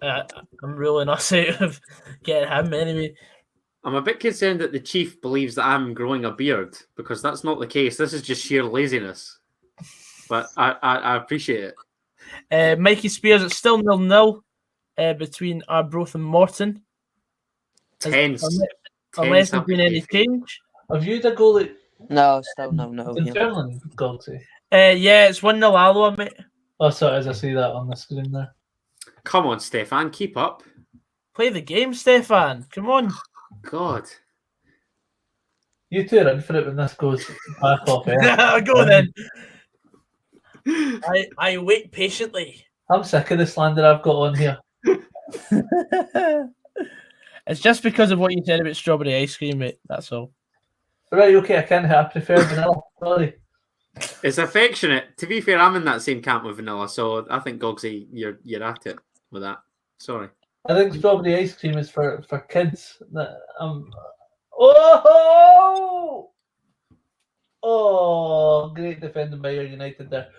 I'm ruling us out of getting him anyway. I'm a bit concerned that the chief believes that I'm growing a beard, because that's not the case. This is just sheer laziness. But I appreciate it. Mikey Spears, it's still 0-0 between Arbroath and Morton. Tense. unless there's been any change. Have you the goal No, still no. in Yeah. Dunfermline, Gogsy? Yeah, it's 1-0 Alloa, mate. Oh, sorry, as I see that on the screen there. Come on, Stefan, keep up. Play the game, Stefan. Come on. God. You two are in for it when this goes back off air. Go then. I wait patiently. I'm sick of the slander I've got on here. It's just because of what you said about strawberry ice cream, mate. That's all. Right, okay, I prefer vanilla. Sorry. It's affectionate. To be fair, I'm in that same camp with vanilla, so I think Gogsy, you're at it with that. Sorry. I think strawberry ice cream is for kids. Oh, great defending by Ayr United there.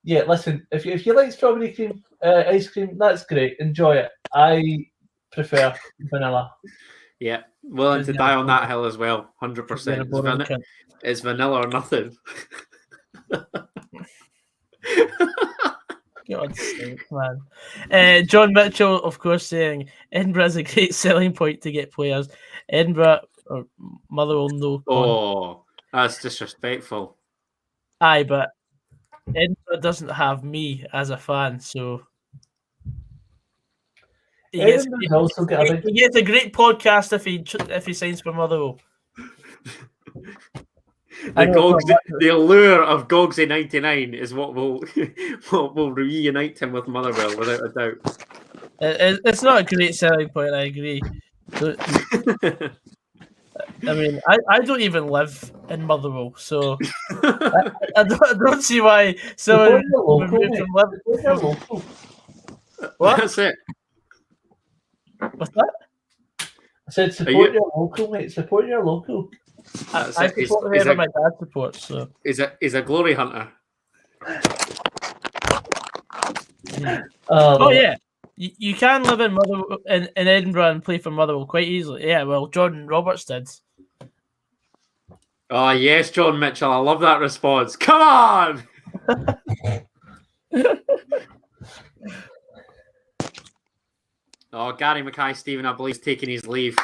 Yeah, listen, if you like strawberry cream ice cream, that's great. Enjoy it. I prefer vanilla. Yeah, willing to die on that hill as well. 100%. It's vanilla or nothing. God's sake, man. John Mitchell, of course, saying Edinburgh is a great selling point to get players. Edinburgh or Motherwell, no. Oh, that's disrespectful. Aye, but Edinburgh doesn't have me as a fan, so he gets a great podcast if he signs for Motherwell. The allure of Gogsy 99 is what will reunite him with Motherwell, without a doubt. It's not a great selling point, I agree. I mean, I don't even live in Motherwell, so I don't see why someone would move from Liverpool. What? That's it. What's that? I said support your local, mate. Support your local. I support whoever my dad supports. So he's a glory hunter. Oh yeah, you can live in Motherwell in Edinburgh and play for Motherwell quite easily. Yeah, well, Jordan Roberts did. Oh yes, John Mitchell. I love that response. Come on. Oh, Gary Mackay-Steven, I believe, is taking his leave.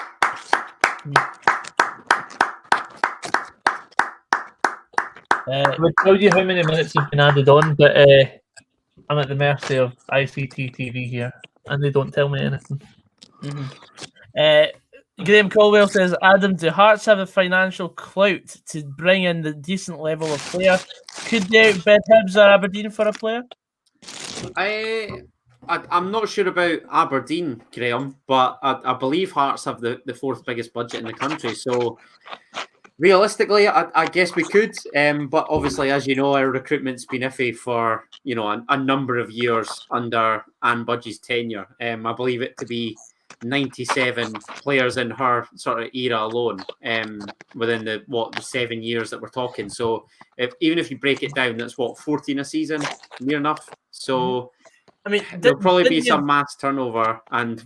I would tell you how many minutes have been added on, but I'm at the mercy of ICT TV here, and they don't tell me anything. Graham Colwell says, Adam, do Hearts have the financial clout to bring in the decent level of player? Could they outbid Hibs or Aberdeen for a player? I'm not sure about Aberdeen, Graham, but I believe Hearts have the fourth biggest budget in the country. So realistically, I guess we could. But obviously, as you know, our recruitment's been iffy for a number of years under Anne Budgie's tenure. I believe it to be 97 players in her sort of era alone within the 7 years that we're talking. So even if you break it down, that's 14 a season, near enough. So I mean, there'll probably be some mass turnover, and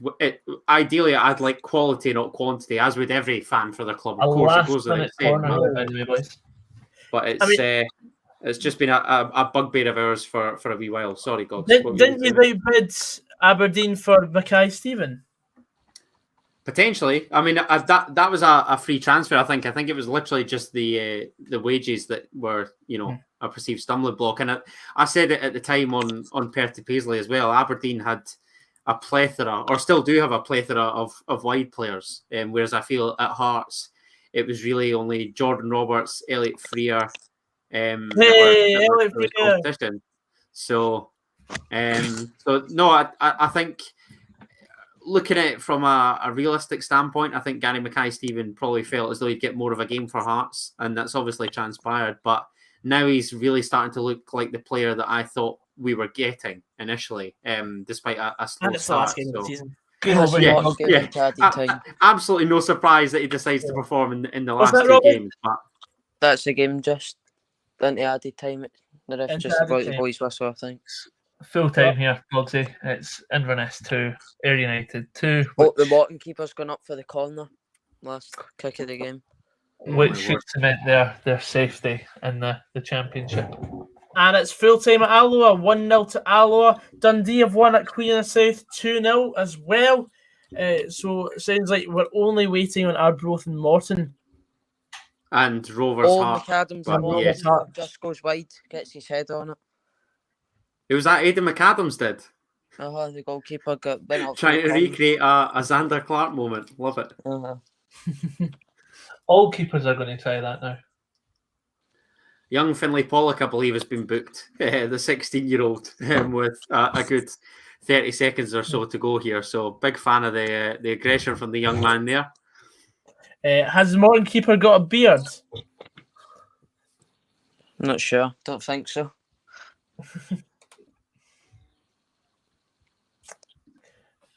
ideally, I'd like quality, not quantity, as would every fan for the club. Of course, it goes without saying. But it's just been a bugbear of ours for a wee while. Sorry, Gogs. Didn't you bid Aberdeen for Mackay-Steven? Potentially. I mean, that was a free transfer. I think it was literally just the wages that were a perceived stumbling block. And I said it at the time on Perty Paisley as well. Aberdeen had a plethora, or still do have a plethora of wide players. Whereas I feel at Hearts, it was really only Jordan Roberts, Elliot Freer. Elliot Freer. So no, I think, looking at it from a realistic standpoint, I think Gary Mackay-Steven probably felt as though he'd get more of a game for Hearts, and that's obviously transpired. But now he's really starting to look like the player that I thought we were getting initially, despite a slow start. Absolutely no surprise that he decides to perform in the last two games. But that's the game just into added time. The ref just about the boys' whistle, I think. Full time here, Gogsy. It's Inverness 2, Ayr United 2. The bottom keeper's gone up for the corner last kick of the game. Which should cement their safety in the championship. And it's full time at Alloa, 1-0 to Alloa. Dundee have won at Queen of the South 2-0 as well. So it sounds like we're only waiting on Arbroath and Morton. And Rovers Heart. McAdams But, Morton yeah. just goes wide, gets his head on it. It was that Aidan McAdams did. The goalkeeper went up. Trying to recreate a Xander Clark moment. Love it. All keepers are going to try that now. Young Finlay Pollock, I believe, has been booked. The 16-year-old with a good 30 seconds or so to go here. So big fan of the aggression from the young man there. Has the Morton keeper got a beard? Not sure. Don't think so.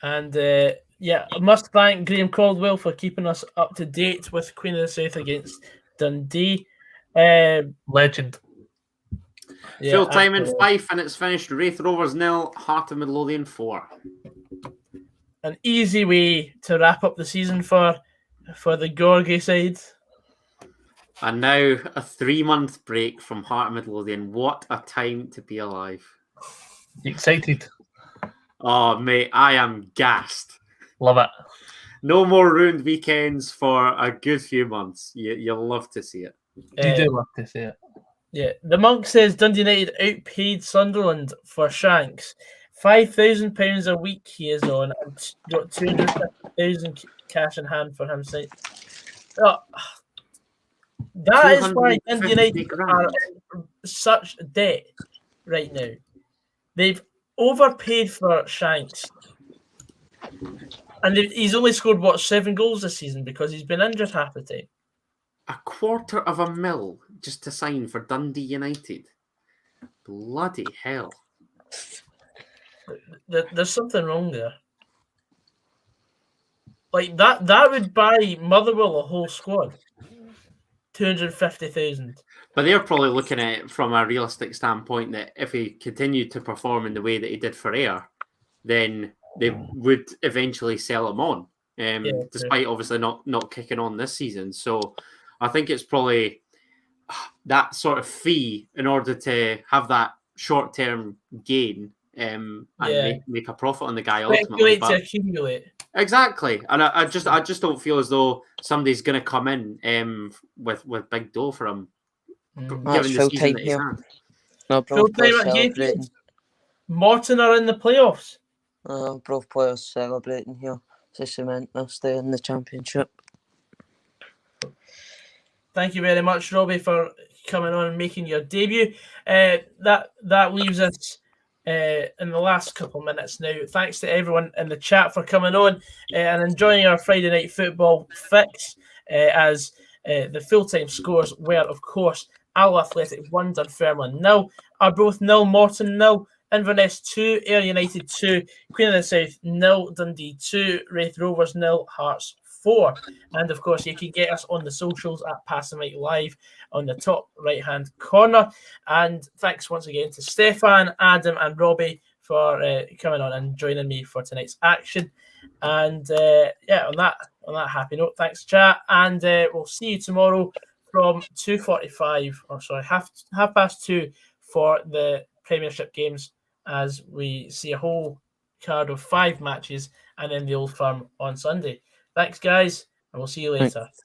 And I must thank Graham Caldwell for keeping us up to date with Queen of the South against Dundee. Legend. Full time in Fife, and it's finished. Raith Rovers 0, Heart of Midlothian 4. An easy way to wrap up the season for the Gorgie side. And now a 3-month break from Heart of Midlothian. What a time to be alive. You excited? Oh, mate, I am gassed. Love it. No more ruined weekends for a good few months. You'll love to see it. You do love to see it. Yeah, the Monk says Dundee United outpaid Sunderland for Shanks. £5,000 a week he is on, and got 250,000 cash in hand for him. That is why Dundee United are in such debt right now. They've overpaid for Shanks, and he's only scored 7 goals this season because he's been injured half the time. $250,000 just to sign for Dundee United. Bloody hell. There's something wrong there. Like that would buy Motherwell a whole squad. 250,000. But they're probably looking at it from a realistic standpoint that if he continued to perform in the way that he did for Ayr, then they would eventually sell him on. Despite obviously not kicking on this season. So I think it's probably that sort of fee in order to have that short-term gain and make a profit on the guy ultimately. To accumulate. Exactly, and I just don't feel as though somebody's going to come in with big dough for him, given the season that he's had. No, full time at Hayfield. Morton are in the playoffs. Both players celebrating here to cement their stay in the Championship. Thank you very much, Robbie, for coming on and making your debut. That leaves us in the last couple of minutes now. Thanks to everyone in the chat for coming on and enjoying our Friday night football fix, as the full-time scores were, of course, Alloa Athletic 1, Dunfermline 0, Arbroath 0, Morton 0, Inverness 2, Ayr United 2, Queen of the South 0, Dundee 2, Raith Rovers 0, Hearts 4. And of course, you can get us on the socials at Passamite Live on the top right-hand corner. And thanks once again to Stefan, Adam, and Robbie for coming on and joining me for tonight's action. And on that happy note, thanks, chat. And we'll see you tomorrow from 2:45, half past 2 for the Premiership games, as we see a whole card of 5 matches and then the Old Firm on Sunday. Thanks, guys, and we'll see you later. Thanks.